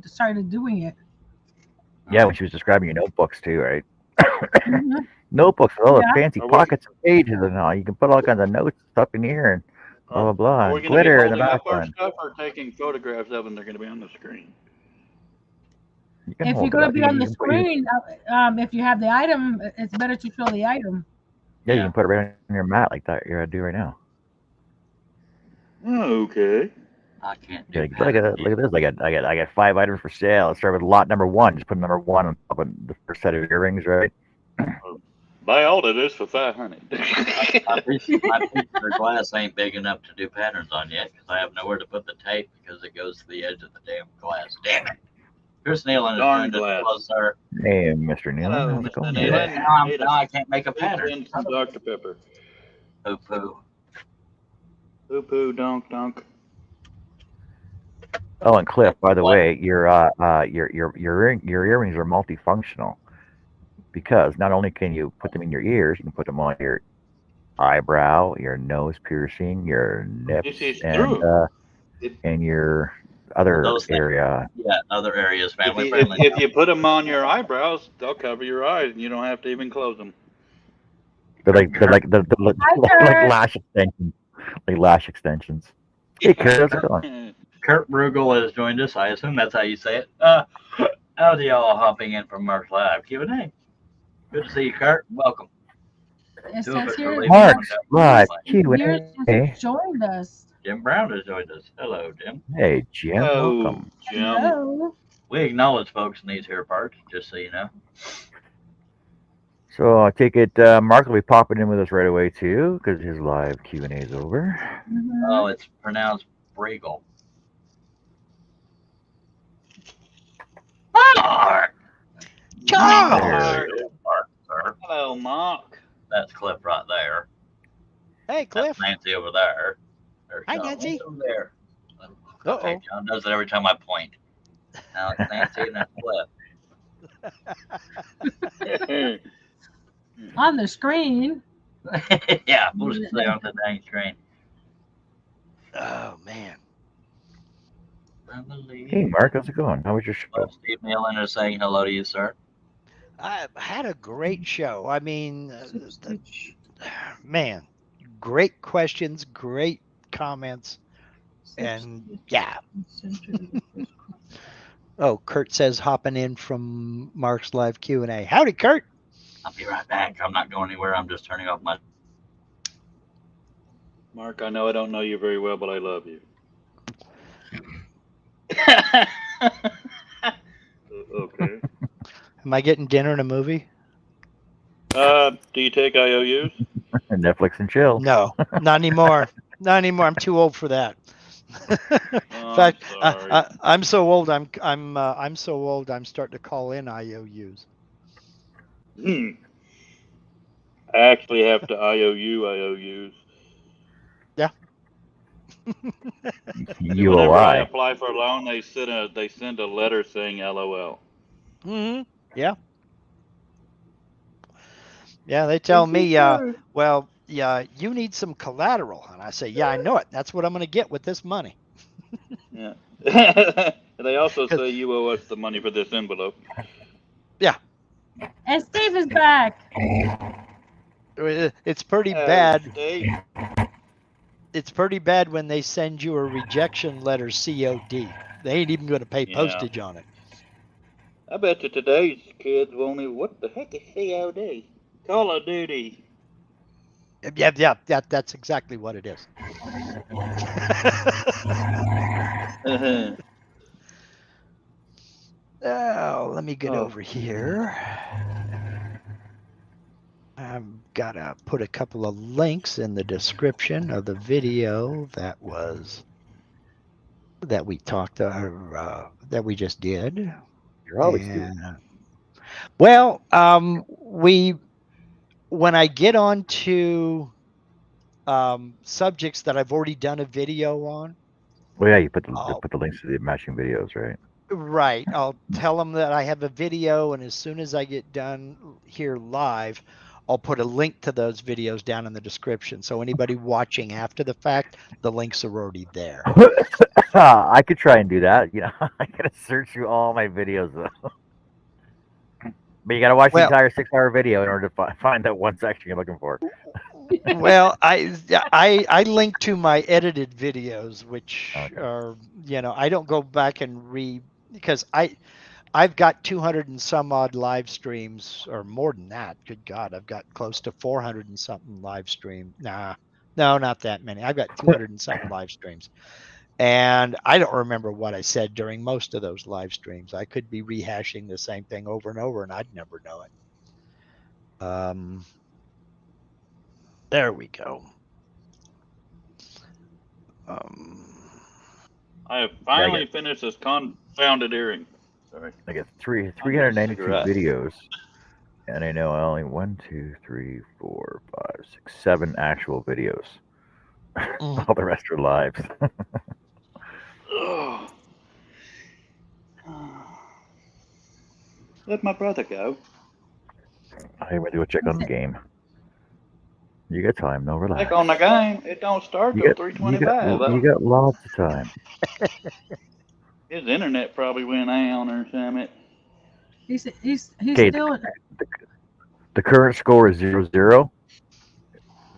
started doing it. Yeah, when she was describing your notebooks too, right? Mhm. Notebooks with all the Yeah. fancy Are we- pockets and pages and all. You can put all kinds of notes stuff in here, and blah blah blah. Are we and going to be glitter in the holding up our background. stuff or taking photographs of them? They're going to be on the screen. You can If hold you're it going to up. be You on can- the you can put it- screen, if you have the item, it's better to show the item. Yeah, you Yeah. can put it right on your mat like that. You're gonna do right now. Okay. I can't do Look at patterns. look at this. I got 5 items for sale. Let's start with lot number 1. Just put number 1 on top of the first set of earrings, right? Buy all of this for $500. My piece of glass ain't big enough to do patterns on yet because I have nowhere to put the tape because it goes to the edge of the damn glass. Damn it. Chris Nealon is Darn doing glass. this. Hello, sir. Hey, Mr. Nealon, Hello, how's it Mr. going? Nealon. Now I can't make a pattern. And some Dr. Pepper. Poo poo. Poo poo donk donk. Oh, and Cliff, by the What? way, your earrings are multifunctional because not only can you put them in your ears, you can put them on your eyebrow, your nose piercing, your nips, This is and true. and your other Those things. area. Yeah, other areas, If family you, friendly. if you put them on your eyebrows, they'll cover your eyes, and you don't have to even close them. They're like Kurt. lash extensions, like lash extensions. Hey, Kurt, how's it going? Kurt Brugel has joined us. I assume that's how you say it. How's y'all hopping in from Mark's Live Q&A? Good to see you, Kurt. Welcome. It Two of says us here, are leaving. Mark's Live Yours Q&A. has joined us. Jim Brown has joined us. Hello, Jim. Hey, Jim, Oh, welcome. Jim. Hello. We acknowledge folks in these here parts, just so you know. So I take it Mark will be popping in with us right away too, because his live Q&A is over. Mhm. Oh, it's pronounced Bregel. Mark! There. Mark, sir. Hello, Mark. That's Cliff right there. Hey, Cliff. That's Nancy over there. There's Hi, John Nancy. over there. Uh-oh. Okay, John does it every time I point. Now it's Nancy and that's Cliff. On the screen. Yeah, we'll just stay on the dang screen. Oh, man. Hey, Mark, how's it going? How was your show? Steve Nealon is saying hello to you, sir. I had a great show. I mean, man, great questions, great comments, and yeah. Oh, Kurt says hopping in from Mark's live Q&A. Howdy, Kurt. I'll be right back. I'm not going anywhere. I'm just turning off my. Mark, I know I don't know you very well, but I love you. Okay. Am I getting dinner and a movie? Do you take IOUs? Netflix and chill. No, not anymore. Not anymore. I'm too old for that. In fact, sorry. I'm so old. I'm so old. I'm starting to call in IOUs. I actually have to IOUs. Whenever I UOI. apply for a loan, they send a letter saying LOL. Mm-hmm. Yeah. Yeah, they tell me, well, yeah, you need some collateral, and I say, yeah, I know it. That's what I'm going to get with this money. Yeah. And they also say you owe us the money for this envelope. And Steve is back. It's pretty bad. It's pretty bad when they send you a rejection letter COD. They ain't even going to pay Yeah. postage on it. I bet you today's kids won't even. What the heck is COD? Call of Duty. Yeah, that's exactly what it is. Oh, let me get over here. I've got to put a couple of links in the description of the video that we talked that we just did. You're always doing. And, well, when I get onto subjects that I've already done a video on, Well, yeah, you put Oh. the links to the matching videos, right? right, I'll tell them that I have a video, and as soon as I get done here live, I'll put a link to those videos down in the description. So anybody watching after the fact, the links are already there. I could try and do that. You know, I gotta search through all my videos though. But you gotta watch Well- the entire 6-hour video in order to find that one section you're looking for. Well, I link to my edited videos, which Okay. are, I don't go back and because I've got 200 and some odd live streams, or more than that. Good God, I've got close to 400 and something live stream. Nah, no, not that many. I've got 200 and something live streams. And I don't remember what I said during most of those live streams. I could be rehashing the same thing over and over, and I'd never know it. There we go. I have finally finished this confounded earring. Sorry. I got 392 cigarette. videos, and I know I only 1, 2, 3, 4, 5, 6, 7 actual videos. All the rest are lives. Ugh. Let my brother go. I went to go check on the game. You got time, no relax. Check on the game. It don't start till 3:25. You got lots of time. His internet probably went down or something. He's Okay, still. the current score is 0-0.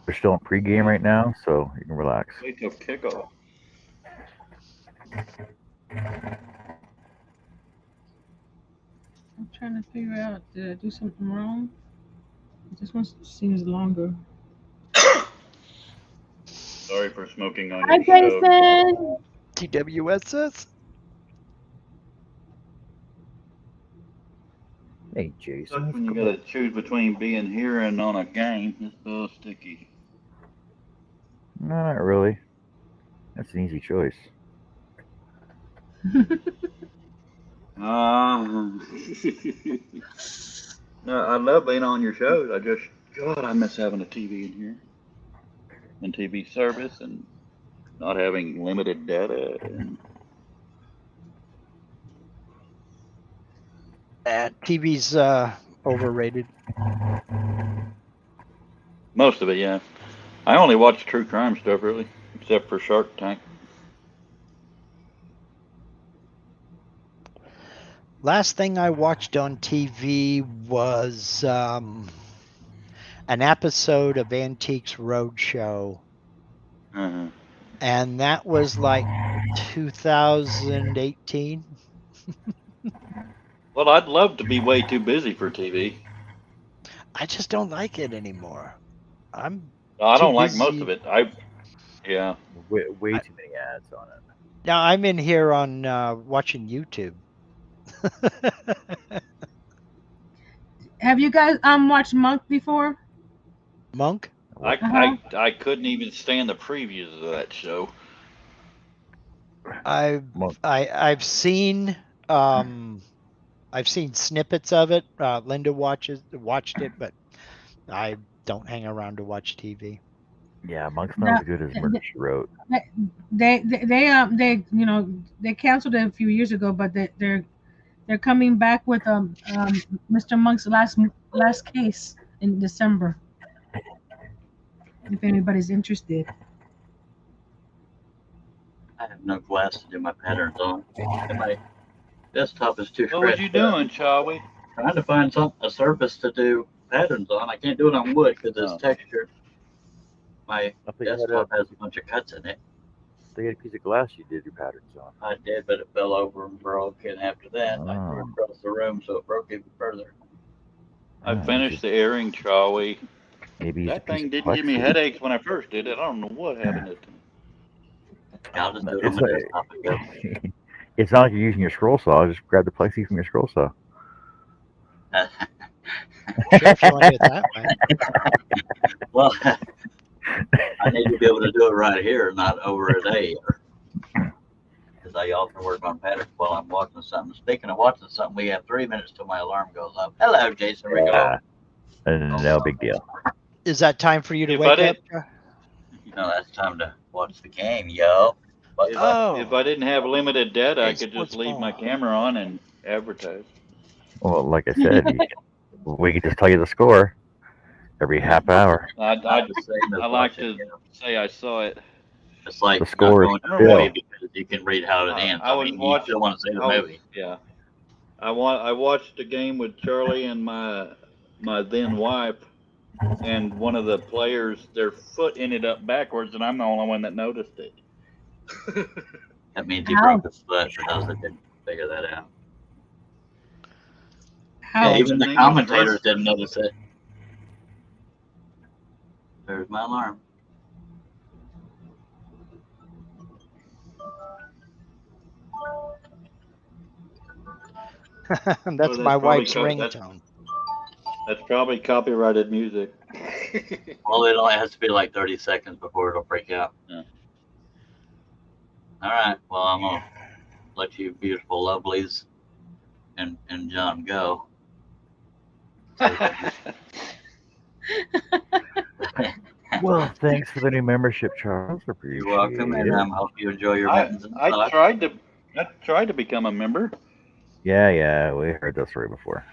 They're still in pregame right now, so you can relax. Wait till kickoff. I'm trying to figure out, did I do something wrong? This one seems longer. Sorry for smoking on Hi, your show. Jason. TWSS. Hey, Jason. Sucks when you gotta choose between being here and on a game. It's so sticky. No, not really. That's an easy choice. No, I love being on your shows. God, I miss having a TV in here. And TV service and not having limited data. And TV's overrated. most of it, yeah. I only watch true crime stuff, really, except for Shark Tank. Last thing I watched on TV was an episode of Antiques Roadshow, and that was like 2018. Well, I'd love to be way too busy for TV. I just don't like it anymore. I don't like most busy. of it. Yeah. Way too many ads on it. Now I'm in here on watching YouTube. Have you guys watched Monk before? Monk? I couldn't even stand the previews of that show. I've seen snippets of it. Linda watched it, but I don't hang around to watch TV. Yeah, Monk's not as good as Murder She Wrote. They canceled it a few years ago, but they're coming back with Mr. Monk's last case in December. If anybody's interested. I have no glass to do my patterns on. And my desktop is too What was scratched you up. doing, Chawi? Trying to find a surface to do patterns on. I can't do it on wood because it's textured. My desktop has a bunch of cuts in it. They had a piece of glass you did your patterns on. I did, but it fell over and broke. And after that, I threw it across the room, so it broke even further. I finished the airing, Chawi. Maybe that thing didn't give me headaches when I first did it. I don't know what happened to it. I'll just do it on my desktop and go. It's not like you're using your scroll saw. Just grab the plexi from your scroll saw. Well, I need to be able to do it right here, not over a day. Because I often work on patterns while I'm watching something. Speaking of watching something, we have 3 minutes till my alarm goes up. Hello, Jason Riccolo. No big deal. Is that time for you to If wake up? No, that's time to watch the game, yo. But, If I didn't have limited data, I could just leave my camera on and advertise. Well, like I said, we could just tell you the score every half hour. I like to say I saw it. It's like The score is not going still- away because you can read how it ends. I I was mean, you watching. still want to see the movie. Yeah. I watched the game with Charlie and my then wife and one of the players, their foot ended up backwards, and I'm the only one that noticed it. That means he Ouch. broke his foot for those that didn't figure that out. Ouch. Even His the name was commentators Russ. didn't notice it. There's my alarm. That's that's my probably wife's that's- ringtone. That's probably copyrighted music. Well, it only has to be like 30 seconds before it'll break out. Yeah. All right. Well, I'm gonna let you beautiful lovelies and John go. Well, thanks for the new membership, Charles. Appreciate You're welcome, and it. hope you enjoy your I, mittens and I socks. tried to become a member. Yeah, we heard that story before.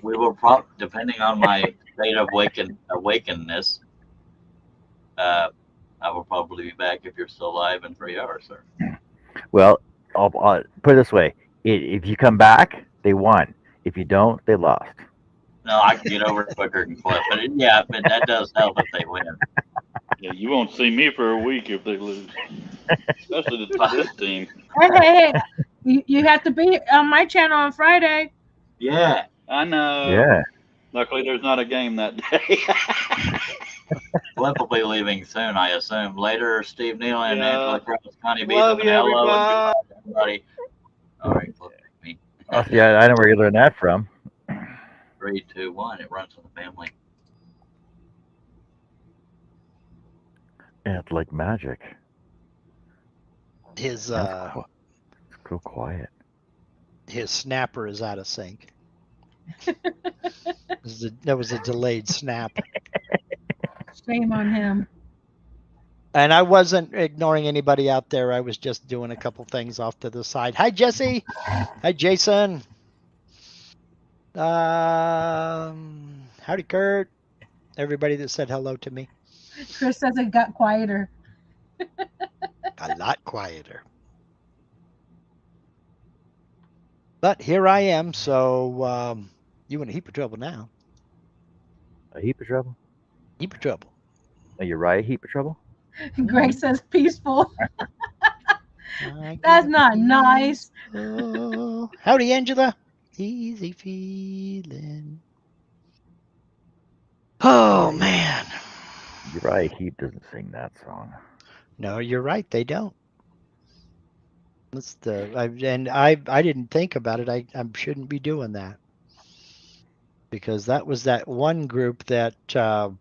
We will depending on my state of awakenness, I will probably be back if you're still alive in 3 hours, sir. Well, I'll put it this way: if you come back, they won. If you don't, they lost. No, I can get over it quicker than Cliff, but that does help if they win. Yeah, you won't see me for a week if they lose, especially to this team. Hey. You have to be on my channel on Friday. Yeah. I know. Yeah. Luckily, there's not a game that day. Cliff will be leaving soon, I assume. Later, Steve Neal and Yeah. Angela Cross, Connie B. Love you, Hello, everybody. and everybody. All right, Cliff, me. Oh, yeah, I know where you learned that from. 3, 2, 1. It runs in the family. Yeah, it's like magic. His It's so quiet. his snapper is out of sync. That was a delayed snap. Shame on him. And I wasn't ignoring anybody out there. I was just doing a couple things off to the side. Hi, Jesse. Hi, Jason. Howdy, Kurt. Everybody that said hello to me. Chris says it got quieter. A lot quieter. But here I am. So you in a heap of trouble now. A heap of trouble. Heap of trouble. Are you right? A heap of trouble. Greg says peaceful. I That's got not nice. peaceful. Howdy, Angela. Easy feeling. Oh, man. You're right. Heap doesn't sing that song. No, you're right. They don't. That's I didn't think about it. I shouldn't be doing that because that was that one group that they'll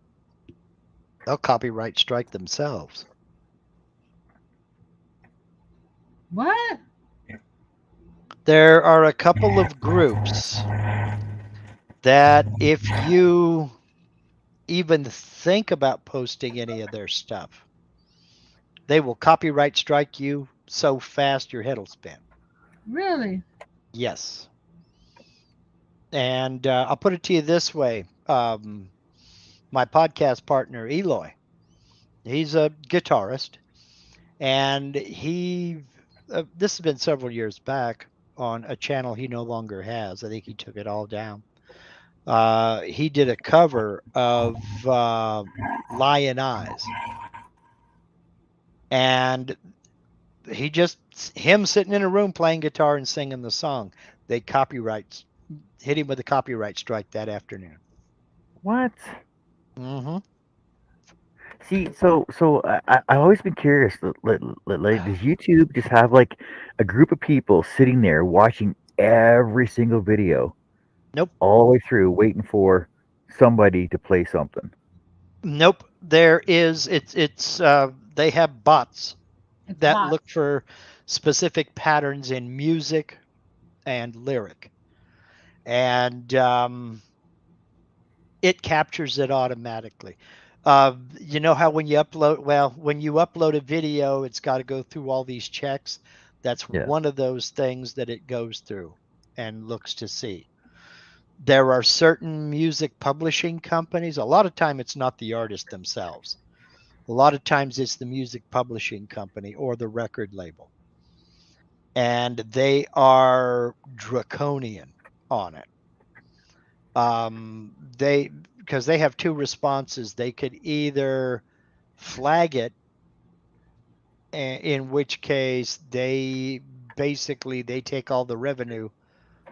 copyright strike themselves. What? There are a couple of groups that if you even think about posting any of their stuff, they will copyright strike you so fast your head will spin. Really? Yes. And I'll put it to you this way. My podcast partner, Eloy, he's a guitarist. And this has been several years back on a channel he no longer has. I think he took it all down. He did a cover of Lion Eyes. And him sitting in a room playing guitar and singing the song, they hit him with a copyright strike that afternoon. What? Mm-hmm. See, so I've always been curious. Like, does YouTube just have like a group of people sitting there watching every single video? Nope. All the way through, waiting for somebody to play something. Nope. There is. They have bots that look for specific patterns in music and lyric, and it captures it automatically. You know how when you upload a video, it's got to go through all these checks. That's one of those things that it goes through and looks to see. There are certain music publishing companies. A lot of time it's not the artist themselves. A lot of times it's the music publishing company or the record label. And they are draconian on it. because they have two responses. They could either flag it, in which case they take all the revenue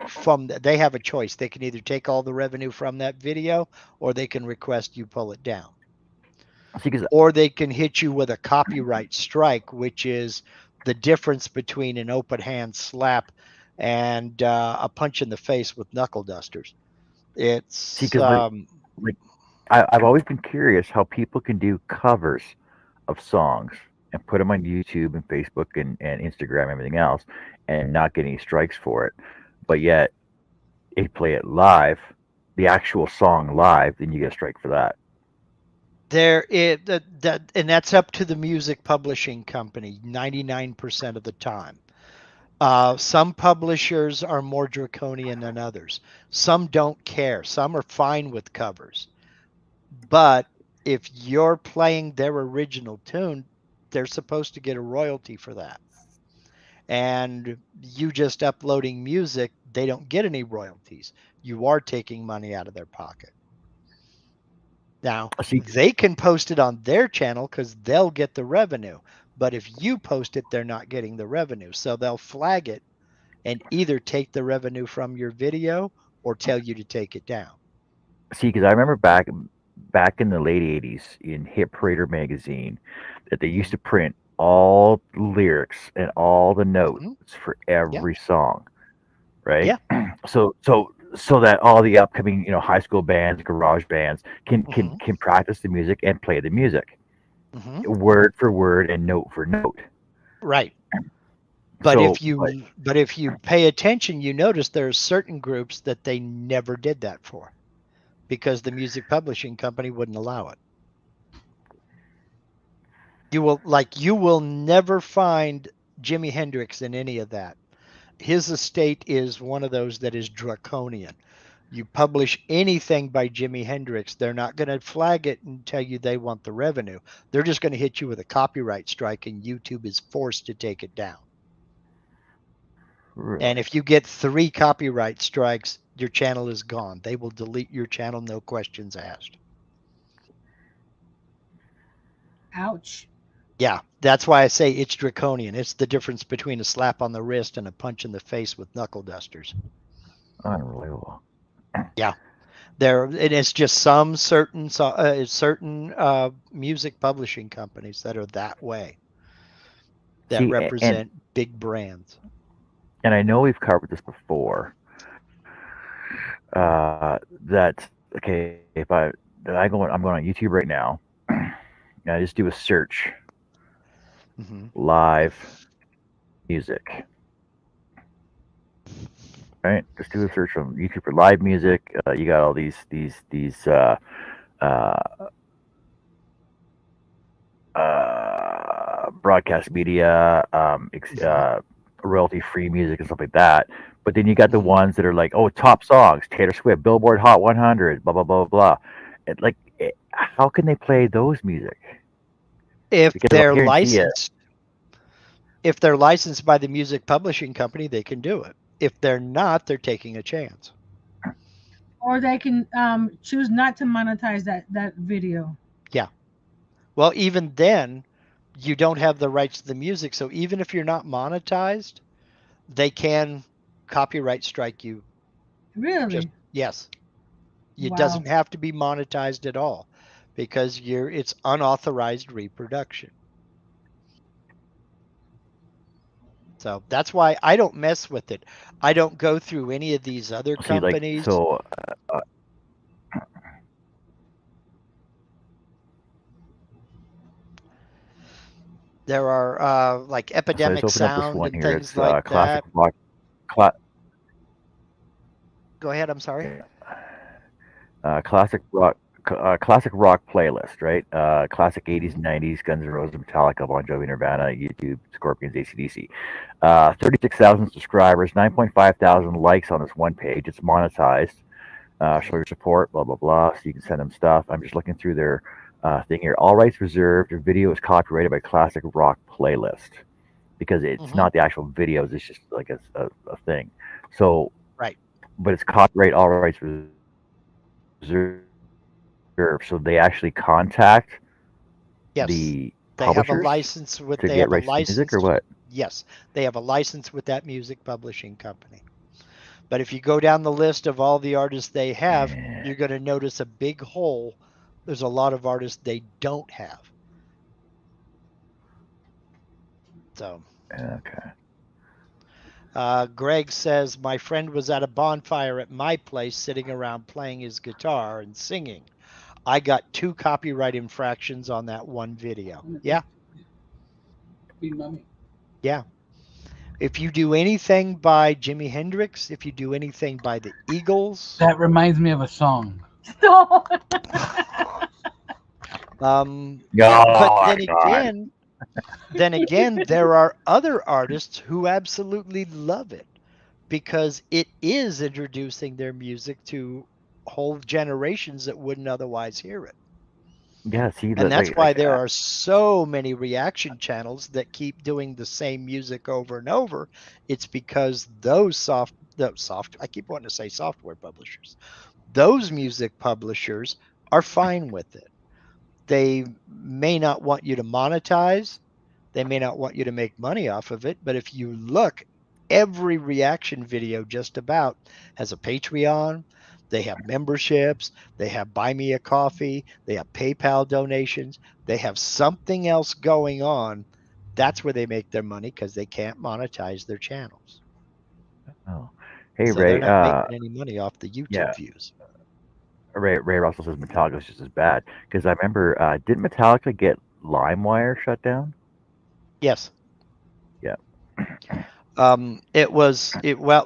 from they have a choice. They can either take all the revenue from that video, or they can request you pull it down, See, 'cause or they can hit you with a copyright strike, which is the difference between an open hand slap and a punch in the face with knuckle dusters. It's See, 'cause like I've always been curious how people can do covers of songs and put them on YouTube and Facebook and Instagram and everything else and not get any strikes for it. But yet, if you play it live, the actual song live, then you get a strike for that. And that's up to the music publishing company 99% of the time. Some publishers are more draconian than others. Some don't care. Some are fine with covers. But if you're playing their original tune, they're supposed to get a royalty for that. And you just uploading music, they don't get any royalties. You are taking money out of their pocket. Now, See, they can post it on their channel because they'll get the revenue. But if you post it, they're not getting the revenue. So they'll flag it and either take the revenue from your video or tell you to take it down. see, because I remember back in the late '80s in Hit Parader magazine that they used to print all the lyrics and all the notes for every song, right? Yeah. So that all the upcoming, high school bands, garage bands can practice the music and play the music word for word and note for note. Right. But So, if you pay attention, you notice there are certain groups that they never did that for because the music publishing company wouldn't allow it. You will never find Jimi Hendrix in any of that. His estate is one of those that is draconian. You publish anything by Jimi Hendrix, they're not going to flag it and tell you they want the revenue. They're just going to hit you with a copyright strike, and YouTube is forced to take it down. And if you get 3 copyright strikes, your channel is gone. They will delete your channel, no questions asked. Ouch. Yeah, that's why I say it's draconian. It's the difference between a slap on the wrist and a punch in the face with knuckle dusters. unbelievable. Yeah, it's just some certain music publishing companies that are that way, that See, represent big brands. And I know we've covered this before. That okay, I'm going on YouTube right now, and I just do a search, live music. Right, just do a search on YouTube for live music. You got all these broadcast media, royalty-free music and stuff like that. But then you got the ones that are like, oh, top songs, Taylor Swift, Billboard Hot 100, blah blah blah blah. How can they play those music? If Because they're I'll guarantee you- licensed, if they're licensed by the music publishing company, they can do it. If they're not, they're taking a chance. Or they can choose not to monetize that video. Yeah. Well, even then, you don't have the rights to the music. So even if you're not monetized, they can copyright strike you. Really? Yes. It Wow. doesn't have to be monetized at all because it's unauthorized reproduction. So that's why I don't mess with it. I don't go through any of these other companies. There are like Epidemic Sound and things like classic that. rock. Go ahead. I'm sorry. Classic rock playlist, right? Classic 80s and 90s, Guns N' Roses, Metallica, Bon Jovi, Nirvana, YouTube, Scorpions, AC/DC. 36,000 subscribers, 9.5 thousand likes on this one page. It's monetized. Show your support, blah blah blah. So you can send them stuff. I'm just looking through their thing here. All rights reserved. Your video is copyrighted by Classic Rock Playlist because it's not the actual videos. It's just like a thing. So right, but it's copyright, all rights reserved. So they actually contact Yes. the They have a publishers license with to they get have a rights to music, or license. what? Yes, they have a license with that music publishing company. But if you go down the list of all the artists they have, Yeah. you're going to notice a big hole. There's a lot of artists they don't have. So, Okay. Greg says, my friend was at a bonfire at my place sitting around playing his guitar and singing. I got 2 copyright infractions on that one video. Yeah. Be mummy. Yeah. If you do anything by Jimi Hendrix, if you do anything by the Eagles, That reminds me of a song. Stop. Oh, but my God. then again, there are other artists who absolutely love it because it is introducing their music to whole generations that wouldn't otherwise hear it. Yeah, see, And that's like, why like, there are so many reaction channels that keep doing the same music over and over. It's because I keep wanting to say software publishers, those music publishers are fine with it. They may not want you to monetize. They may not want you to make money off of it. But if you look, every reaction video just about has a Patreon. They have memberships. They have Buy Me a Coffee. They have PayPal donations. They have something else going on. That's where they make their money because they can't monetize their channels. oh. Hey, So Ray. they're not making any money off the YouTube Yeah. views. Ray Russell says Metallica was just as bad because I remember, didn't Metallica get LimeWire shut down? Yes. Yeah. Well,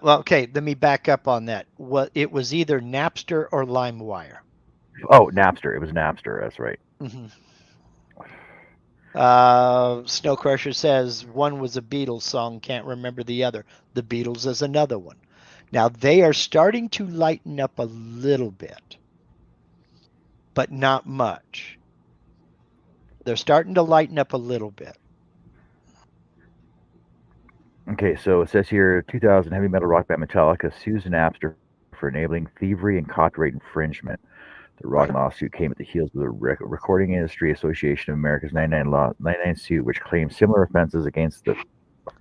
okay, let me back up on that. It was either Napster or LimeWire. Oh, Napster. It was Napster. That's right. Mm-hmm. Snow Crusher says one was a Beatles song, can't remember the other. The Beatles is another one. Now they are starting to lighten up a little bit, but not much. They're starting to lighten up a little bit. Okay, so it says here 2000 heavy metal rock band Metallica sues Napster for enabling thievery and copyright infringement. The rock lawsuit came at the heels of the Recording Industry Association of America's 99 suit, which claimed similar offenses against the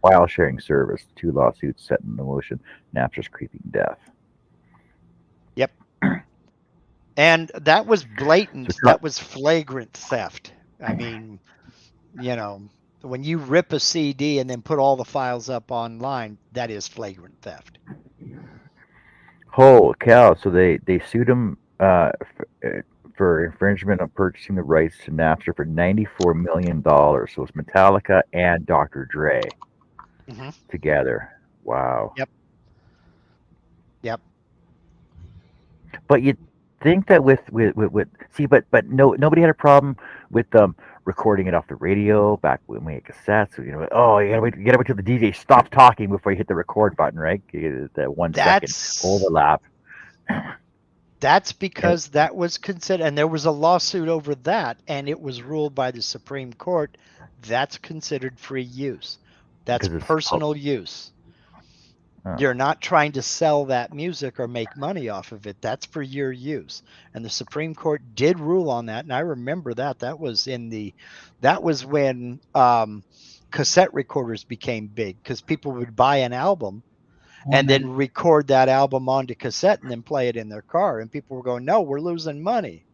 file sharing service. The 2 lawsuits set in motion Napster's creeping death. Yep. And that was blatant. That was flagrant theft. I mean, when you rip a CD and then put all the files up online, that is flagrant theft. Holy cow! So they sued him for infringement of purchasing the rights to Napster for $94 million. So it's Metallica and Dr. Dre together. Wow. Yep. But you'd think that with see, but nobody had a problem with recording it off the radio back when we had cassettes. So, you gotta wait till the DJ stops talking before you hit the record button, right? You get that 1 second overlap. That's because that was considered, and there was a lawsuit over that, and it was ruled by the Supreme Court. That's considered free use. That's personal use. Oh. You're not trying to sell that music or make money off of it. That's for your use. And the Supreme Court did rule on that. And I remember that. That was when cassette recorders became big because people would buy an album and then record that album onto cassette and then play it in their car. And people were going, no, we're losing money.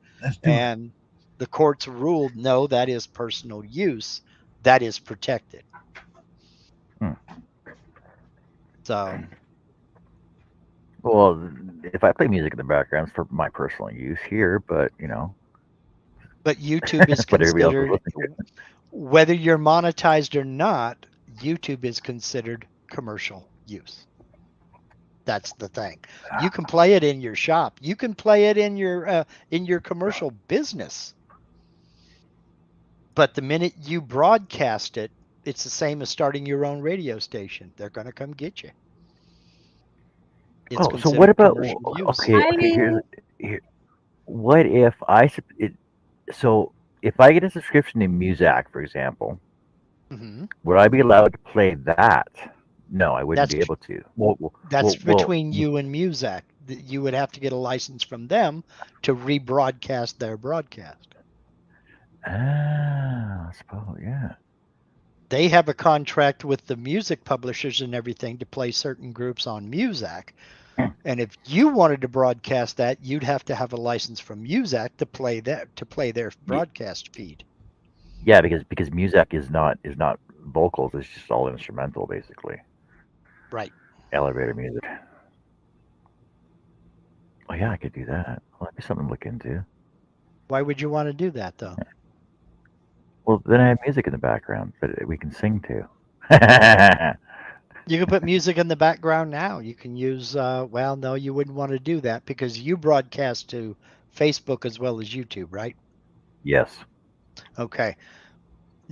And the courts ruled, no, that is personal use. That is protected. So, well, if I play music in the background, it's for my personal use here, but But YouTube is considered, whether you're monetized or not, YouTube is considered commercial use. That's the thing. You can play it in your shop. You can play it in your commercial business. But the minute you broadcast it, it's the same as starting your own radio station. They're going to come get you. It's so what about what if if I get a subscription to Muzak, for example, would I be allowed to play that? No, I wouldn't be able to. That's between you and Muzak. you would have to get a license from them to rebroadcast their broadcast. Ah, I suppose, yeah. They have a contract with the music publishers and everything to play certain groups on Muzak. And if you wanted to broadcast that, you'd have to have a license from Muzak to play their broadcast feed. Yeah, because music is not vocals, it's just all instrumental basically. Right. Elevator music. Oh yeah, I could do that. Well, that'd be something to look into. Why would you want to do that though? Well, then I have music in the background that we can sing to. You can put music in the background now. You can use, well, no, you wouldn't want to do that because you broadcast to Facebook as well as YouTube, right? Yes. Okay.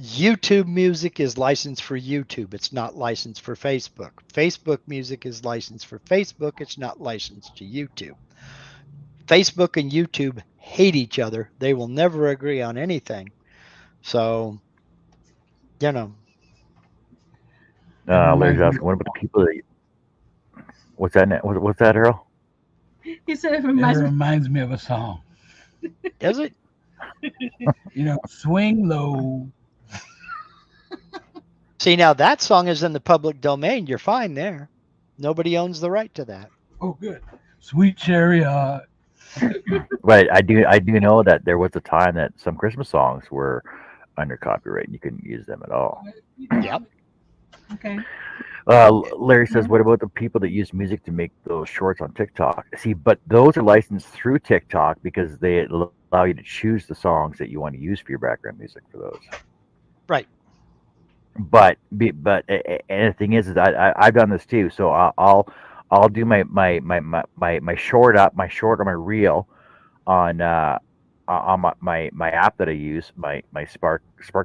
YouTube music is licensed for YouTube. It's not licensed for Facebook. Facebook music is licensed for Facebook. It's not licensed to YouTube. Facebook and YouTube hate each other. They will never agree on anything. So, you know. Larry's asking, what about the people that? What's that? What's that, Earl? He said it It reminds me of a song. Does it? You know, swing low. See, now that song is in the public domain. You're fine there. Nobody owns the right to that. Oh, good. Sweet chariot. But I do know that there was a time that some Christmas songs were under copyright and you couldn't use them at all. Yep. Okay. Larry says, what about the people that use music to make those shorts on TikTok? See, but those are licensed through TikTok because they allow you to choose the songs that you want to use for your background music for those. Right. But and the thing is I've done this too. So I'll do my short or my reel on my app that I use, my Spark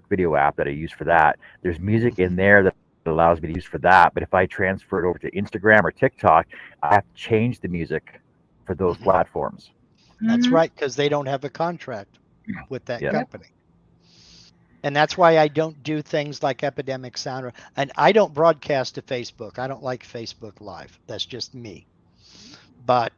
Video app that I use for that. There's music in there that allows me to use for that. But if I transfer it over to Instagram or TikTok, I have to change the music for those platforms. That's Mhm. right, because they don't have a contract with that Yep. company. And that's why I don't do things like Epidemic Sound. And I don't broadcast to Facebook. I don't like Facebook Live. That's just me. But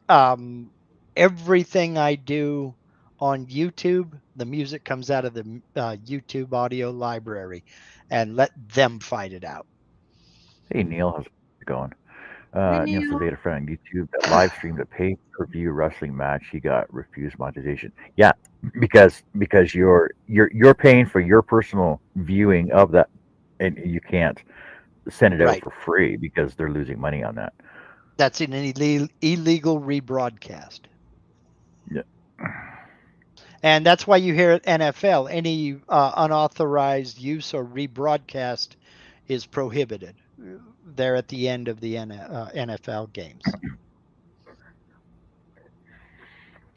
everything I do on YouTube, the music comes out of the YouTube audio library, and let them fight it out. Hey Neil, how's it going? Hey, Neil Neil. says they had a friend on YouTube that live streamed a pay-per-view wrestling match. He got refused monetization. Yeah, because you're paying for your personal viewing of that, and you can't send it out Right. for free because they're losing money on that. That's an illegal rebroadcast. Yeah. And that's why you hear at NFL, any unauthorized use or rebroadcast is prohibited. They're at the end of the NFL games.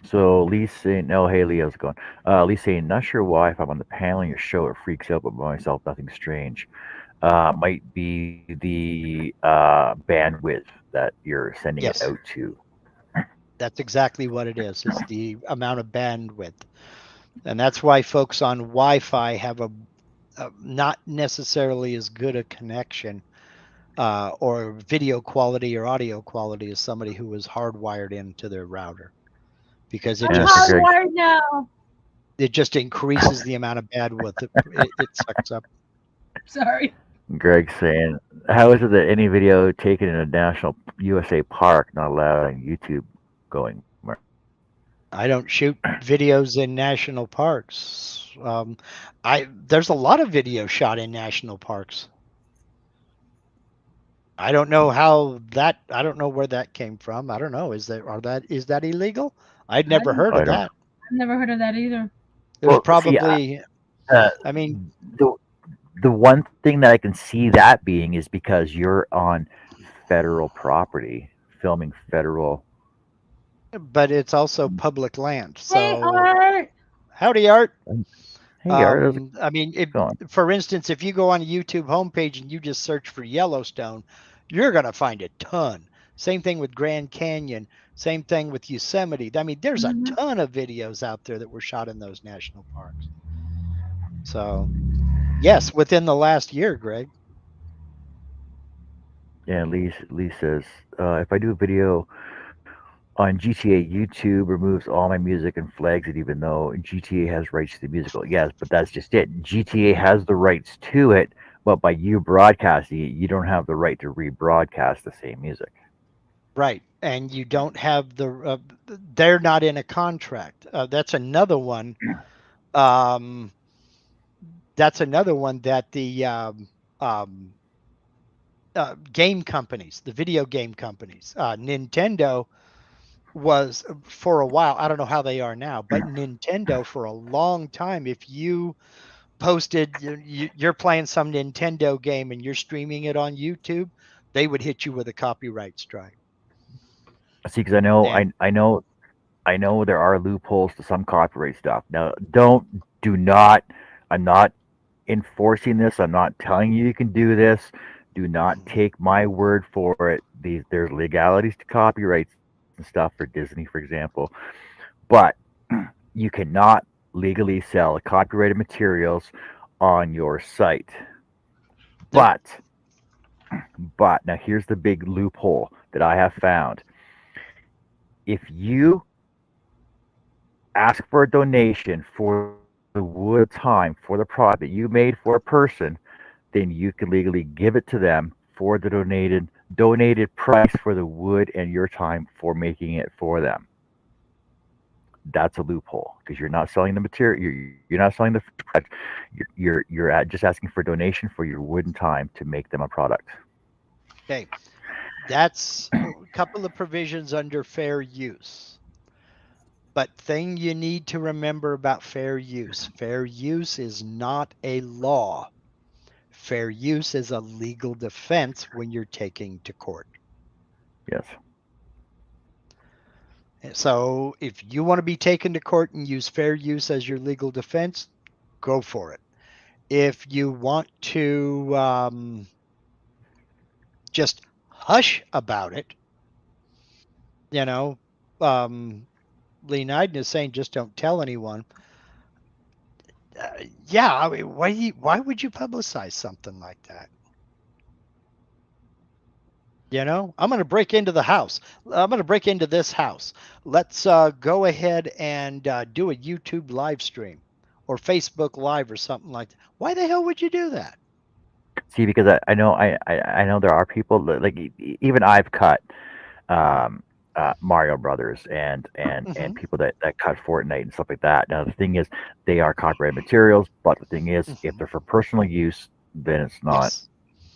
So Lee's saying, no, hey Lee, how's it going? Lee's saying, not sure why if I'm on the panel in your show it freaks out, but by myself, nothing strange. Might be the bandwidth that you're sending Yes. it out to. That's exactly what it is. It's the amount of bandwidth. And that's why folks on Wi-Fi have a not necessarily as good a connection or video quality or audio quality as somebody who is hardwired into their router. Because it I'm Yeah, just Greg. hardwired now. it just increases the amount of bandwidth it sucks up. Sorry. Greg saying, how is it that any video taken in a national USA park not allowed on YouTube going? I don't shoot videos in national parks. There's a lot of video shot in national parks. I don't know I don't know where that came from. I don't know. Is that illegal? I'd never heard I of don't- that. I've never heard of that either. It was Well, see, probably Uh, I mean, the one thing that I can see that being is because you're on federal property, filming federal. but it's also public land. So Hey, Art. howdy, Art. Hey, Art, how's it I mean, going? for instance, if you go on a YouTube homepage and you just search for Yellowstone, you're going to find a ton. Same thing with Grand Canyon. Same thing with Yosemite. I mean, there's Mhm. a ton of videos out there that were shot in those national parks. So, yes, within the last year, Greg. Yeah, Lee says, if I do a video on GTA, YouTube removes all my music and flags it, even though GTA has rights to the musical. Yes, but that's just it. GTA has the rights to it, but by you broadcasting it, you don't have the right to rebroadcast the same music. Right. And you don't have they're not in a contract. That's another one. That's another one that the game companies, the video game companies, Nintendo was for a while. I don't know how they are now, but Nintendo for a long time, if you posted you're playing some Nintendo game and you're streaming it on YouTube, they would hit you with a copyright strike. See, because I know, And I know there are loopholes to some copyright stuff. Now, do not. I'm not enforcing this. I'm not telling you you can do this. Do not take my word for it. There's legalities to copyrights and stuff for Disney, for example, but you cannot legally sell copyrighted materials on your site. But now here's the big loophole that I have found. If you ask for a donation for the wood time for the product that you made for a person, then you can legally give it to them for the donated price for the wood and your time for making it for them. That's a loophole because you're not selling the material. You're not selling the product. You're just asking for a donation for your wood and time to make them a product. okay, that's a couple of provisions under fair use. But thing you need to remember about fair use is not a law. Fair use is a legal defense when you're taking to court. Yes. So if you want to be taken to court and use fair use as your legal defense, go for it. If you want to just hush about it, Lee Nyden is saying just don't tell anyone. Yeah, I mean, why would you publicize something like that? I'm going to break into the house. I'm going to break into this house. Let's go ahead and do a YouTube live stream or Facebook Live or something like that. Why the hell would you do that? See, because I know there are people that, like, even I've cut Mario Brothers and people that cut Fortnite and stuff like that. Now the thing is, they are copyrighted materials, but the thing is, if they're for personal use, then it's not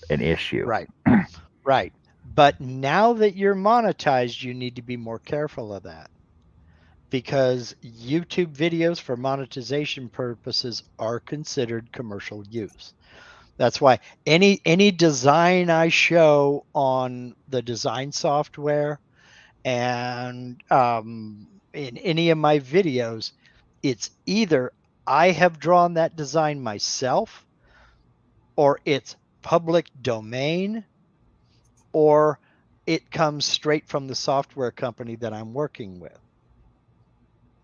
an issue. Right. Right. But now that you're monetized, you need to be more careful of that, because YouTube videos for monetization purposes are considered commercial use. That's why any design I show on the design software and in any of my videos, it's either I have drawn that design myself, or it's public domain, or it comes straight from the software company that I'm working with.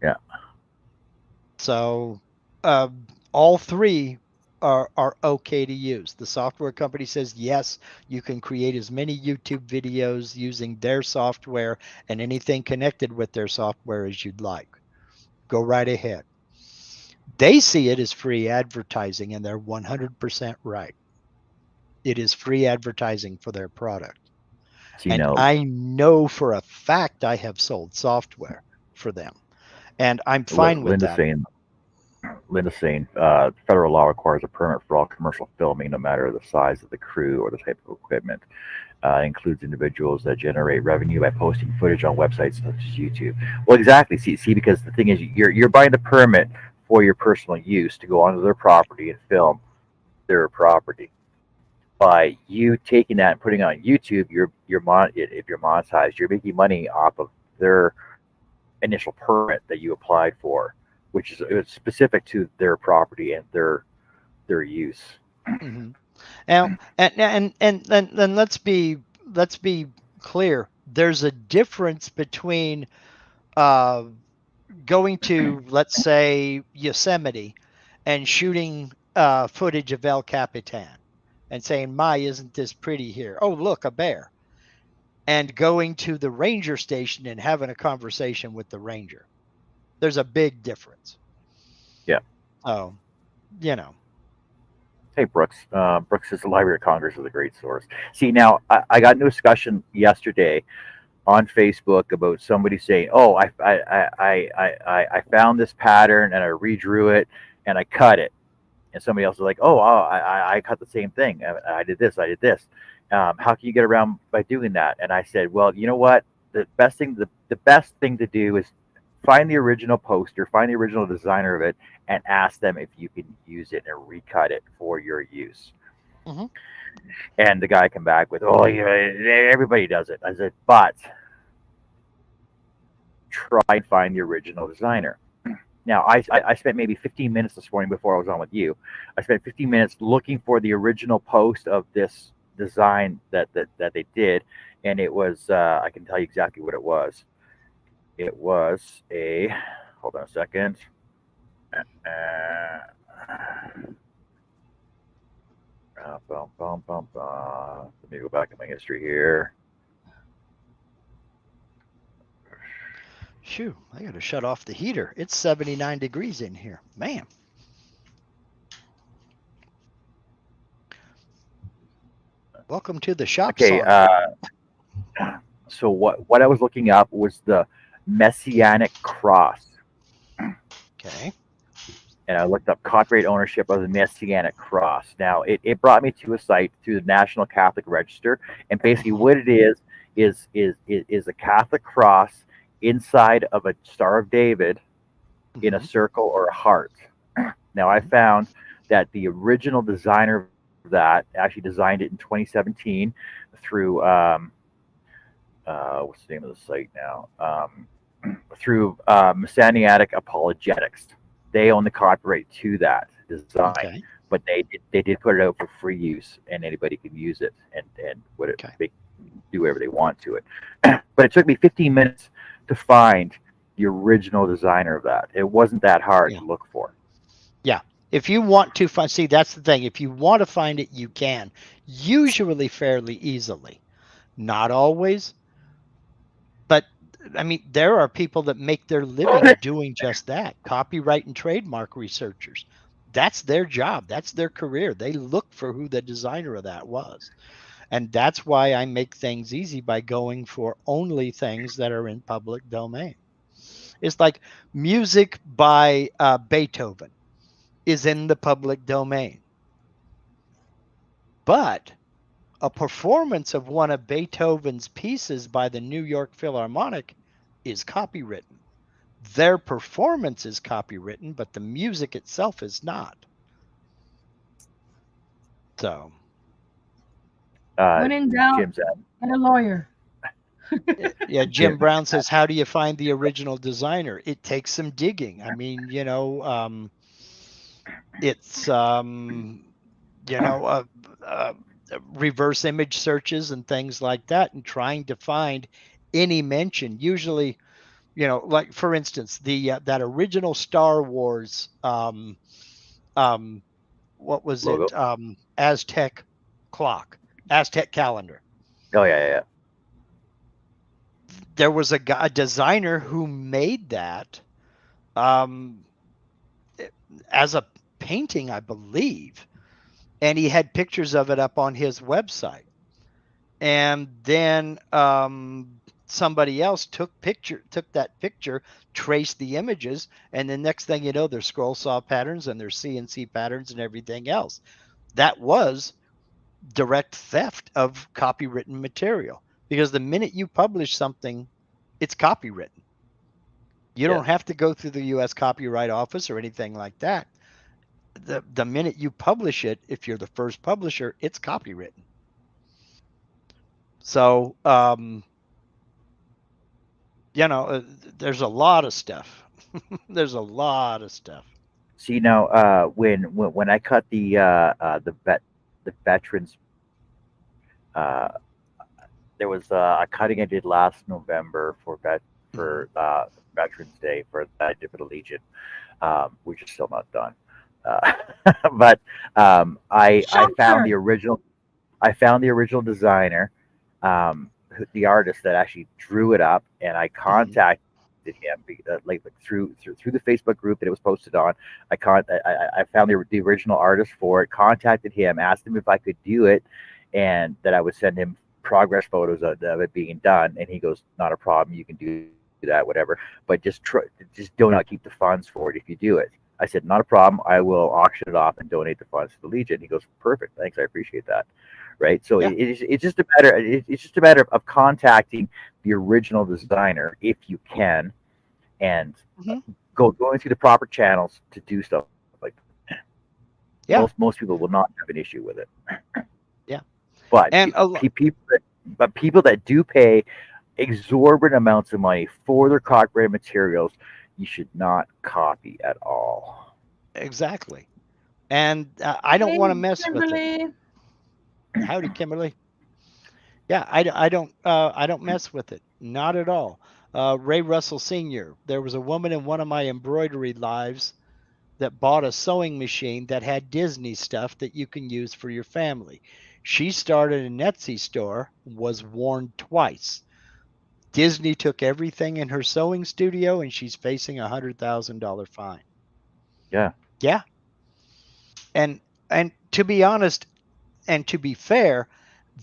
Yeah. So all three are okay to use. The software company says, yes, you can create as many YouTube videos using their software and anything connected with their software as you'd like. Go right ahead. They see it as free advertising, and they're 100% right. It is free advertising for their product. So, and I know for a fact I have sold software for them, and I'm fine with that. Linda's saying federal law requires a permit for all commercial filming, no matter the size of the crew or the type of equipment. It includes individuals that generate revenue by posting footage on websites such as YouTube. Well, exactly. See, because the thing is, you're buying the permit for your personal use to go onto their property and film their property. By you taking that and putting it on YouTube, if you're monetized, you're making money off of their initial permit that you applied for, which is specific to their property and their use. Mm-hmm. Now, and then let's be clear. There's a difference between going to, let's say, Yosemite and shooting footage of El Capitan and saying, "My, isn't this pretty here? Oh, look, a bear." and going to the ranger station and having a conversation with the ranger. There's a big difference. Yeah. Oh, you know. Hey, Brooks. Brooks says the Library of Congress is a great source. See, now I got into a discussion yesterday on Facebook about somebody saying, "Oh, I found this pattern and I redrew it and I cut it," and somebody else was like, "Oh, I cut the same thing. I did this. I did this. How can you get around by doing that?" And I said, "Well, you know what? The best thing to do is find the original poster, find the original designer of it, and ask them if you can use it and recut it for your use." Mhm. And the guy came back with, "Oh, yeah, everybody does it." I said, "But try and find the original designer." Now, I spent maybe 15 minutes this morning before I was on with you. I spent 15 minutes looking for the original post of this design that they did, and it was I can tell you exactly what it was. It was a, hold on a second. Let me go back in my history here. Shoo, I got to shut off the heater. It's 79 degrees in here. Man. Welcome to the shop. Okay, so what I was looking up was the Messianic Cross. Okay. And I looked up copyright ownership of the Messianic Cross. Now, it brought me to a site through the National Catholic Register, and basically what it is a Catholic cross inside of a Star of David in a circle or a heart. Now, I found that the original designer of that actually designed it in 2017 through what's the name of the site now? Through Messianic Apologetics. They own the copyright to that design, Okay. but they did put it out for free use, and anybody can use it and they do whatever they want to it. But it took me 15 minutes to find the original designer of that. It wasn't that hard to look for. Yeah. If you want to find, see, that's the thing. If you want to find it, you can. Usually fairly easily. Not always. But I mean, there are people that make their living doing just that. Copyright and trademark researchers. That's their job. That's their career. They look for who the designer of that was. And that's why I make things easy by going for only things that are in public domain. It's like music by Beethoven is in the public domain. But a performance of one of Beethoven's pieces by the New York Philharmonic is copywritten. Their performance is copywritten, but the music itself is not. So, When in doubt, Jim's at. get a lawyer. yeah, Jim Brown says, how do you find the original designer? It takes some digging. I mean, it's, reverse image searches and things like that, and trying to find any mention. Usually, like for instance, the that original Star Wars, what was Logo. it? Aztec clock, Aztec calendar. Oh yeah. There was a designer who made that as a painting, I believe, and he had pictures of it up on his website. And then somebody else took that picture, traced the images, and the next thing you know, there's scroll saw patterns and there's CNC patterns and everything else. That was direct theft of copywritten material, because the minute you publish something, it's copywritten. You don't have to go through the U.S. Copyright Office or anything like that. The minute you publish it, if you're the first publisher, it's copywritten. So, there's a lot of stuff. There's a lot of stuff. See now, when I cut the veterans, there was a cutting I did last November for Veterans Day for that I did for the Legion, which is still not done. But I found the original designer the artist that actually drew it up, and I contacted him like through the Facebook group that it was posted on. I found the original artist for it, contacted him, asked him if I could do it, and that I would send him progress photos of it being done. And he goes, "Not a problem. You can do that, whatever. But just do not keep the funds for it if you do it." I said, "Not a problem. I will auction it off and donate the funds to the Legion." He goes, "Perfect. Thanks. I appreciate that." Right. So Yeah. it's just a matter. It's just a matter of contacting the original designer if you can, and going through the proper channels to do stuff like that. Yeah. Most people will not have an issue with it. Yeah. But And people that do pay exorbitant amounts of money for their copyrighted materials, you should not copy at all. Exactly. And I don't want to mess with it. Kimberly. Howdy, Kimberly. Yeah, I don't mess with it. Not at all. Ray Russell Sr. There was a woman in one of my embroidery lives that bought a sewing machine that had Disney stuff that you can use for your family. She started an Etsy store, was warned twice. Disney took everything in her sewing studio, and she's facing a $100,000 fine. Yeah. Yeah. And to be honest, and to be fair,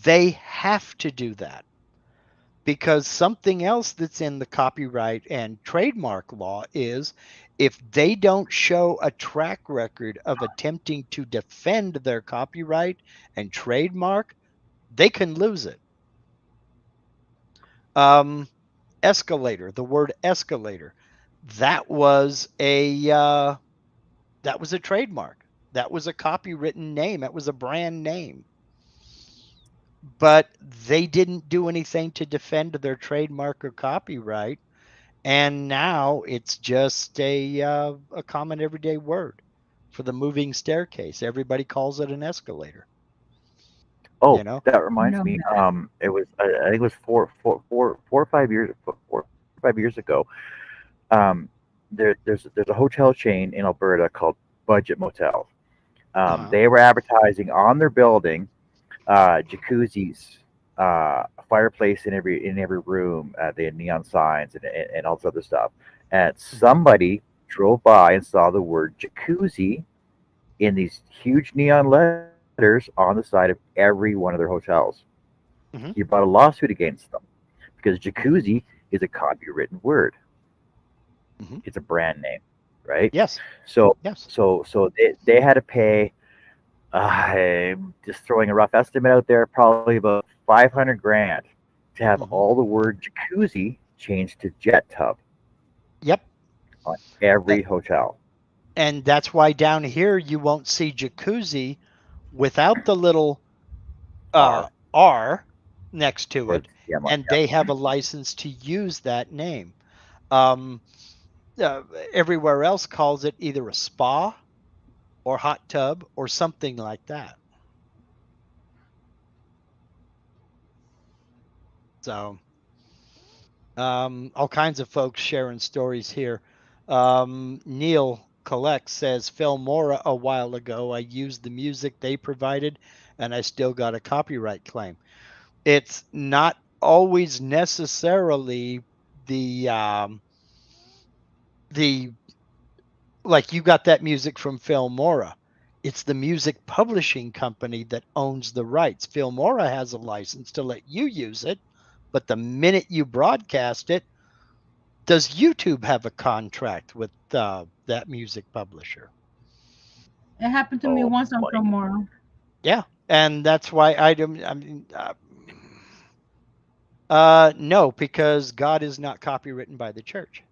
they have to do that, because something else that's in the copyright and trademark law is if they don't show a track record of attempting to defend their copyright and trademark, they can lose it. Escalator, the word escalator, that was a trademark. That was a copywritten name. That was a brand name. But they didn't do anything to defend their trademark or copyright, and now it's just a common everyday word for the moving staircase. Everybody calls it an escalator. Oh, You know? that reminds No, me. no. It was I think it was 4 or 5 years ago. There's a hotel chain in Alberta called Budget Motels. They were advertising on their building jacuzzis, a fireplace in every room. They had neon signs and all this other stuff. And somebody drove by and saw the word jacuzzi in these huge neon letters on the side of every one of their hotels. He brought a lawsuit against them because jacuzzi is a copywritten word. It's a brand name, right? Yes. So Yes. so they had to pay. I'm just throwing a rough estimate out there, probably about 500 grand to have all the word jacuzzi changed to jet tub. Yep. On every hotel. And that's why down here you won't see jacuzzi without the little R next to it, and they have a license to use that name. Everywhere else calls it either a spa or hot tub or something like that. So all kinds of folks sharing stories here. Neil Collect says, Filmora a while ago, I used the music they provided and I still got a copyright claim. It's not always necessarily the like you got that music from Filmora. It's the music publishing company that owns the rights. Filmora has a license to let you use it, but the minute you broadcast it, does YouTube have a contract with that music publisher? It happened to me once on Filmora. Yeah, and that's why no, because God is not copywritten by the church.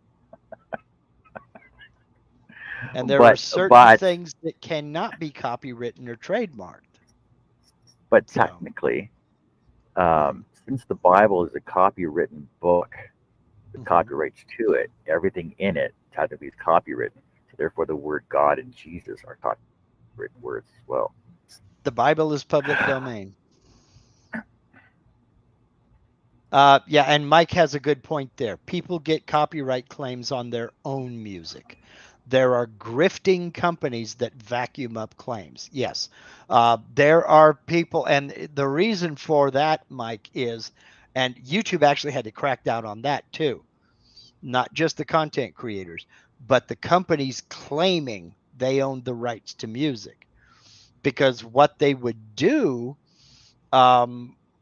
And there are certain things that cannot be copywritten or trademarked. But technically, since the Bible is a copywritten book, the copyrights to it, everything in it technically is copywritten. So therefore, the word God and Jesus are copywritten words as well. The Bible is public domain. Yeah, and Mike has a good point there. People get copyright claims on their own music. There are grifting companies that vacuum up claims. Yes, there are people, and the reason for that, Mike, is And YouTube actually had to crack down on that too. Not just the content creators, but the companies claiming they owned the rights to music. Because what they would do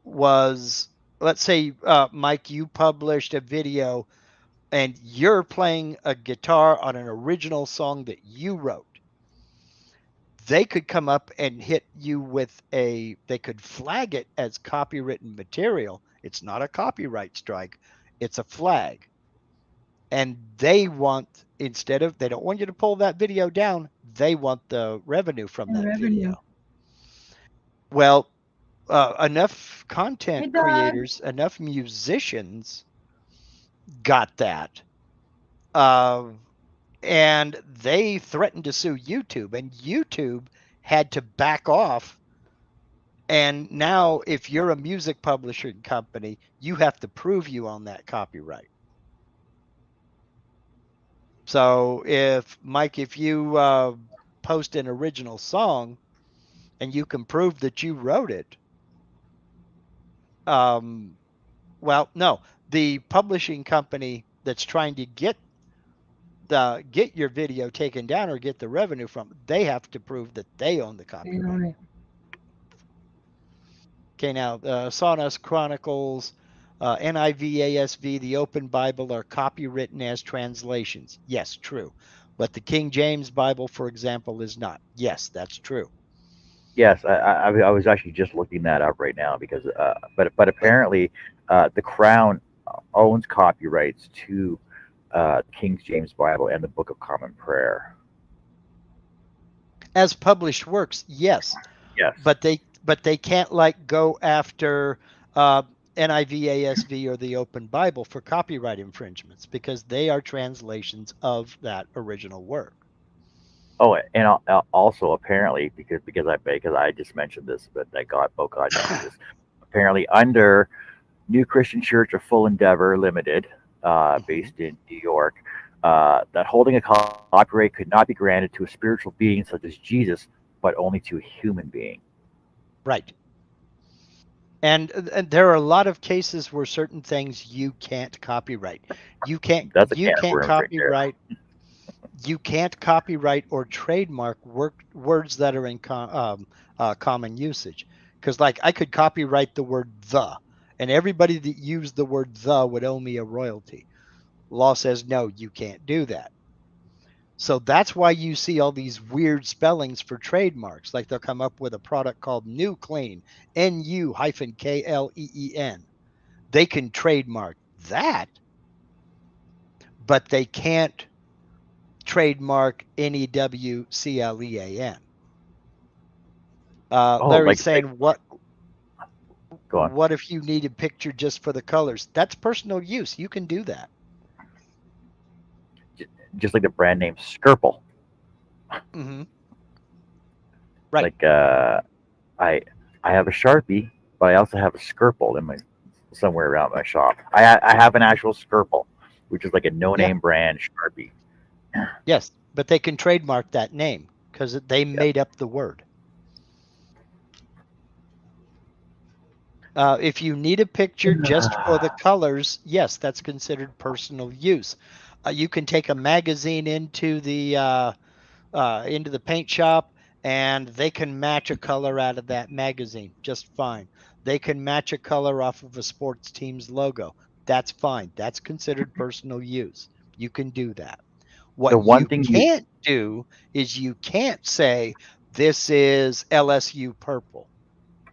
was, let's say, Mike, you published a video and you're playing a guitar on an original song that you wrote. They could come up and hit you with they could flag it as copywritten material. It's not a copyright strike, it's a flag. And they want, instead of, they don't want you to pull that video down, they want the revenue from that video. Well, enough content creators, enough musicians got that. And they threatened to sue YouTube, and YouTube had to back off. And now, if you're a music publishing company, you have to prove you own that copyright. So if, Mike, if you post an original song and you can prove that you wrote it, well, no, the publishing company that's trying to get your video taken down or get the revenue from, they have to prove that they own the copyright. Okay, now Sawdust Chronicles, NIV, ASV, the Open Bible are copywritten as translations. Yes, true. But the King James Bible, for example, is not. Yes, that's true. Yes, I was actually just looking that up right now because, but apparently, the Crown owns copyrights to King James Bible and the Book of Common Prayer. As published works, yes. Yes. But they can't go after NIV, ASV, or the Open Bible for copyright infringements because they are translations of that original work. Oh, and also apparently because I just mentioned this, but that God knows this. Apparently, under New Christian Church of Full Endeavor Limited, based in New York, that holding a copyright could not be granted to a spiritual being such as Jesus, but only to a human being. Right. And there are a lot of cases where certain things you can't copyright. You can't copyright. You can't copyright or trademark words that are in common usage. Because, I could copyright the word "the," and everybody that used the word "the" would owe me a royalty. Law says no, you can't do that. So that's why you see all these weird spellings for trademarks. Like they'll come up with a product called New Clean, NU-KLEEN. They can trademark that, but they can't trademark NEWCLEAN. Larry's saying, what if you need a picture just for the colors? That's personal use. You can do that. Just like the brand name Skirple. Mm-hmm. Right. Like I have a Sharpie, but I also have a Skirple in somewhere around my shop. I have an actual Skirple, which is like a no-name brand Sharpie. Yes, but they can trademark that name because they made up the word. If you need a picture just for the colors, yes, that's considered personal use. You can take a magazine into the paint shop, and they can match a color out of that magazine just fine. They can match a color off of a sports team's logo. That's fine. That's considered personal use. You can do that. What you can't do is you can't say this is LSU purple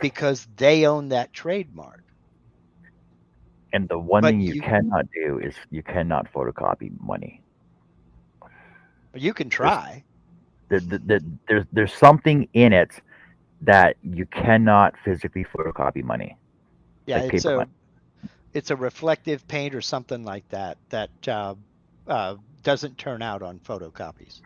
because they own that trademark. And the one thing you cannot do is you cannot photocopy money. But you can try. There's something in it that you cannot physically photocopy money. Yeah, like it's a reflective paint or something like that doesn't turn out on photocopies.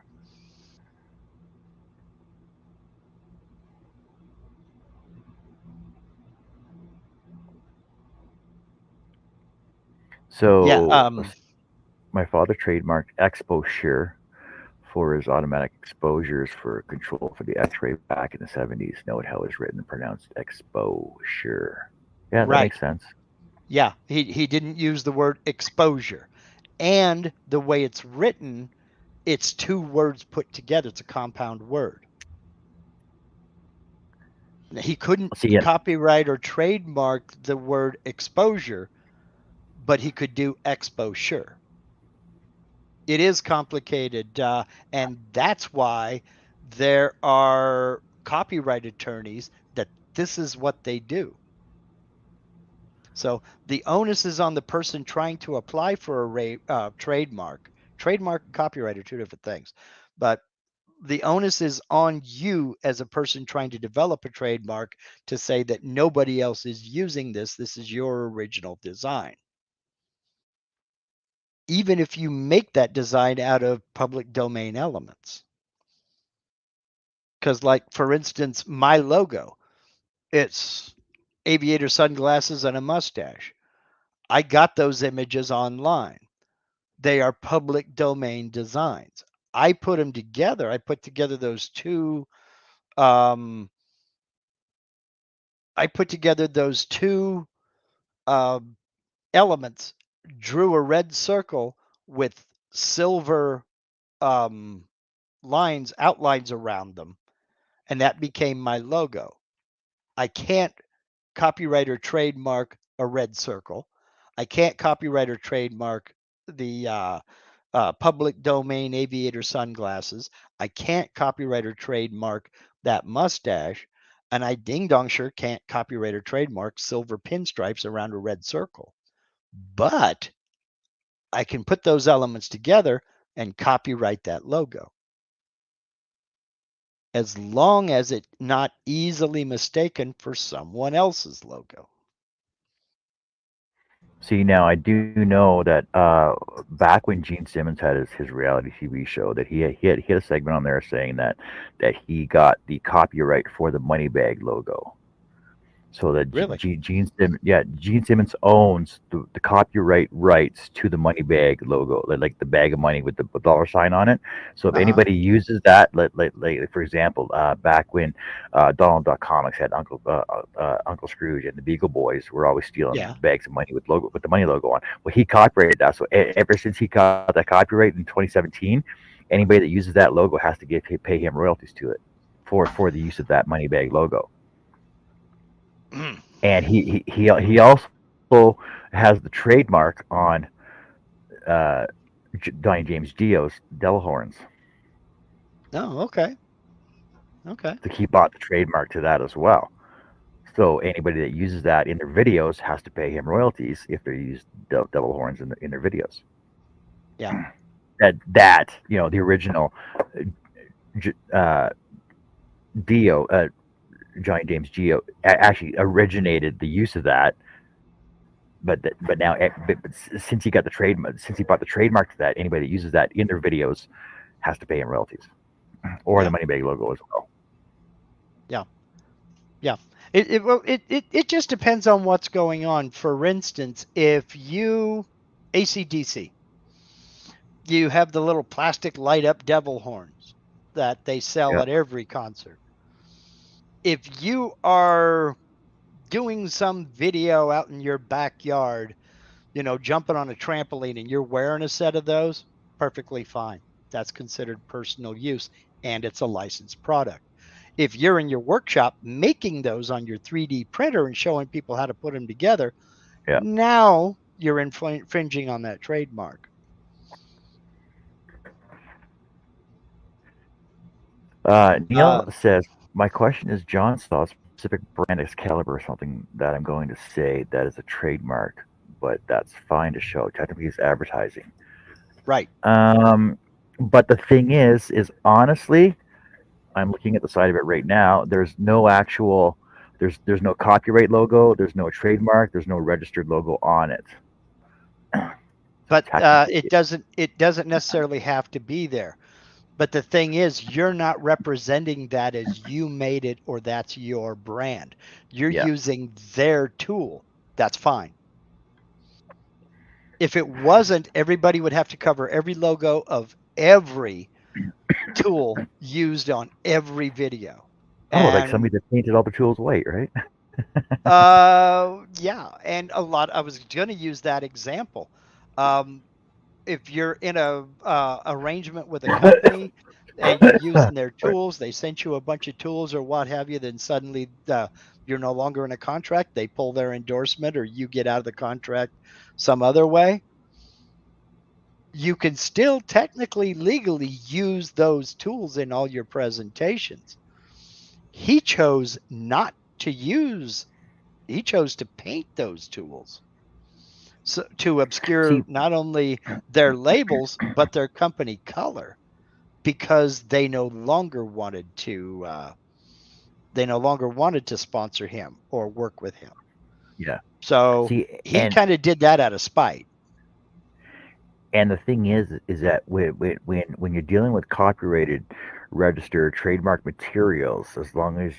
So yeah, my father trademarked Exposure for his automatic exposures for control for the X-ray back in the 70s. Note how it's written and pronounced Exposure. Yeah, that makes sense. Yeah, he didn't use the word exposure. And the way it's written, it's two words put together. It's a compound word. He couldn't See, yeah, copyright or trademark the word exposure, but he could do exposure. It is complicated, and that's why there are copyright attorneys that this is what they do. So the onus is on the person trying to apply for a trademark. Trademark and copyright are two different things, but the onus is on you as a person trying to develop a trademark to say that nobody else is using this. This is your original design. Even if you make that design out of public domain elements. Because, like, for instance, my logo, it's aviator sunglasses and a mustache. I got those images online. They are public domain designs. I put them together. I put together those two. I put together those two elements, drew a red circle with silver outlines around them, and that became my logo. I can't copyright or trademark a red circle. I can't copyright or trademark the public domain aviator sunglasses. I can't copyright or trademark that mustache. And I ding dong sure can't copyright or trademark silver pinstripes around a red circle. But I can put those elements together and copyright that logo. As long as it's not easily mistaken for someone else's logo. see, now I do know that back when Gene Simmons had his reality TV show, that he had a segment on there saying that he got the copyright for the Moneybag logo. So that Really? Gene Simmons owns the copyright rights to the Moneybag logo, like the bag of money with the dollar sign on it. So if anybody uses that, like for example, back when Donald Duck Comics had Uncle Scrooge and the Beagle Boys were always stealing bags of money with the money logo on. Well, he copyrighted that. So ever since he got that copyright in 2017, anybody that uses that logo has to pay him royalties to it for the use of that Moneybag logo. And he also has the trademark on Donnie James Dio's Devil Horns. Oh, okay. Okay. So he bought the trademark to that as well. So anybody that uses that in their videos has to pay him royalties if they use Devil Horns in their videos. Yeah. That the original Dio. Johnny James Dio actually originated the use of that, but now since he got the trademark, since he bought the trademark to that, anybody that uses that in their videos has to pay him royalties, or the Moneybag logo as well. Yeah, yeah. It just depends on what's going on. For instance, if you AC/DC, you have the little plastic light up devil horns that they sell at every concert. If you are doing some video out in your backyard, jumping on a trampoline and you're wearing a set of those, perfectly fine. That's considered personal use and it's a licensed product. If you're in your workshop making those on your 3D printer and showing people how to put them together, now you're infringing on that trademark. Neil says, my question is, John saw a specific brand Excalibur or something that I'm going to say that is a trademark, but that's fine to show. Technically, it's advertising. Right. But the thing is honestly, I'm looking at the side of it right now. There's no actual, there's no copyright logo. There's no trademark. There's no registered logo on it. But it doesn't necessarily have to be there. But the thing is, you're not representing that as you made it or that's your brand. You're using their tool. That's fine. If it wasn't, everybody would have to cover every logo of every tool used on every video. Like somebody that painted all the tools white, right? Yeah, and I was going to use that example. If you're in a arrangement with a company and you're using their tools, they sent you a bunch of tools or what have you, then suddenly you're no longer in a contract. They pull their endorsement, or you get out of the contract some other way. You can still technically, legally use those tools in all your presentations. He chose not to use. He chose to paint those tools, so to obscure See, not only their labels but their company color, because they no longer wanted to sponsor him or work with him. yeah. So See, he kind of did that out of spite. and the thing is that when you're dealing with copyrighted, registered, trademark materials, as long as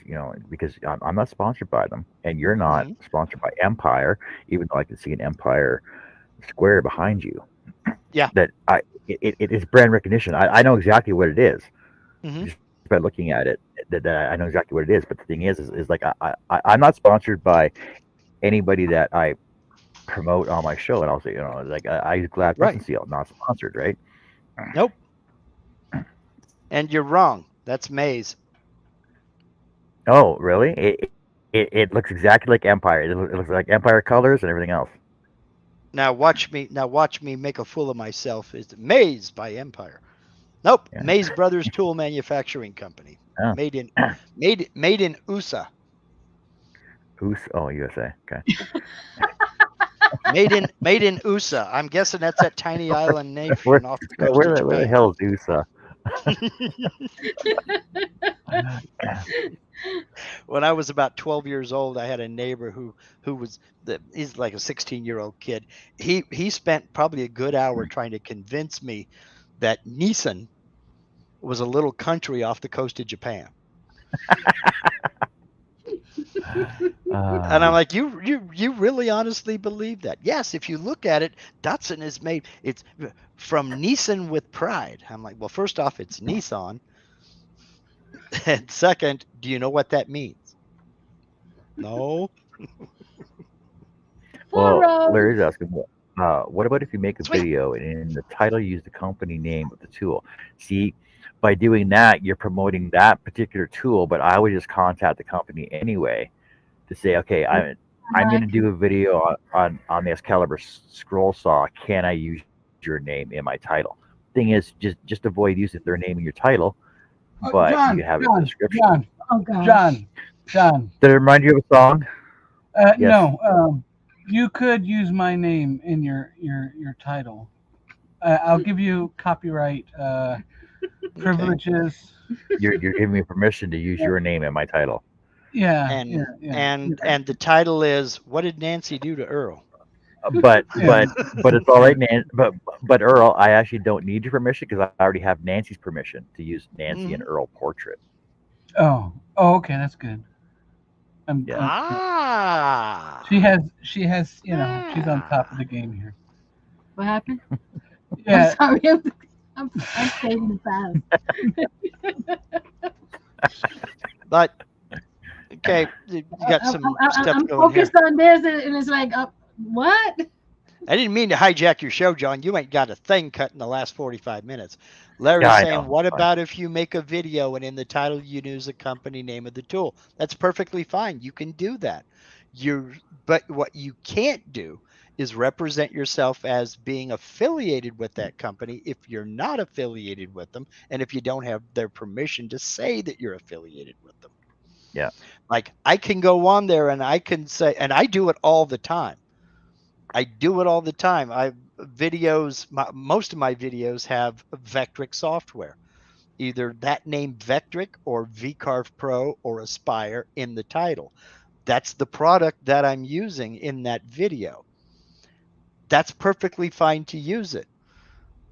because I'm not sponsored by them, and you're not sponsored by Empire, even though I can see an Empire square behind you. Yeah. That it is brand recognition. I know exactly what it is. Mhm. Just by looking at it, that I know exactly what it is. But the thing is like I'm not sponsored by anybody that I promote on my show, and I'll say, like I use Glad Right. Prison Seal, not sponsored, right? Nope. And you're wrong. That's Maze. Oh, really? It looks exactly like Empire. It looks like Empire colors and everything else. Now watch me make a fool of myself. It's Maze by Empire. Nope. Yeah. Maze Brothers Tool Manufacturing Company. Oh. Made in USA. Oh, USA. Okay. Made in USA. I'm guessing that's that tiny island nation Where, off the coast where of the Japan. hell is USA? When I was about 12 years old, I had a neighbor who was he's like a 16-year-old kid. He spent probably a good hour trying to convince me that Nissan was a little country off the coast of Japan. And I'm like, you really honestly believe that? Yes, if you look at it, Datsun is made. It's from Nissan with pride. I'm like, well, first off, it's Nissan, and second, do you know what that means? No. Well, Larry's asking, what about if you make a Sweet. video and in the title you use the company name of the tool? See, by doing that, you're promoting that particular tool, but I would just contact the company anyway to say, okay, I'm going to do a video on the Excalibur scroll saw. Can I use your name in my title? Thing is, just avoid using their name in your title, but John, you have it in John, the description. John, Oh God. John. Did it remind you of a song? Yes. No. You could use my name in your title. I'll give you copyright privileges. You're giving me permission to use your name in my title. Yeah. And the title is, what did Nancy do to Earl? But it's all right, but Earl, I actually don't need your permission because I already have Nancy's permission to use Nancy and Earl portrait. Oh, okay, that's good. She has, she's on top of the game here. What happened? Yeah. I'm sorry. I'm saving the past. But okay, you got some stuff I'm going here. focused on this, and it's like, what? I didn't mean to hijack your show, John. You ain't got a thing cut in the last 45 minutes. Larry's Yeah, I saying, know. what about if you make a video and in the title you use the company name of the tool? That's perfectly fine. You can do that. But what you can't do is represent yourself as being affiliated with that company if you're not affiliated with them, and if you don't have their permission to say that you're affiliated with them. Yeah. Like, I can go on there and I can say, and I do it all the time. Most of my videos have Vectric software, either that name Vectric or VCarve Pro or Aspire in the title. That's the product that I'm using in that video. That's perfectly fine to use it.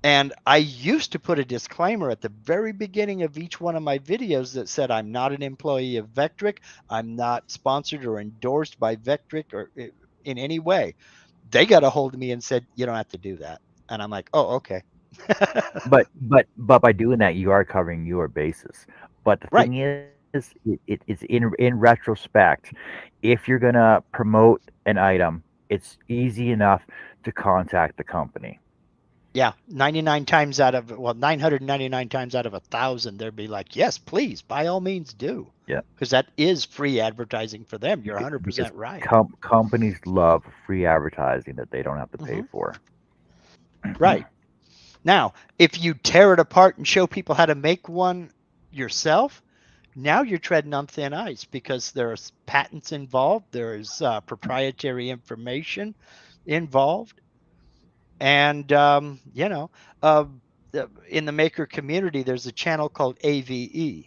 And I used to put a disclaimer at the very beginning of each one of my videos that said, I'm not an employee of Vectric. I'm not sponsored or endorsed by Vectric or in any way. They got a hold of me and said, you don't have to do that. And I'm like, oh, okay. But by doing that, you are covering your bases. But the thing it's in retrospect, if you're gonna promote an item, it's easy enough to contact the company. Yeah, 99 times out of, well, 999 times out of 1,000, they'd be like, yes, please, by all means do. Yeah. Because that is free advertising for them. You're Because 100% right. companies love free advertising that they don't have to pay for. Right. Now, if you tear it apart and show people how to make one yourself, now you're treading on thin ice because there's patents involved, there's proprietary information involved. And, in the maker community, there's a channel called AVE.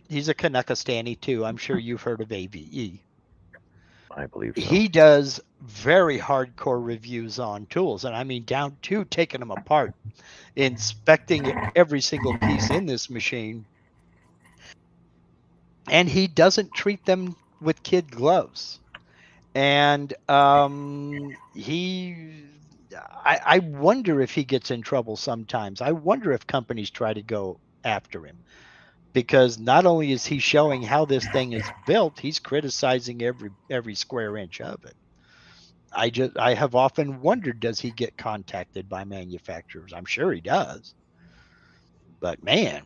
He's a Canuckastani too. I'm sure you've heard of AVE. I believe so. He does very hardcore reviews on tools, and I mean down to taking them apart, inspecting every single piece in this machine. And he doesn't treat them with kid gloves. And I wonder if he gets in trouble sometimes. I wonder if companies try to go after him, because not only is he showing how this thing is built, he's criticizing every square inch of it. I have often wondered, does he get contacted by manufacturers? I'm sure he does. But man,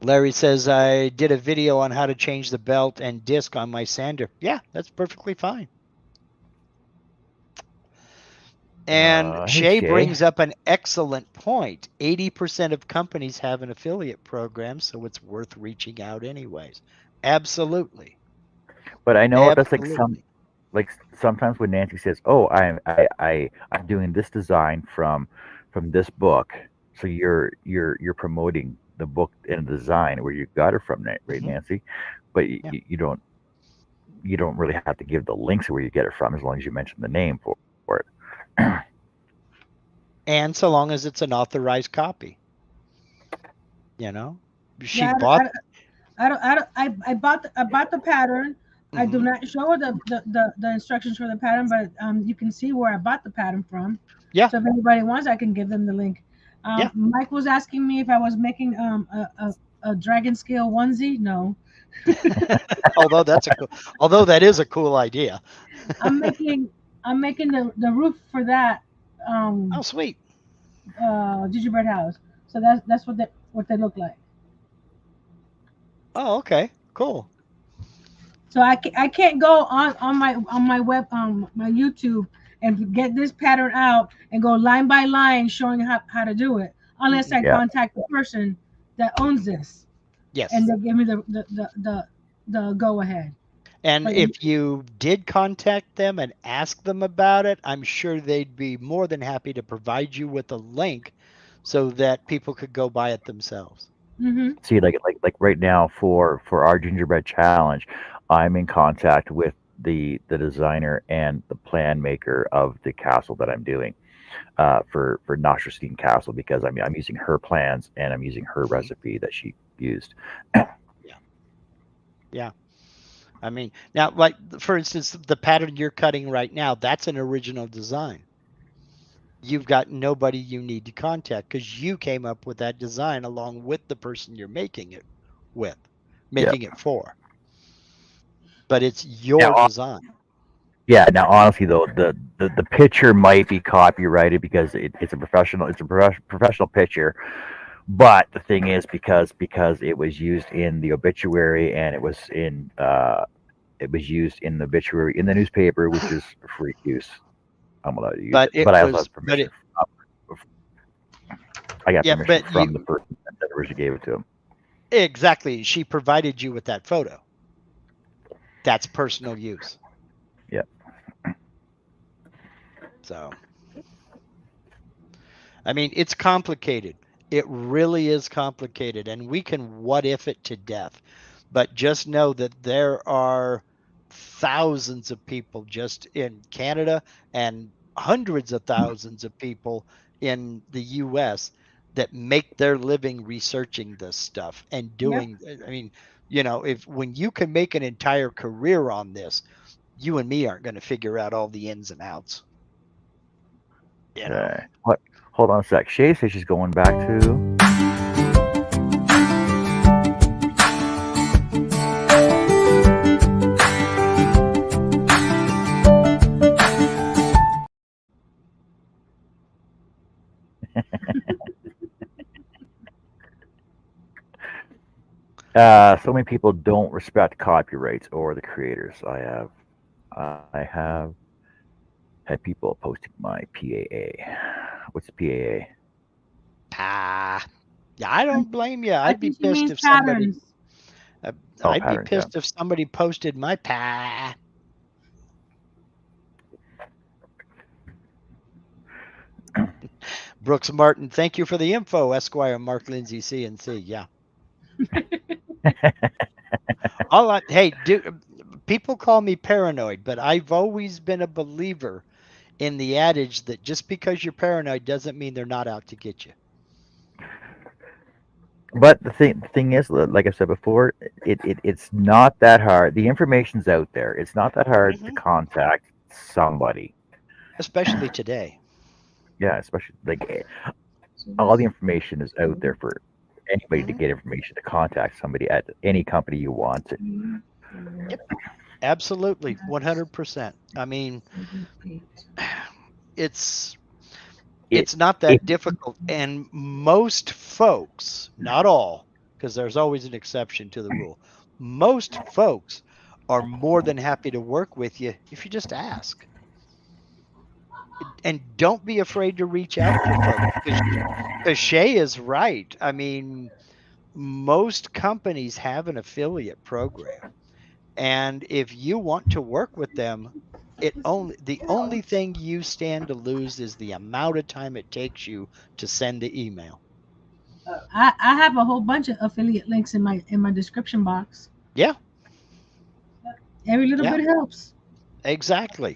Larry says, I did a video on how to change the belt and disc on my sander. Yeah, that's perfectly fine. And Hey, Shay Shay. brings up an excellent point. 80% of companies have an affiliate program, so it's worth reaching out anyways. Absolutely. But I know that's Absolutely. sometimes when Nancy says, "Oh, I'm doing this design from this book," so you're promoting the book and the design where you got it from, right, Mhm. Nancy? But Yeah. you don't really have to give the links where you get it from, as long as you mention the name for it. And so long as it's an authorized copy. She Yeah, bought. I bought the pattern. I do Mhm. not show her the instructions for the pattern, but you can see where I bought the pattern from. Yeah. So if anybody wants, I can give them the link. Yeah. Mike was asking me if I was making a dragon scale onesie. No, although that is a cool idea. I'm making the roof for that Oh, sweet. gingerbread house. So that's what they look like. Oh, okay. Cool. So I can't go on my web my YouTube and get this pattern out and go line by line showing how to do it unless I Yeah. contact the person that owns this Yes. and they give me the go ahead. And But if you did contact them and ask them about it, I'm sure they'd be more than happy to provide you with a link so that people could go buy it themselves. Mhm. See, like right now for our gingerbread challenge, I'm in contact with the designer and the plan maker of the castle that I'm doing for Nostrestein Castle, because I'm using her plans and I'm using her recipe that she used. Yeah. I mean, now, like, for instance, the pattern you're cutting right now, that's an original design. You've got nobody you need to contact because you came up with that design along with the person you're making it for. But it's your design. Yeah. Now, honestly, though, the picture might be copyrighted because it's a professional picture. But the thing is, because it was used in the obituary and it was used in the obituary in the newspaper, which is free use. I'm allowed to use it. But I also have permission. I got permission from the person that originally gave it to him. Exactly. She provided you with that photo. That's personal use. Yep. So, I mean, it's complicated. It really is complicated, and we can what if it to death. But just know that there are thousands of people just in Canada and hundreds of thousands of people in the US that make their living researching this stuff and doing. I mean, when you can make an entire career on this, you and me aren't going to figure out all the ins and outs. What Hold on a sec. Shay says she's going back to. So many people don't respect copyrights or the creators. I have had people posting my PAA. What's the PAA? Yeah, I don't blame you. I I'd be think she pissed means if somebody. patterns. I'd patterns, be pissed if somebody posted my pa. Brooks Martin, thank you for the info, Esquire Mark Lindsay CNC. Yeah. People call me paranoid, but I've always been a believer in the adage that just because you're paranoid doesn't mean they're not out to get you. But the thing is, like I said before, it's not that hard. The information's out there. It's not that hard to contact somebody. Especially today. Yeah, especially like all the information is out there for anybody to get information to contact somebody at any company you want to. Yep. Absolutely. 100%. I mean, it's not that difficult. And most folks, not all, because there's always an exception to the rule. Most folks are more than happy to work with you if you just ask. And don't be afraid to reach out to folks. Because Shay is right. I mean, most companies have an affiliate program. And if you want to work with them, the only thing you stand to lose is the amount of time it takes you to send the email. I have a whole bunch of affiliate links in my description box. Yeah. Every little bit helps. Exactly.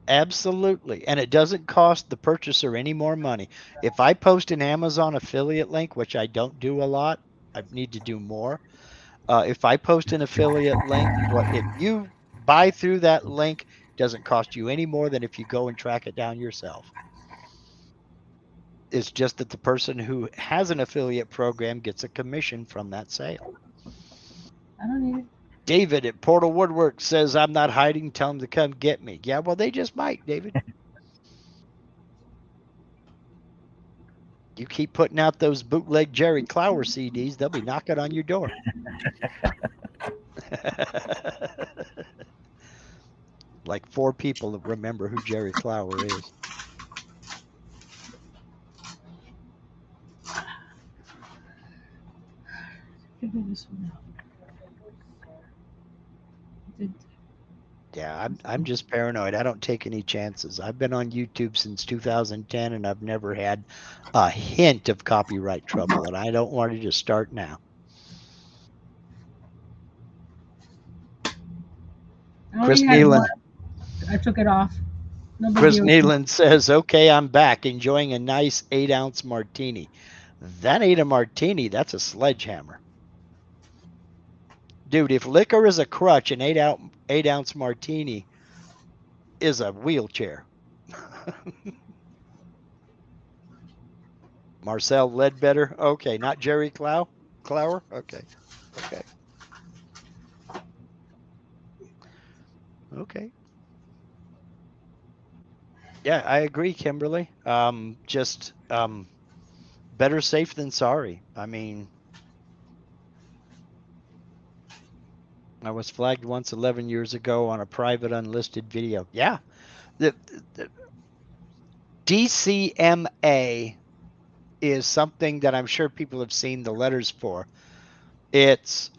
Absolutely. And it doesn't cost the purchaser any more money. If I post an Amazon affiliate link, which I don't do a lot, I need to do more. If I post an affiliate link, if you buy through that link, it doesn't cost you any more than if you go and track it down yourself. It's just that the person who has an affiliate program gets a commission from that sale. I don't need it. David at Portal Woodwork says, I'm not hiding. Tell them to come get me. Yeah, well, they just might, David. You keep putting out those bootleg Jerry Clower CDs, they'll be knocking on your door. Like 4 people that remember who Jerry Clower is. Figure this one out. Yeah, I'm just paranoid. I don't take any chances. I've been on YouTube since 2010, and I've never had a hint of copyright trouble, and I don't want to just start now. Chris Nealon. I took it off. Chris Nealon says, okay, I'm back enjoying a nice 8-ounce martini. That ain't a martini. That's a sledgehammer. Dude, if liquor is a crutch, an 8-ounce martini is a wheelchair. Marcel Ledbetter. Okay, not Jerry Clower. Okay. Yeah, I agree, Kimberly. Better safe than sorry. I mean, I was flagged once 11 years ago on a private unlisted video. Yeah. The DCMA is something that I'm sure people have seen the letters for. It's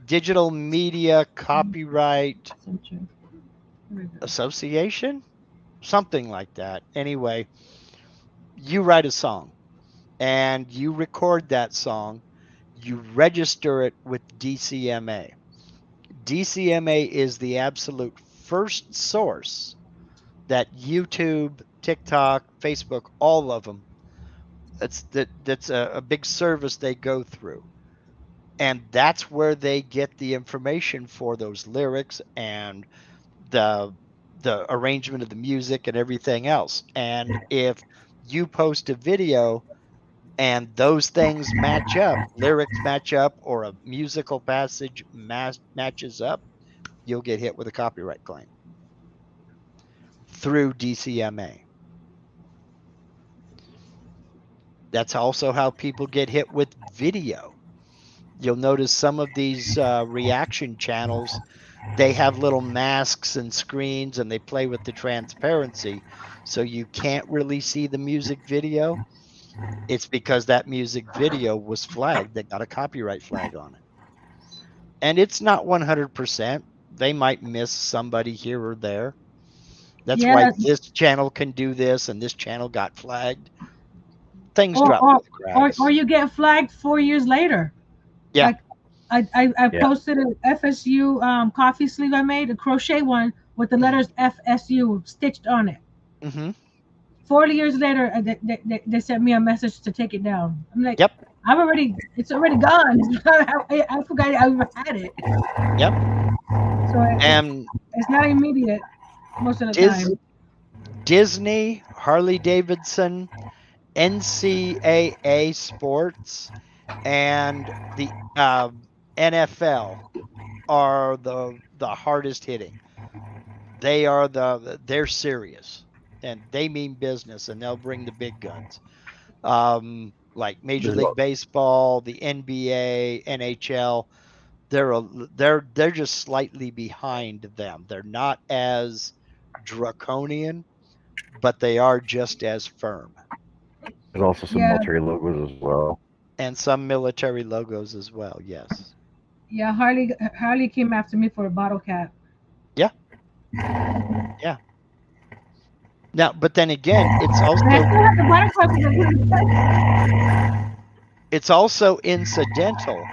Digital Media Copyright Association, something like that. Anyway, you write a song and you record that song. You register it with DCMA. DCMA is the absolute first source that YouTube, TikTok, Facebook, all of them, that's a big service they go through. And that's where they get the information for those lyrics and the the arrangement of the music and everything else. And if you post a video and those things match up, lyrics match up, or a musical passage matches up, you'll get hit with a copyright claim through DCMA. That's also how people get hit with video. You'll notice some of these reaction channels, they have little masks and screens and they play with the transparency, so you can't really see the music video. It's because that music video was flagged, that got a copyright flag on it. And it's not 100%. They might miss somebody here or there. That's why this channel can do this and this channel got flagged. Things drop through the cracks. Or you get flagged 4 years later. Yeah. Like I posted an FSU coffee sleeve I made, a crochet one with the letters FSU stitched on it. Mm-hmm. 40 years later, they sent me a message to take it down. I'm like, yep. It's already gone. I forgot I even had it. Yep. So it's not immediate most of the time. Disney, Harley Davidson, NCAA sports, and the NFL are the hardest hitting. They're serious and they mean business, and they'll bring the big guns. Like Major League Baseball, the NBA, NHL, they're just slightly behind them. They're not as draconian, but they are just as firm. There's also some military logos as well. And some military logos as well, yes. Yeah, Harley came after me for a bottle cap. Yeah. Yeah. Now, but then again, it's also incidental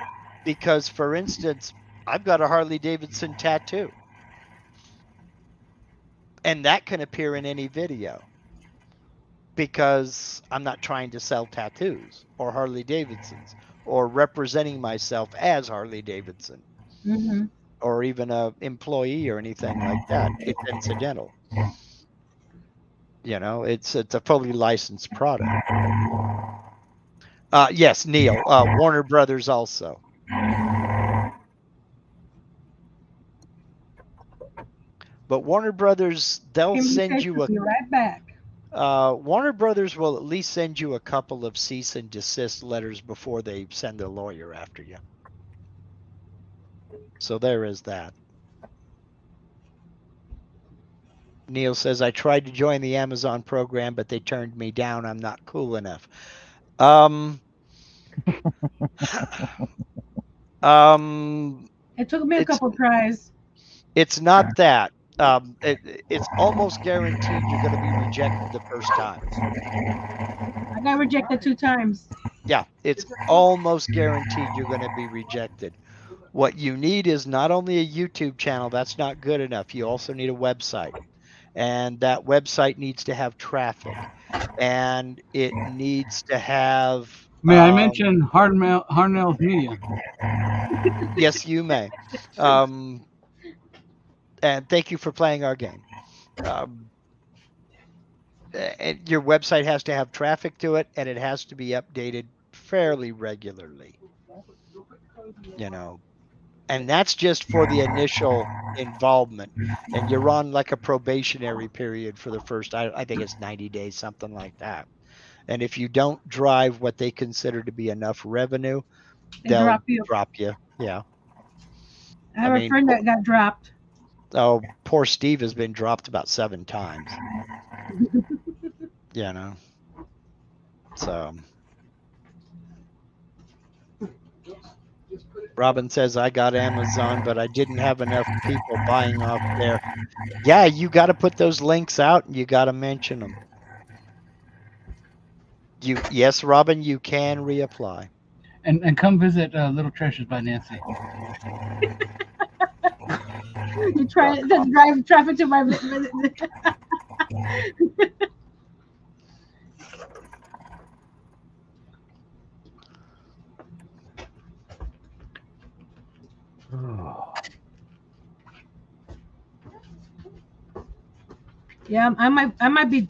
because, for instance, I've got a Harley Davidson tattoo. And that can appear in any video because I'm not trying to sell tattoos or Harley Davidsons or representing myself as Harley Davidson, or even a employee or anything like that. It's incidental. You know, it's a fully licensed product. Yes, Neil, Warner Brothers also. But Warner Brothers, they'll send you be right back. Warner Brothers will at least send you a couple of cease and desist letters before they send a lawyer after you. So there is that. Neil says, I tried to join the Amazon program, but they turned me down. I'm not cool enough. It took me a couple tries. It's not that. It's almost guaranteed you're going to be rejected the first time. I got rejected 2 times. Yeah, it's almost guaranteed you're going to be rejected. What you need is not only a YouTube channel, that's not good enough. You also need a website. And that website needs to have traffic. And it needs to have... May I mention Harnell's Media? Yes, you may. And thank you for playing our game. And your website has to have traffic to it, and it has to be updated fairly regularly. You know, and that's just for the initial involvement. And you're on like a probationary period for the first, I think it's 90 days, something like that. And if you don't drive what they consider to be enough revenue, they'll drop you. Yeah. I have a friend that got dropped. Oh, poor Steve has been dropped about 7 times. You know. So Robin says, I got Amazon, but I didn't have enough people buying off there. Yeah, you got to put those links out and you got to mention them. Yes, Robin, you can reapply. And come visit Little Treasures by Nancy. You try to drive traffic to my Yeah, I might be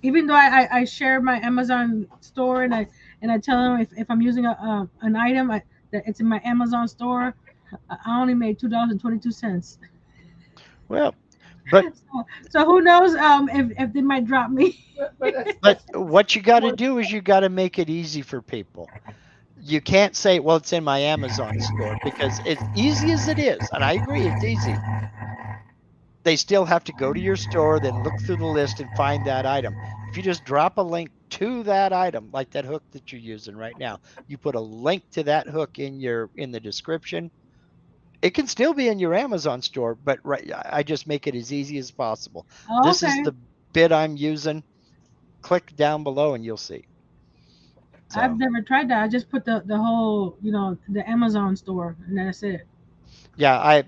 even though I share my Amazon store and I tell them if I'm using an item that it's in my Amazon store, I only made $2.22. Well, but So who knows if they might drop me. but what you got to do is you got to make it easy for people. You can't say, well, it's in my Amazon store, because as easy as it is, and I agree it's easy, they still have to go to your store, then look through the list and find that item. If you just drop a link to that item, like that hook that you're using right now, you put a link to that hook in the description, it can still be in your Amazon store, but I just make it as easy as possible. Oh, This is okay. the bit I'm using. Click down below and you'll see. So, I've never tried that. I just put the whole, the Amazon store, and that's it. yeah,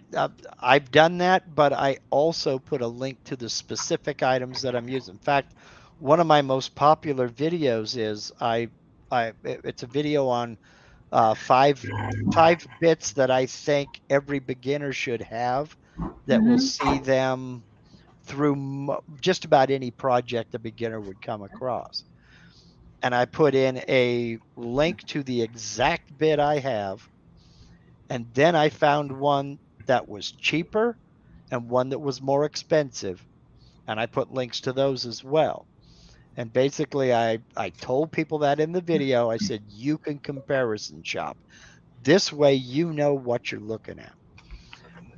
I've done that, but I also put a link to the specific items that I'm using. In fact, one of my most popular videos is it's a video on five bits that I think every beginner should have that will see them through just about any project a beginner would come across. And I put in a link to the exact bit I have. And then I found one that was cheaper and one that was more expensive. And I put links to those as well. And basically, I told people that in the video. I said, you can comparison shop. This way, you know what you're looking at.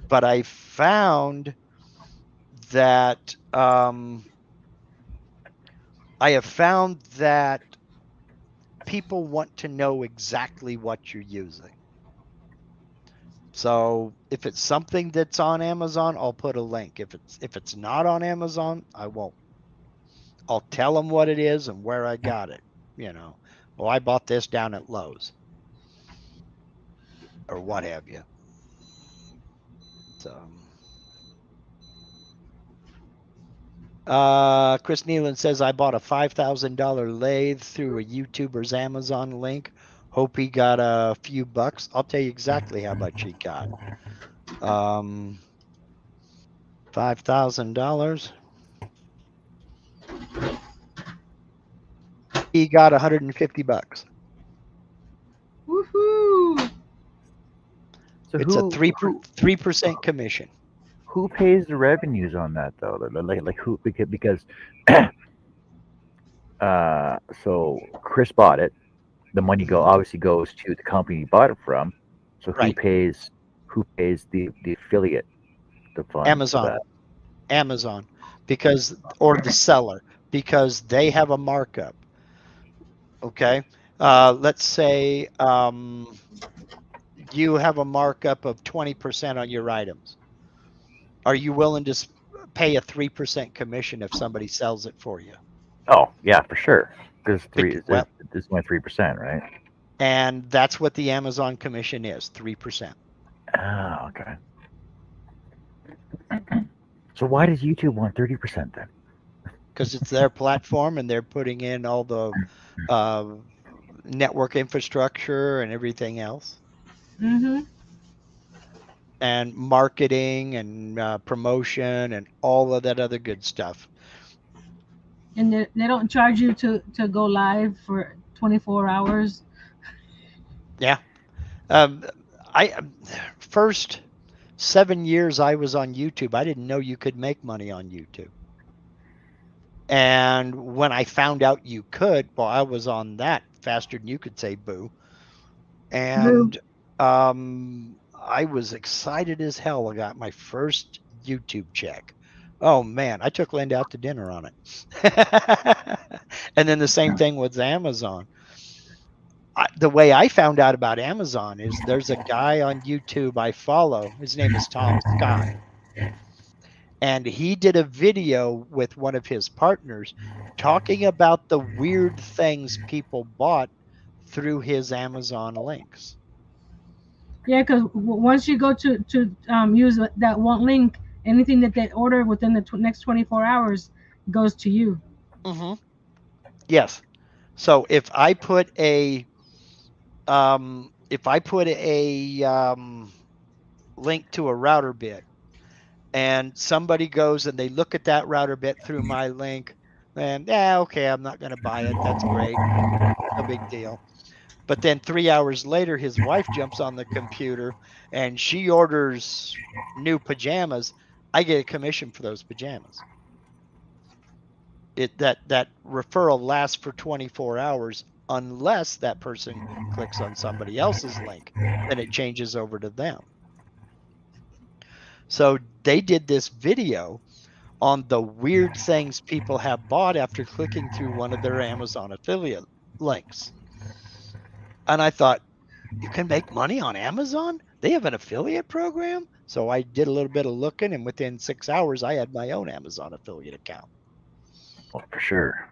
But I found that people want to know exactly what you're using. So if it's something that's on Amazon, I'll put a link. If it's not on Amazon, I won't. I'll tell them what it is and where I got it. Well, I bought this down at Lowe's or what have you. So, Chris Nealon says, I bought a $5,000 lathe through a YouTuber's Amazon link. Hope he got a few bucks. I'll tell you exactly how much he got. $5,000. He got 150 bucks. Woohoo! So It's a 3% commission. Who pays the revenues on that though? Like who? Because so Chris bought it. The money obviously goes to the company he bought it from. So who Right. pays the affiliate, the fund? Amazon, or the seller, because they have a markup. Okay. Let's say you have a markup of 20% on your items. Are you willing to pay a 3% commission if somebody sells it for you? Oh yeah, for sure. Because Well- it's only 3%, right? And that's what the Amazon commission is, 3%. Oh, okay. So why does YouTube want 30% then? Because it's their platform and they're putting in all the network infrastructure and everything else. Mm-hmm. And marketing and promotion and all of that other good stuff. And they don't charge you to go live for 24 hours. Yeah. First 7 years I was on YouTube, I didn't know you could make money on YouTube. And when I found out you could, well, I was on that faster than you could say boo. And I was excited as hell. I got my first YouTube check. Oh man, I took Linda out to dinner on it. And then the same thing with Amazon. The way I found out about Amazon is there's a guy on YouTube I follow. His name is Tom Scott. And he did a video with one of his partners talking about the weird things people bought through his Amazon links. Yeah, because once you go to use that one link, anything that they order within the next 24 hours goes to you. Mm-hmm. Yes. So if I put a link to a router bit and somebody goes and they look at that router bit through my link, and yeah, okay, I'm not going to buy it. That's great. No big deal. But then 3 hours later, his wife jumps on the computer and she orders new pajamas. I get a commission for those pajamas. That referral lasts for 24 hours unless that person clicks on somebody else's link, then it changes over to them. So they did this video on the weird things people have bought after clicking through one of their Amazon affiliate links. And I thought, you can make money on Amazon? They have an affiliate program? So I did a little bit of looking, and within 6 hours, I had my own Amazon affiliate account. Well, for sure.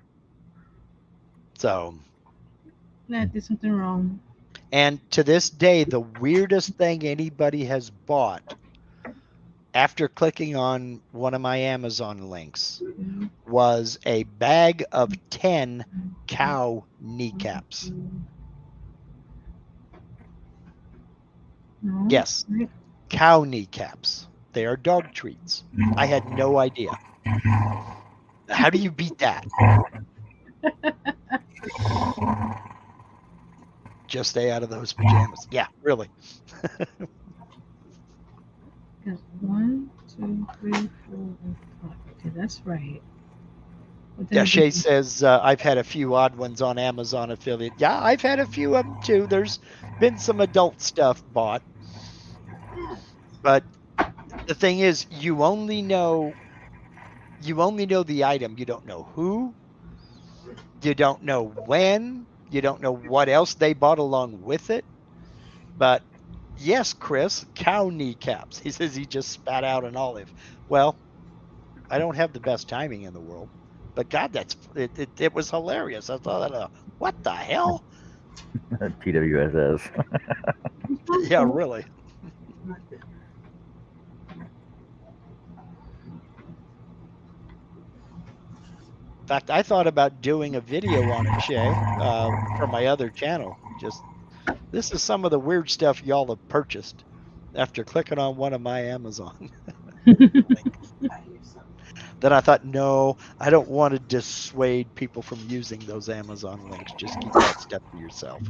So, I did something wrong. and to this day, the weirdest thing anybody has bought after clicking on one of my Amazon links was a bag of 10 cow kneecaps. No. Yes, cow kneecaps. They are dog treats. I had no idea. How do you beat that? Just stay out of those pajamas. Yeah, really. Got 1, 2, 3, 4, and 5. Okay, that's right. But then Yeah, again- Shay says, I've had a few odd ones on Amazon affiliate. Yeah, I've had a few of them too. There's been some adult stuff bought. But the thing is, you only know the item. You don't know who. You don't know when. You don't know what else they bought along with it. But yes, Chris, cow kneecaps. He says he just spat out an olive. Well, I don't have the best timing in the world. But God, it was hilarious. I thought, what the hell? TWSS. Yeah, really. In fact, I thought about doing a video on it, Shay, for my other channel. Just, this is some of the weird stuff y'all have purchased after clicking on one of my Amazon links. Then I thought, no, I don't want to dissuade people from using those Amazon links. Just keep that stuff to yourself.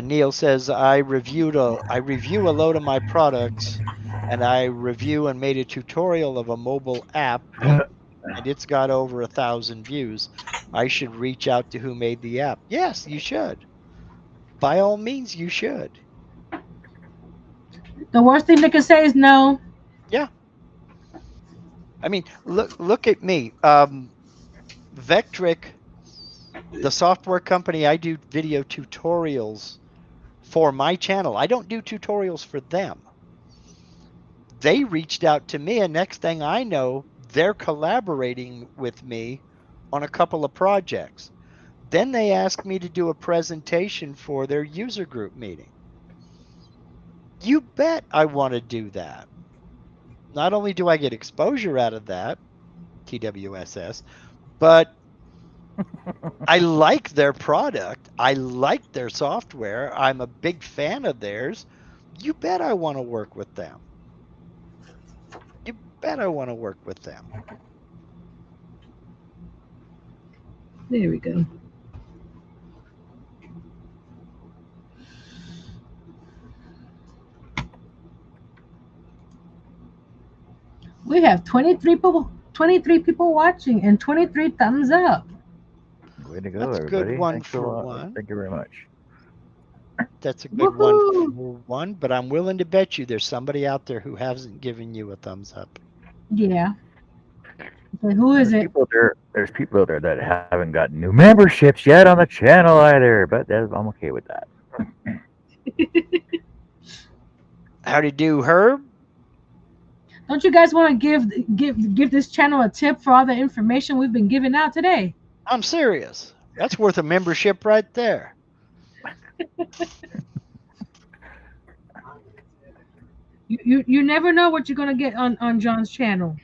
Neil says, I review a load of my products, and I review and made a tutorial of a mobile app, and it's got over 1,000 views. I should reach out to who made the app. Yes, you should. By all means, you should. The worst thing they can say is no. Yeah. I mean, look at me. Vectric, the software company I do video tutorials for my channel. I don't do tutorials for them. They reached out to me, and next thing I know, they're collaborating with me on a couple of projects. Then they asked me to do a presentation for their user group meeting. You bet I want to do that. Not only do I get exposure out of that, TWSS, but I like their product. I like their software. I'm a big fan of theirs. You bet I want to work with them. You bet I want to work with them. There we go. We have 23 people watching and 23 thumbs up. Way to go, That's a everybody. good one Thanks a for lot. one. Thank you very much. That's a good one Woohoo! for one, but I'm willing to bet you there's somebody out there who hasn't given you a thumbs up. Yeah. Okay, who is it? There's people out there that haven't gotten new memberships yet on the channel either, but I'm okay with that. How'd you do, Herb? Don't you guys want to give this channel a tip for all the information we've been giving out today? I'm serious. That's worth a membership right there. You never know what you're gonna get on John's channel.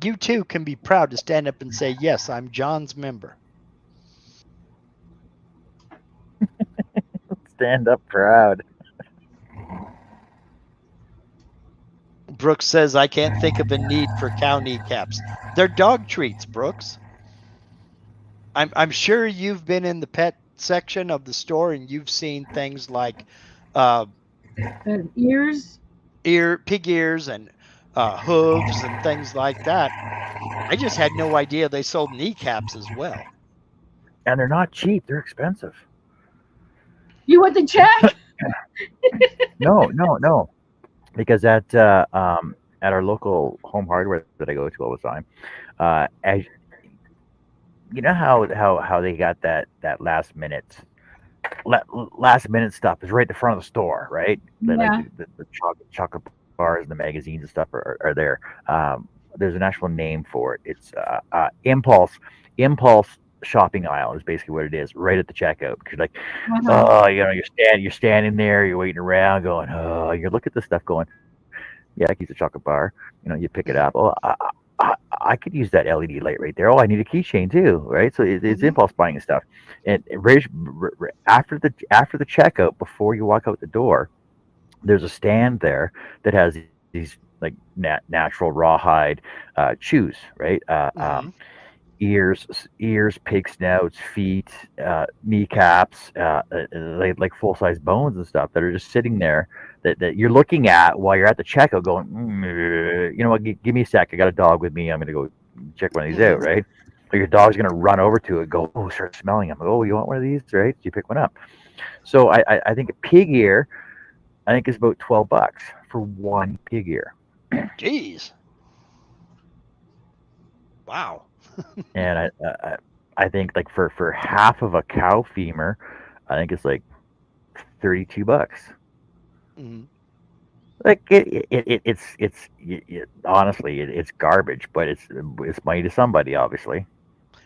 You too can be proud to stand up and say, yes, I'm John's member. Stand up proud. Brooks says, I can't think of a need for cow kneecaps. They're dog treats, Brooks. I'm sure you've been in the pet section of the store and you've seen things like Ears. pig ears and hooves and things like that. I just had no idea they sold kneecaps as well. And they're not cheap. They're expensive. You want the check? No. Because at our local home hardware that I go to all the time, as you know how they got that last minute stuff is right at the front of the store, right? Yeah. Like the chocolate bars and the magazines and stuff are there. There's an actual name for it. It's impulse shopping aisle is basically what it is, right at the checkout. Because like, oh, you're standing there, you're waiting around, going, oh, you look at this stuff, going, yeah, I could use a chocolate bar. You pick it up. Oh, I could use that LED light right there. Oh, I need a keychain too, right? So it's impulse buying and stuff. And after the checkout, before you walk out the door, there's a stand there that has these like natural rawhide chews, right? Ears, pig snouts, feet, kneecaps, like full size bones and stuff that are just sitting there that you're looking at while you're at the checkout, going, you know what? Give me a sec. I got a dog with me. I'm gonna go check one of these out, right? Or your dog's gonna run over to it, go, oh, start smelling them. Oh, you want one of these, right? You pick one up. So I think a pig ear, I think is about $12 for one pig ear. Jeez. Wow. And I think like for half of a cow femur, I think it's like $32. Mm-hmm. Like it's honestly it's garbage, but it's money to somebody, obviously.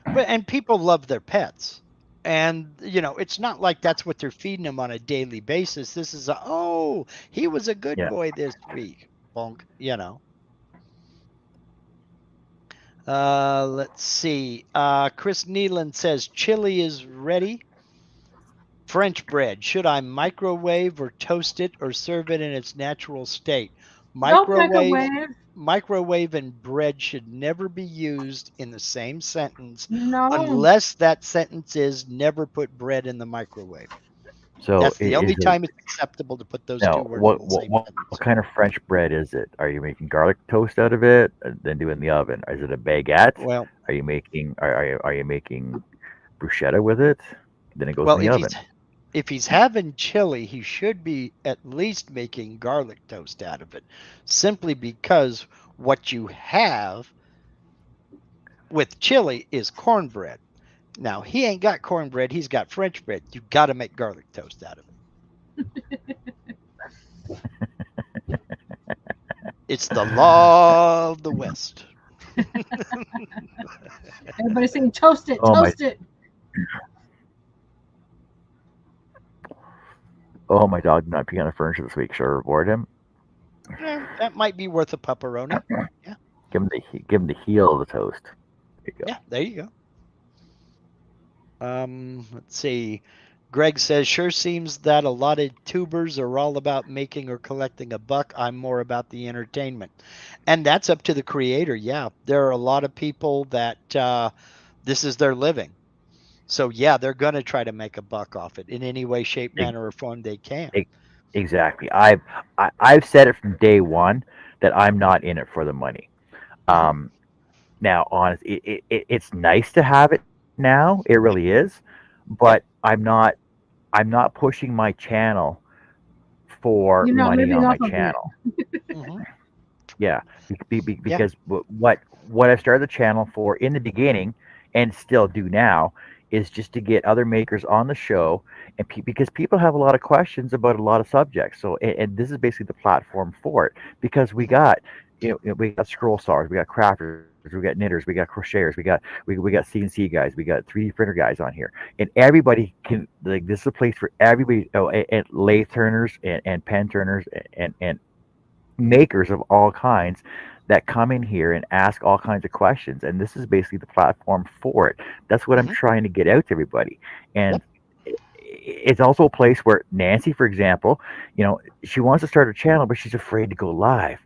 And people love their pets, and it's not like that's what they're feeding them on a daily basis. This is he was a good boy this week, bonk. Let's see. Chris Neelan says chili is ready. French bread. Should I microwave or toast it or serve it in its natural state? Microwave and bread should never be used in the same sentence unless that sentence is never put bread in the microwave. So that's the only time it's acceptable to put those two words in the same sentence. What kind of French bread is it? Are you making garlic toast out of it, then do it in the oven? Is it a baguette? Well, are you making bruschetta with it? Then it goes in the oven. If he's having chili, he should be at least making garlic toast out of it, simply because what you have with chili is cornbread. Now, he ain't got cornbread, he's got French bread. You got to make garlic toast out of it. It's the law of the West. Everybody's saying toast it, toast it. Oh, my dog did not pee on the furniture this week. Should I reward him? That might be worth a pepperoni. Yeah. Give him the heel of the toast. There you go. Yeah, there you go. Let's see. Greg says, sure seems that a lot of tubers are all about making or collecting a buck. I'm more about the entertainment. And that's up to the creator. Yeah, there are a lot of people that this is their living. So, yeah, they're going to try to make a buck off it in any way, shape, manner, or form they can. Exactly. I've said it from day one that I'm not in it for the money. Now, honestly, it's nice to have it now. It really is. But I'm not pushing my channel for money on my channel. Mm-hmm. Yeah, because what I started the channel for in the beginning and still do now is just to get other makers on the show, and because people have a lot of questions about a lot of subjects. So, and this is basically the platform for it, because we got we got scroll stars, we got crafters, we got knitters, we got crocheters, we got CNC guys, we got 3D printer guys on here, and everybody can, like, this is a place for everybody. And lathe turners and pen turners and makers of all kinds that come in here and ask all kinds of questions, and this is basically the platform for it. That's what I'm Mhm. trying to get out to everybody. And Yep. it's also a place where Nancy, for example, she wants to start her channel, but she's afraid to go live.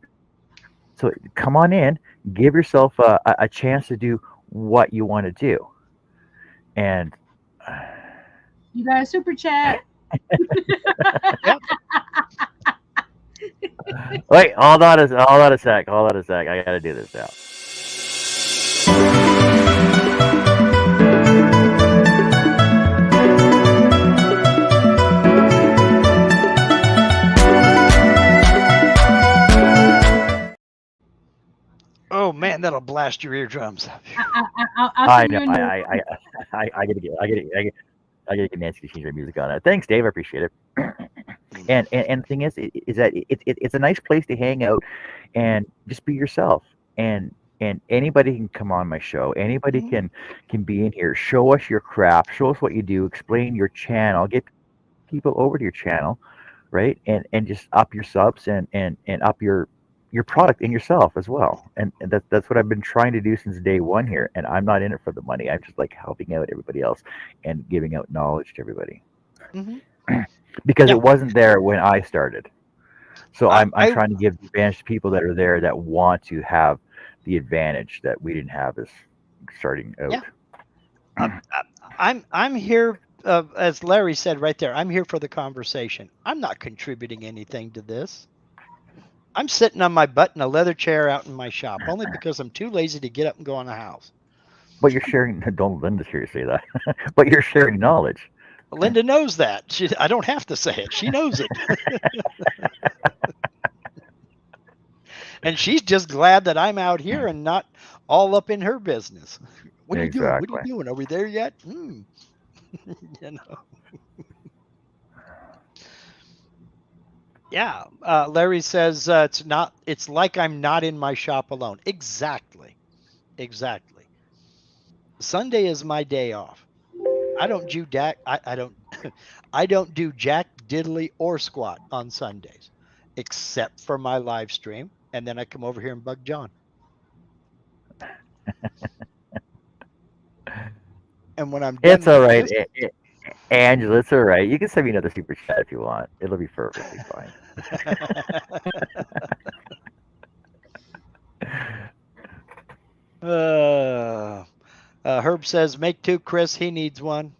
So come on in, give yourself a chance to do what you want to do. And You got a super chat. Yep. wait, hold on a sec. I gotta do this now. Oh man, that'll blast your eardrums. I'll I send know. you a new. I gotta get Nancy to change her music on it. Thanks, Dave. I appreciate it. And the thing is that it's a nice place to hang out and just be yourself. And anybody can come on my show. Anybody Mhm. can be in here. Show us your craft. Show us what you do. Explain your channel. Get people over to your channel, right? And just up your subs and up your product and yourself as well. And that's what I've been trying to do since day one here. And I'm not in it for the money. I'm just like helping out everybody else and giving out knowledge to everybody Mhm. because Yeah. it wasn't there when I started. So I'm I trying to give the advantage to people that are there that want to have the advantage that we didn't have as starting out. Yeah. I'm here, as Larry said right there. I'm here for the conversation. I'm not contributing anything to this. I'm sitting on my butt in a leather chair out in my shop only because I'm too lazy to get up and go in the house. But you're sharing. Don't Linda hear you say that. But you're sharing knowledge. Linda knows that. I don't have to say it. She knows it. And she's just glad that I'm out here and not all up in her business. What are you doing? What are Exactly. you doing? Are we there yet? You know. Yeah. Larry says it's like I'm not in my shop alone. Exactly. Sunday is my day off. I don't do jack. I don't. I don't do jack diddly or squat on Sundays, except for my live stream, and then I come over here and bug John. And when I'm done, It's all with right, this- Angela. It's all right. You can send me another super chat if you want. It'll be perfectly fine. Herb says, "Make two, Chris. He needs one."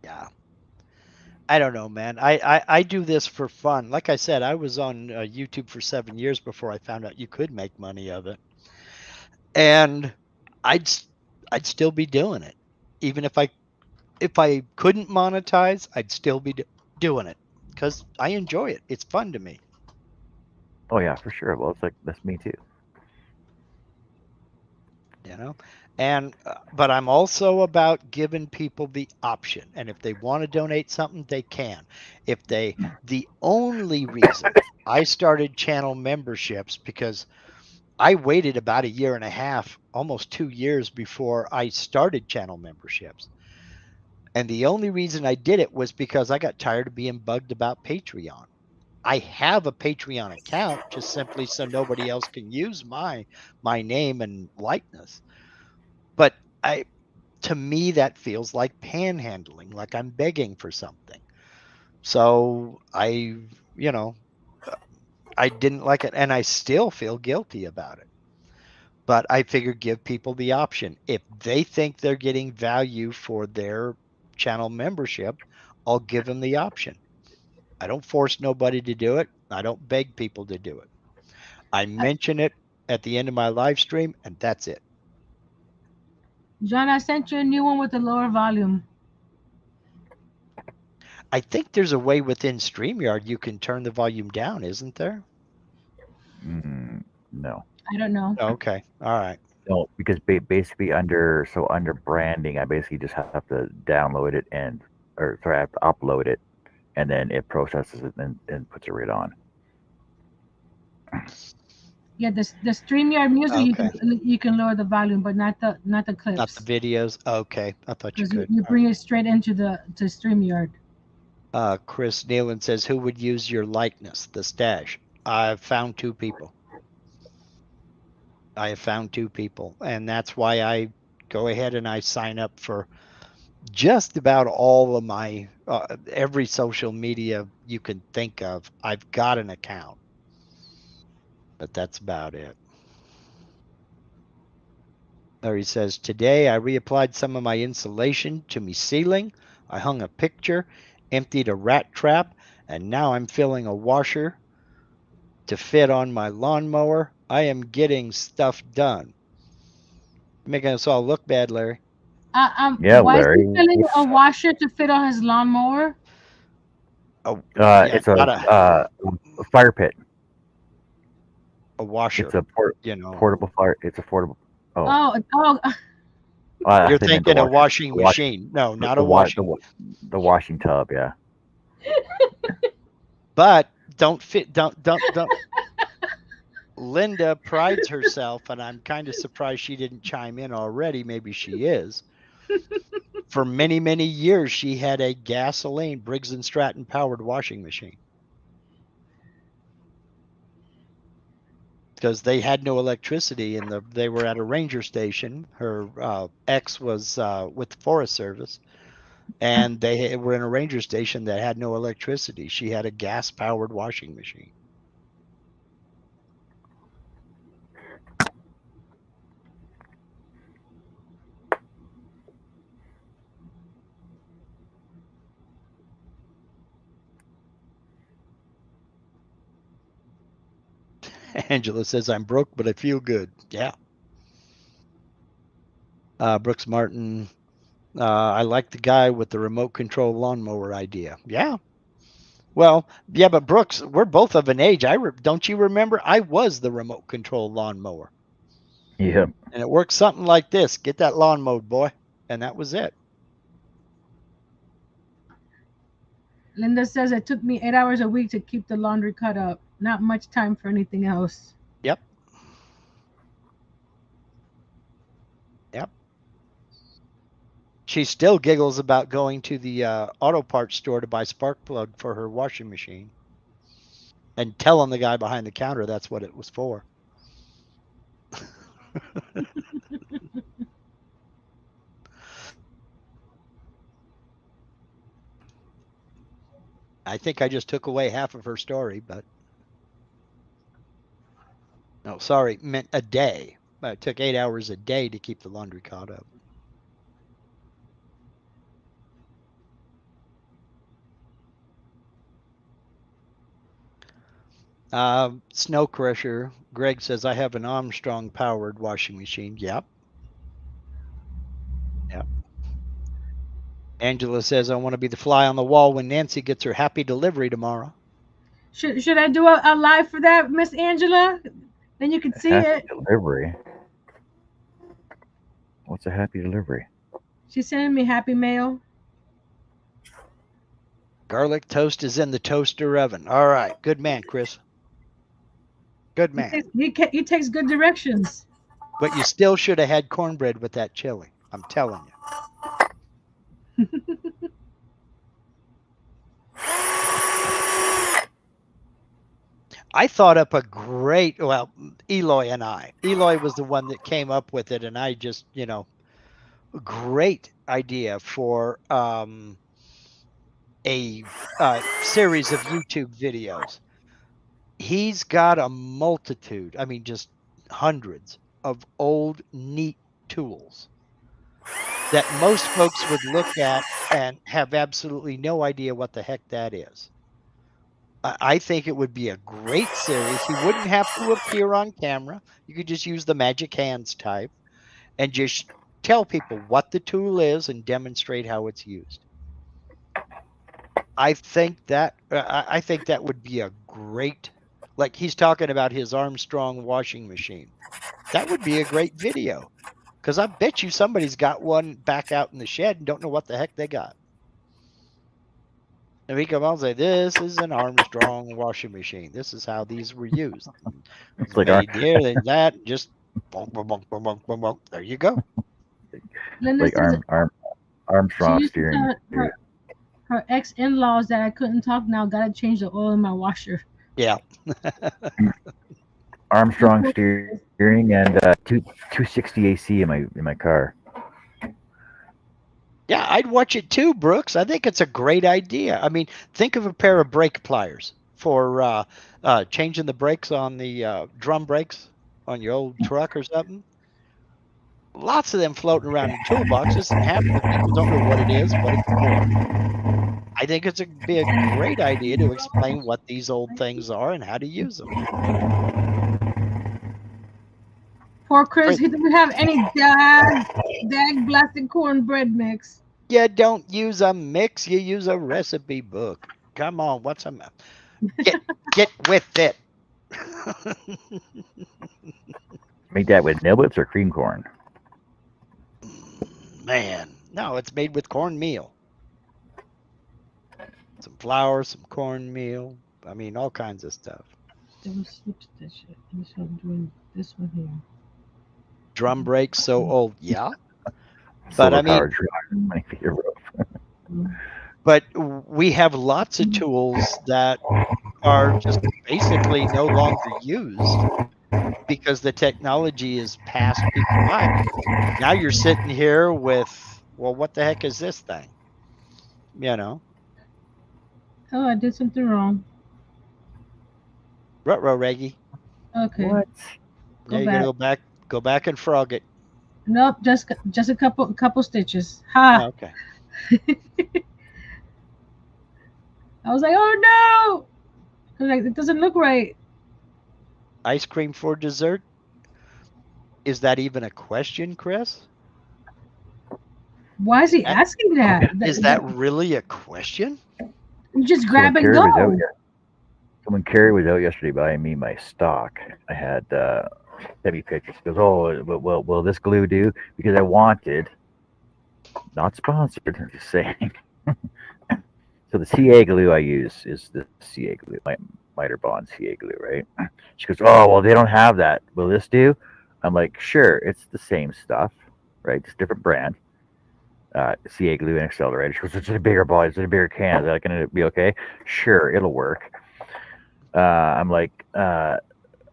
Yeah. I don't know, man. I do this for fun. Like I said, I was on YouTube for 7 years before I found out you could make money of it, and I'd still be doing it, even if I couldn't monetize. I'd still be doing it because I enjoy it. It's fun to me. Oh yeah, for sure. Well, it's like that's me too. You know, and but I'm also about giving people the option, and if they want to donate something, they can. The only reason I started channel memberships, because I waited about a year and a half, almost 2 years before I started channel memberships, and the only reason I did it was because I got tired of being bugged about Patreon. I have a Patreon account just simply so nobody else can use my name and likeness. But to me, that feels like panhandling, like I'm begging for something. So I didn't like it, and I still feel guilty about it. But I figured give people the option. If they think they're getting value for their channel membership, I'll give them the option. I don't force nobody to do it. I don't beg people to do it. I mention it at the end of my live stream, and that's it. John, I sent you a new one with a lower volume. I think there's a way within StreamYard you can turn the volume down, isn't there? No. I don't know. Okay. All right. No, because basically under branding, I basically just have to download it I have to upload it, and then it processes it and puts it right on. Yeah, the StreamYard music Okay. you can lower the volume, but not the Not the clips. videos. Okay, I thought you Because could. you bring it straight into to StreamYard. Chris Nealon says, "Who would use your likeness, the stash?" I've found two people. I have found two people, and that's why I go ahead and I sign up for just about all of my every social media you can think of. I've got an account, but that's about it. There he says, today I reapplied some of my insulation to me ceiling. I hung a picture, emptied a rat trap, and now I'm filling a washer to fit on my lawnmower. I am getting stuff done. Making us all look bad, Larry. Yeah, Why is he Larry. filling a washer to fit on his lawnmower? Oh, yeah, It's not a fire pit. a washer. It's a You know, portable fire. It's a portable. Oh, Oh, I you're think I meant thinking the a washing the wash- machine. No, not the, a wa- washing. the washing tub. Yeah. But don't. Linda prides herself, and I'm kind of surprised she didn't chime in already. Maybe she is. For many, many years, she had a gasoline Briggs and Stratton powered washing machine because they had no electricity, and they were at a ranger station. Her ex was with the Forest Service, and they were in a ranger station that had no electricity. She had a gas powered washing machine. Angela says, I'm broke, but I feel good. Yeah. Brooks Martin, I like the guy with the remote control lawnmower idea. Yeah. Well, yeah, but Brooks, we're both of an age. Don't you remember? I was the remote control lawnmower. Yeah. And it worked something like this. Get that lawn mowed, boy. And that was it. Linda says it took me 8 hours a week to keep the laundry cut up. Not much time for anything else. Yep. She still giggles about going to the auto parts store to buy spark plug for her washing machine and telling the guy behind the counter that's what it was for. I think I just took away half of her story, but no, sorry, meant a day. It took 8 hours a day to keep the laundry caught up. Snow Crusher. Greg says, I have an Armstrong powered washing machine. Yep. Yep. Angela says, I want to be the fly on the wall when Nancy gets her happy delivery tomorrow. Should I do a live for that, Miss Angela? Then you can see Happy it. delivery. What's a happy delivery? She's sending me happy mail. Garlic toast is in the toaster oven. All right. Good man, Chris. Good man. He takes good directions. But you still should have had cornbread with that chili. I'm telling you. I thought up a great, well, Eloy and I. Eloy was the one that came up with it, and I just, great idea for a series of YouTube videos. He's got a multitude, just hundreds of old, neat tools that most folks would look at and have absolutely no idea what the heck that is. I think it would be a great series. He wouldn't have to appear on camera. You could just use the magic hands type and just tell people what the tool is and demonstrate how it's used. I think that would be a great, like he's talking about his Armstrong washing machine. That would be a great video, because I bet you somebody's got one back out in the shed and don't know what the heck they got. And we come out and say, this is an Armstrong washing machine. This is how these were used. It's like Made here, then that, just bonk, bonk, bonk, bonk, bonk, bonk, bonk. There you go. Linda like says she Armstrong used to steering. tell her ex in laws that I couldn't talk now. Gotta change the oil in my washer. Yeah. Armstrong steering and 260 AC in my car. Yeah, I'd watch it too, Brooks. I think it's a great idea. I mean, think of a pair of brake pliers for changing the brakes on the drum brakes on your old truck or something. Lots of them floating around in toolboxes, and half the people don't know what it is, what it's for. I think it's be a great idea to explain what these old things are and how to use them. Poor Chris, he didn't have any dag blasted cornbread mix. You don't use a mix, you use a recipe book. Come on, what's a get with it. Make that with niblets or cream corn. Man, no, it's made with cornmeal. Some flour, some cornmeal. I mean, all kinds of stuff. They will switch that shit. I'm just doing this one here. Drum brakes so old, yeah. But I mean, but we have lots of tools that are just basically no longer used because the technology is past people by. Now you're sitting here with, well, what the heck is this thing? You know. Oh, I did something wrong. Ruh-roh, Reggie. Okay. What? Yeah, you gotta go back and frog it. Nope, just a couple stitches. Ha. Oh, okay. I was like, oh no, like it doesn't look right. Ice cream for dessert? Is that even a question, Chris? Why is he asking that? Is that really a question? You just grab and go. So when Carrie was out yesterday buying me my stock, I had heavy pictures. She goes, oh, will this glue do? Because I wanted, not sponsored, I'm just saying. So the CA glue I use is the CA glue, my miter bond CA glue, right? She goes, oh, well, they don't have that. Will this do? I'm like, sure, it's the same stuff, right? Just different brand. CA glue and accelerator. She goes, it's a bigger ball, it's a bigger can. Is that going to be okay? Sure, it'll work. I'm like, I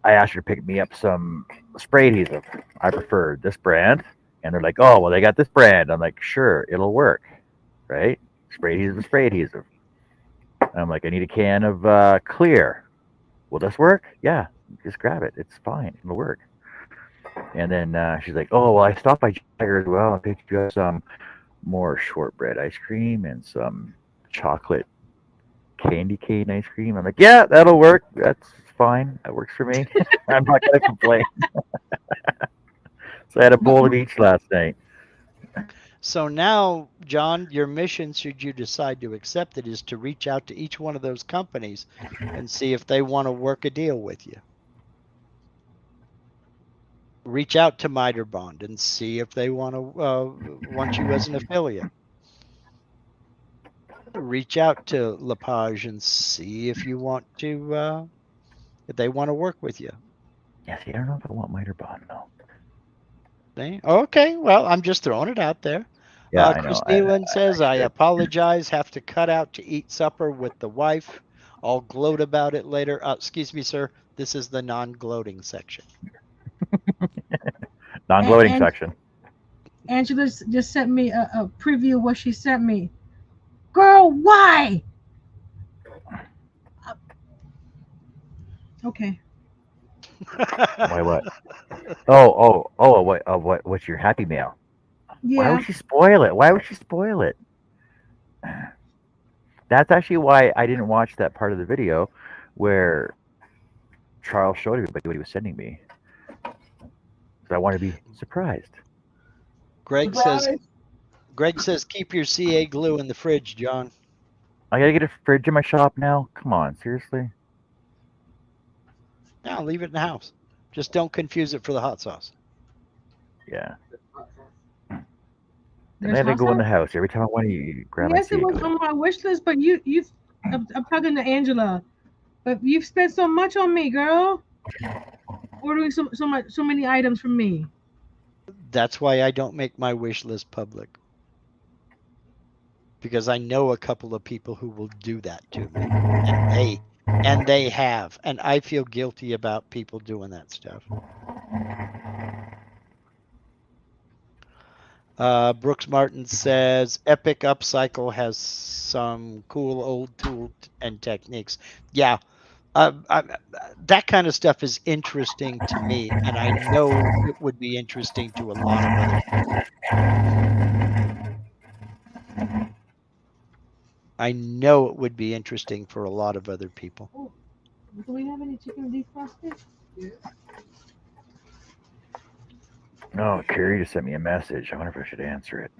asked her to pick me up some spray adhesive. I prefer this brand. And they're like, oh, well, they got this brand. I'm like, sure, it'll work, right? Spray adhesive is spray adhesive. I'm like, I need a can of clear. Will this work? Yeah, just grab it. It's fine. It'll work. And then she's like, oh, well, I stopped by Jagger as well. I picked you up some more shortbread ice cream and some chocolate candy cane ice cream. I'm like, yeah, that'll work. That's fine. That works for me. I'm not going to complain. So I had a bowl of each last night. So now, John, your mission, should you decide to accept it, is to reach out to each one of those companies and see if they want to work a deal with you. Reach out to Miter Bond and see if they want you as an affiliate. Reach out to Lepage and see if you want to, if they want to work with you. Yeah, see, I don't know if I want Miter Bond, no. Okay, well, I'm just throwing it out there. Yeah, I know. Chris Nealon says, I apologize, have to cut out to eat supper with the wife. I'll gloat about it later. Excuse me, sir. This is the non-gloating section. Non-gloating section. Angela just sent me a preview of what she sent me. Girl, why? Okay. Why what? What's your Happy Meal? Yeah. Why would she spoil it? Why would she spoil it? That's actually why I didn't watch that part of the video where Charles showed everybody what he was sending me. So I want to be surprised. Greg says keep your CA glue in the fridge, John. I gotta get a fridge in my shop now. Come on, seriously. No, leave it in the house. Just don't confuse it for the hot sauce. Yeah. And then I go in the house every time I want to grab Yes, my it was glue. on my wish list, but you I'm talking to Angela. But you've spent so much on me, girl. Ordering so many items from me. That's why I don't make my wish list public. Because I know a couple of people who will do that to me. And they have. And I feel guilty about people doing that stuff. Brooks Martin says Epic Upcycle has some cool old tools and techniques. Yeah. That kind of stuff is interesting to me, and I know it would be interesting to a lot of other people. I know it would be interesting for a lot of other people. Oh, do we have any chicken defrosted? Oh, Carrie just sent me a message. I wonder if I should answer it.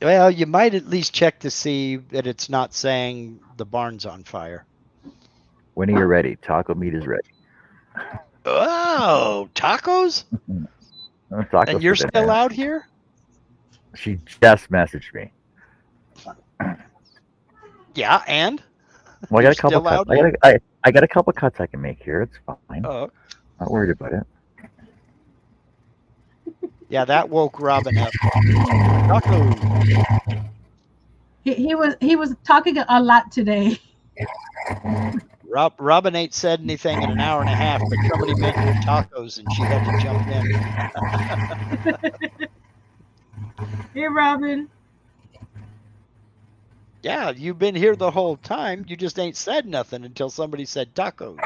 Well, you might at least check to see that it's not saying the barn's on fire. When are you ready? Taco meat is ready. Oh, tacos? Tacos And you're for dinner. still out here? She just messaged me. Yeah, and? Well, I got a couple Still out cuts. I got a couple cuts I can make here. It's fine. Oh, Not worried about it. yeah, that woke Robin up. Tacos. He was talking a lot today. Robin ain't said anything in an hour and a half, but somebody mentioned tacos and she had to jump in. Hey, Robin. Yeah, you've been here the whole time. You just ain't said nothing until somebody said tacos.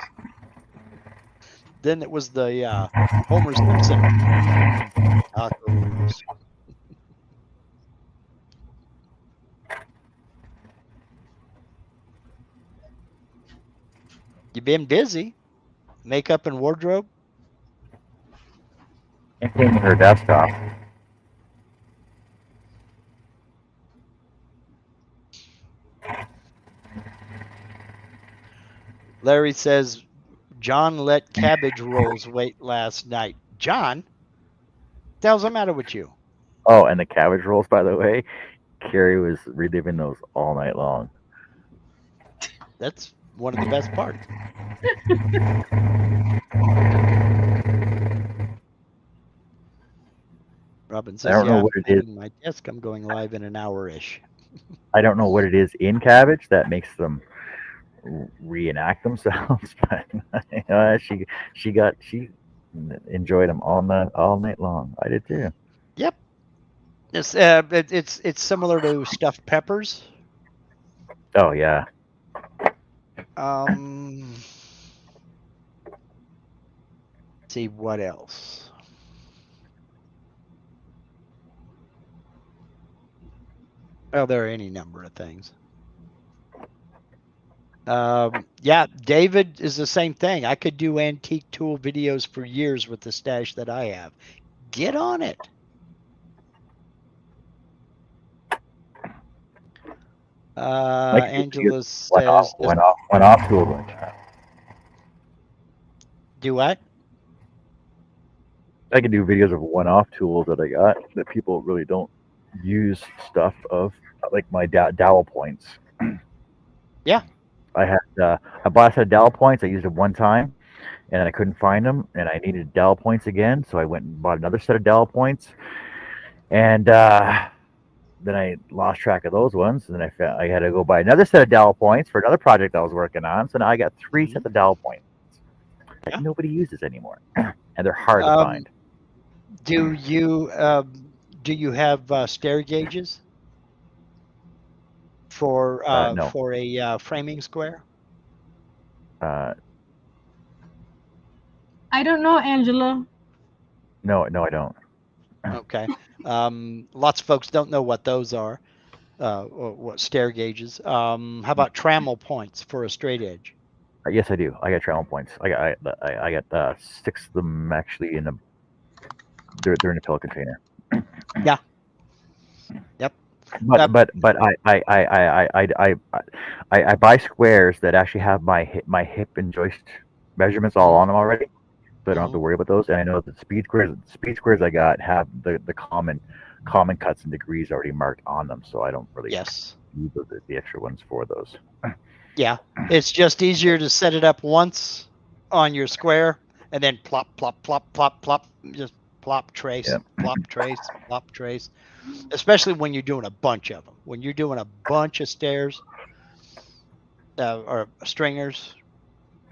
Then it was the Homer Simpson. Tacos. You been busy? Makeup and wardrobe? Maintaining her desktop. Larry says, John let cabbage rolls wait last night. John? What the hell's the matter with you? Oh, and the cabbage rolls, by the way, Carrie was reliving those all night long. That's one of the best parts. Robin says, I don't know yeah, what it I'm is. at my desk. I'm going live in an hour-ish. I don't know what it is in cabbage that makes them reenact themselves, but she enjoyed them all night long. I did too. Yep. It's similar to stuffed peppers. Oh yeah. Let's see what else. Well, there are any number of things. Yeah, David is the same thing. I could do antique tool videos for years with the stash that I have. Get on it. Angela says, went off tool like that. Do what? I can do videos of one-off tools that I got that people really don't use stuff of, like my dowel points. Yeah. I bought a set of dowel points. I used them one time, and I couldn't find them, and I needed dowel points again, so I went and bought another set of dowel points, and then I lost track of those ones, and then I had to go buy another set of dowel points for another project I was working on. So now I got 3 sets of dowel points that nobody uses anymore, and they're hard to find. Do you have stair gauges for No. for a framing square? I don't know, Angela. No, I don't. Okay. Lots of folks don't know what those are, or what stair gauges. How about trammel points for a straight edge? Yes, I do. I got trammel points. I got 6 of them actually in they're in a pillow container. Yeah. Yep. But I buy squares that actually have my hip and joist measurements all on them already, so I don't have to worry about those. And I know that the speed squares I got have the common cuts and degrees already marked on them, so I don't really use the extra ones for those. Yeah, it's just easier to set it up once on your square and then plop, plop, plop, plop, plop, just plop, trace, Yep. plop, trace, plop, trace. Especially when you're doing a bunch of them. When you're doing a bunch of stairs or stringers.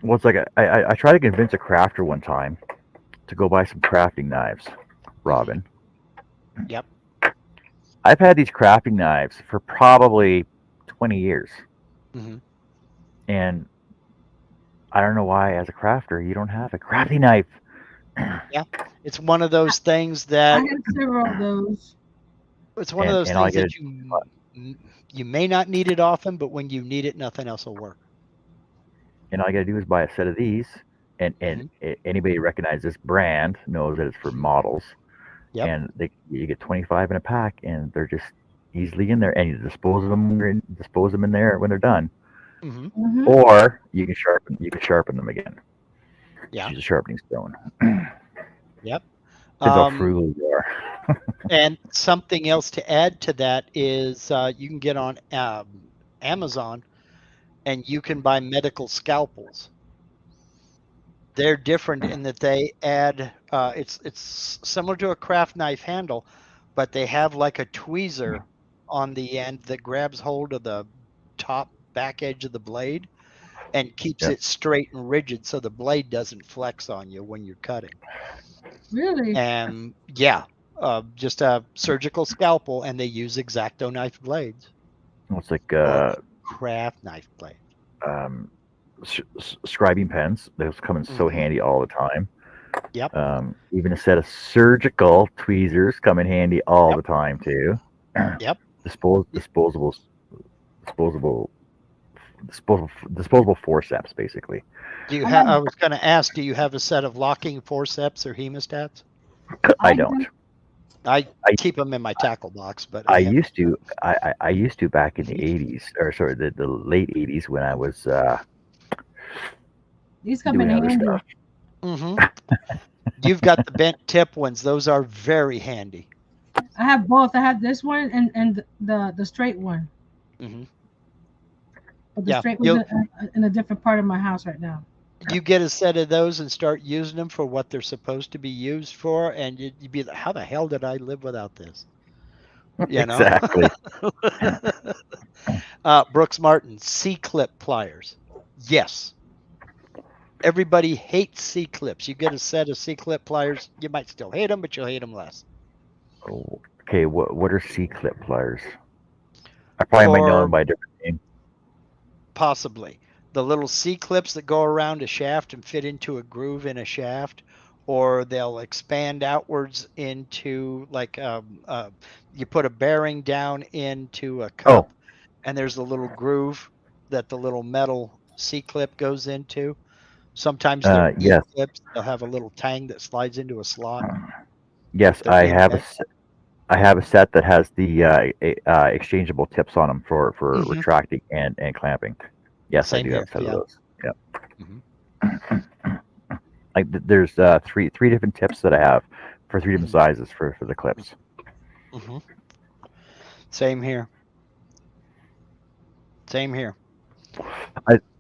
Well, it's like I tried to convince a crafter one time to go buy some crafting knives, Robin. Yep. I've had these crafting knives for probably 20 years. Mhm. And I don't know why, as a crafter, you don't have a crafting knife. It's one of those things I that have several of those. it's one of And- those and all things you that you may not need it often, but when you need it, nothing else will work. And all you got to do is buy a set of these. And anybody who recognizes this brand knows that it's for models. Yep. And you get 25 in a pack, and they're just easily in there. And you dispose of them in there when they're done. Hmm. Mhm. Or you can sharpen them again. Yeah. Use a sharpening stone. Yep. Depends how frugal you are. And something else to add to that is you can get on Amazon and you can buy medical scalpels. They're different in that they add it's similar to a craft knife handle, but they have like a tweezer on the end that grabs hold of the top back edge of the blade and keeps Yeah. it straight and rigid so the blade doesn't flex on you when you're cutting. Really? And yeah, just a surgical scalpel, and they use X-Acto knife blades It's like or craft knife blade. scribing pens. Those come in so Mhm. handy all the time. Yep. Even a set of surgical tweezers come in handy all Yep. the time too. Yep. Disposable forceps, basically. Do you have? I was going to ask. Do you have a set of locking forceps or hemostats? I don't. I keep them in my tackle box, but I have- used to. I used to back in the 80s, or sorry, the late 80s when I was These come in doing other handy. stuff. Mhm. You've got the bent tip ones. Those are very handy. I have both. I have this one and the straight one. Hmm. But the Yeah, straight one's in a different part of my house right now. You get a set of those and start using them for what they're supposed to be used for, and you'd be like, "How the hell did I live without this?" You know? Exactly. Brooks Martin, C-clip pliers. Yes. Everybody hates C-clips. You get a set of C-clip pliers, you might still hate them, but you'll hate them less. Okay, what are C-clip pliers? I probably might know them by a different name. Possibly. The little C-clips that go around a shaft and fit into a groove in a shaft, or they'll expand outwards into like you put a bearing down into a cup, and there's a little groove that the little metal C-clip goes into. Sometimes they're yes. E-clips. They'll have a little tang that slides into a slot. Yes, They're I have fantastic. I have a set that has the exchangeable tips on them for Mhm. retracting and clamping. Yes, Same I do have a here, set yeah. of those. Yep. Mhm. Like there's three different tips that I have for three different sizes for the clips. Mhm. Same here. Same here.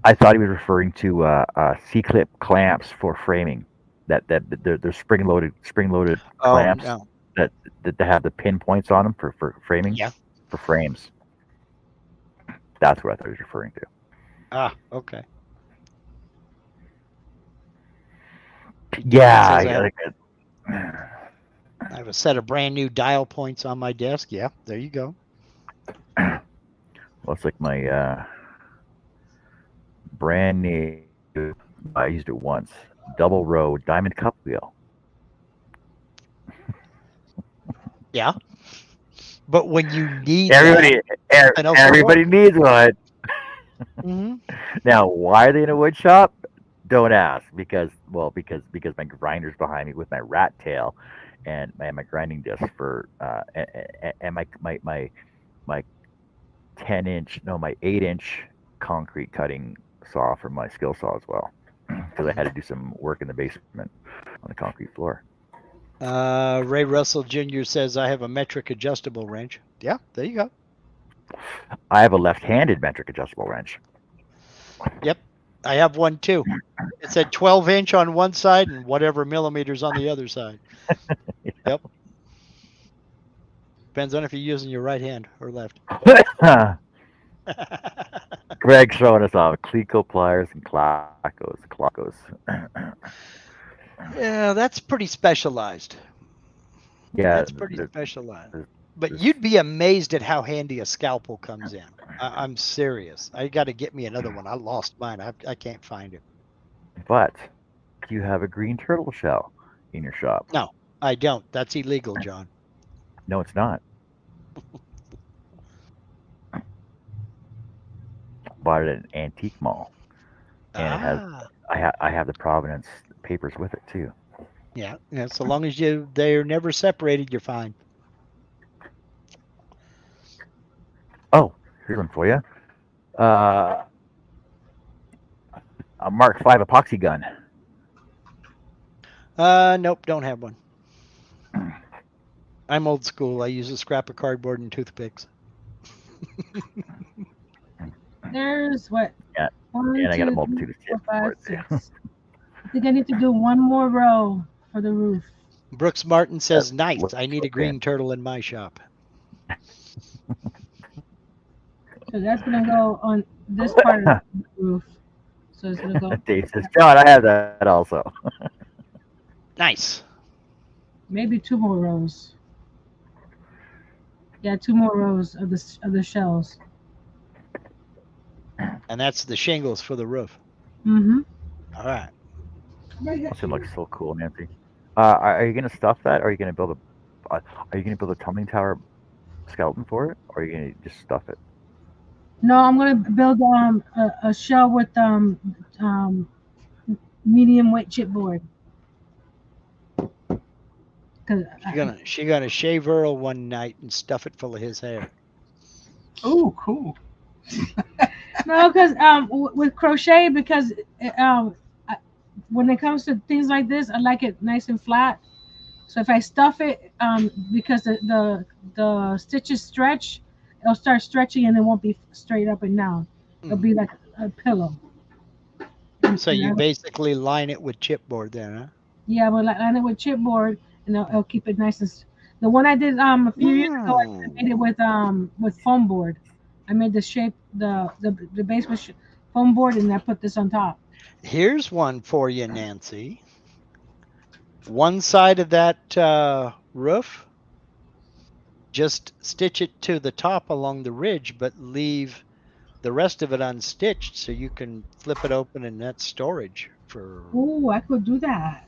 I thought he was referring to C-clip clamps for framing. That they're spring loaded Oh, clamps no. that have the pin points on them for framing. Yeah. For frames. That's what I thought he was referring to. Ah, okay. Yeah, Says I I have a set of brand new dial points on my desk. Yeah, there you go. well, it's like my brand new. I used it once. Double row diamond cup wheel. Yeah. But when you need Everybody needs one. Mhm. Now, why are they in a wood shop? Don't ask. Because my grinder's behind me with my rat tail, and my grinding disc for and my 8-inch concrete cutting saw for my skill saw as well, because I had to do some work in the basement on the concrete floor. Ray Russell Jr. says I have a metric adjustable wrench. Yeah, there you go. I have a left-handed metric adjustable wrench. I have one too. It said 12-inch on one side and whatever millimeters on the other side. Yep. Depends on if you're using your right hand or left. Greg showing us off Cleco pliers and Clockos. Yeah, that's pretty specialized. Yeah, That's pretty specialized. But you'd be amazed at how handy a scalpel comes in. I'm serious. I got to get me another one. I lost mine. I can't find it. but you have a green turtle shell in your shop. No, I don't. That's illegal, John. No, it's not. Bought it at an antique mall, and it has. I have the provenance papers with it too. Yeah. So long as they're never separated, you're fine. Oh, here's one for you. A Mark V epoxy gun. Nope, don't have one. I'm old school. I use a scrap of cardboard and toothpicks. There's what? Yeah, One, and I got a two, multitude of three, four, tips for five, it too. six. I think I need to do one more row for the roof. Brooks Martin says, That nice. looks I need a okay. green turtle in my shop. So that's gonna go on this part of the roof. So it's gonna go Dave says, John, I have that also. Nice. maybe 2 more rows. Yeah, 2 more rows of the shells. And that's the shingles for the roof. Mm-hmm. All right. This one looks so cool, Nancy. Are you gonna stuff that, or are you gonna build a tumbling tower skeleton for it, or are you gonna just stuff it? No, I'm gonna build a shell with medium weight chipboard. She gonna shave Earl one night and stuff it full of his hair. Oh, cool. No, because with crochet, because when it comes to things like this, I like it nice and flat. So if I stuff it, because the stitches stretch, it'll start stretching and it won't be straight up and down. It'll be like a pillow. So you basically line it with chipboard then, huh? Yeah, but line it with chipboard, and it'll keep it nice and. The one I did a few years ago, I made it with foam board. I made the shape, the base with foam board, and I put this on top. Here's one for you, Nancy. One side of that roof, just stitch it to the top along the ridge, but leave the rest of it unstitched so you can flip it open and that's storage for Ooh, I could do that.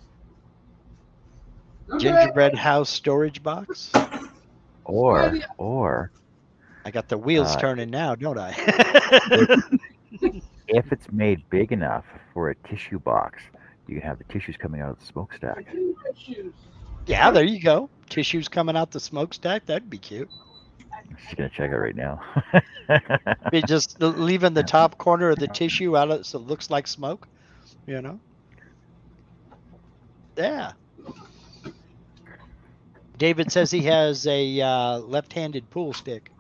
gingerbread house storage box. Or I got the wheels turning now, don't I? if it's made big enough for a tissue box, you can have the tissues coming out of the smokestack. Yeah, there you go. Tissues coming out the smokestack. That'd be cute. She's gonna check it right now. Be just leaving the top corner of the tissue out so it looks like smoke, you know? Yeah. David says he has a left-handed pool stick.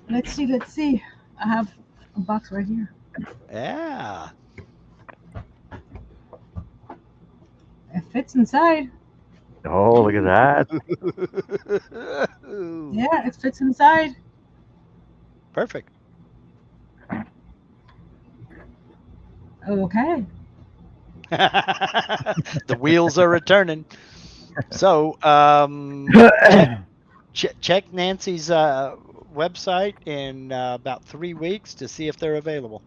Let's see. I have a box right here. Yeah. It fits inside. Oh, look at that! Yeah, it fits inside. Perfect. Okay. The wheels are returning. So, check Nancy's website in about 3 weeks to see if they're available.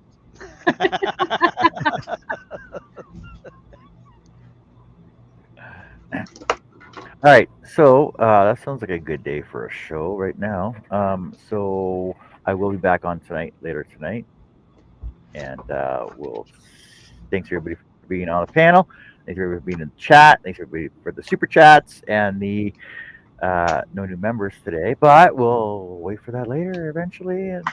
All right, so that sounds like a good day for a show right now. So I will be back on later tonight, and thanks everybody for being on the panel. Thanks everybody for being in the chat. Thanks everybody for the super chats and the no new members today, but we'll wait for that later eventually. And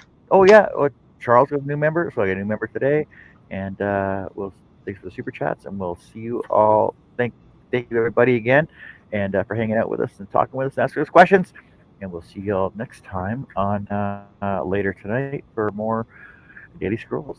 Charles was a new member, so I got a new member today, and thanks for the super chats, and we'll see you all. Thank you everybody again. And for hanging out with us and talking with us and asking us questions. and we'll see y'all next time on later tonight for more Daily Scrolls.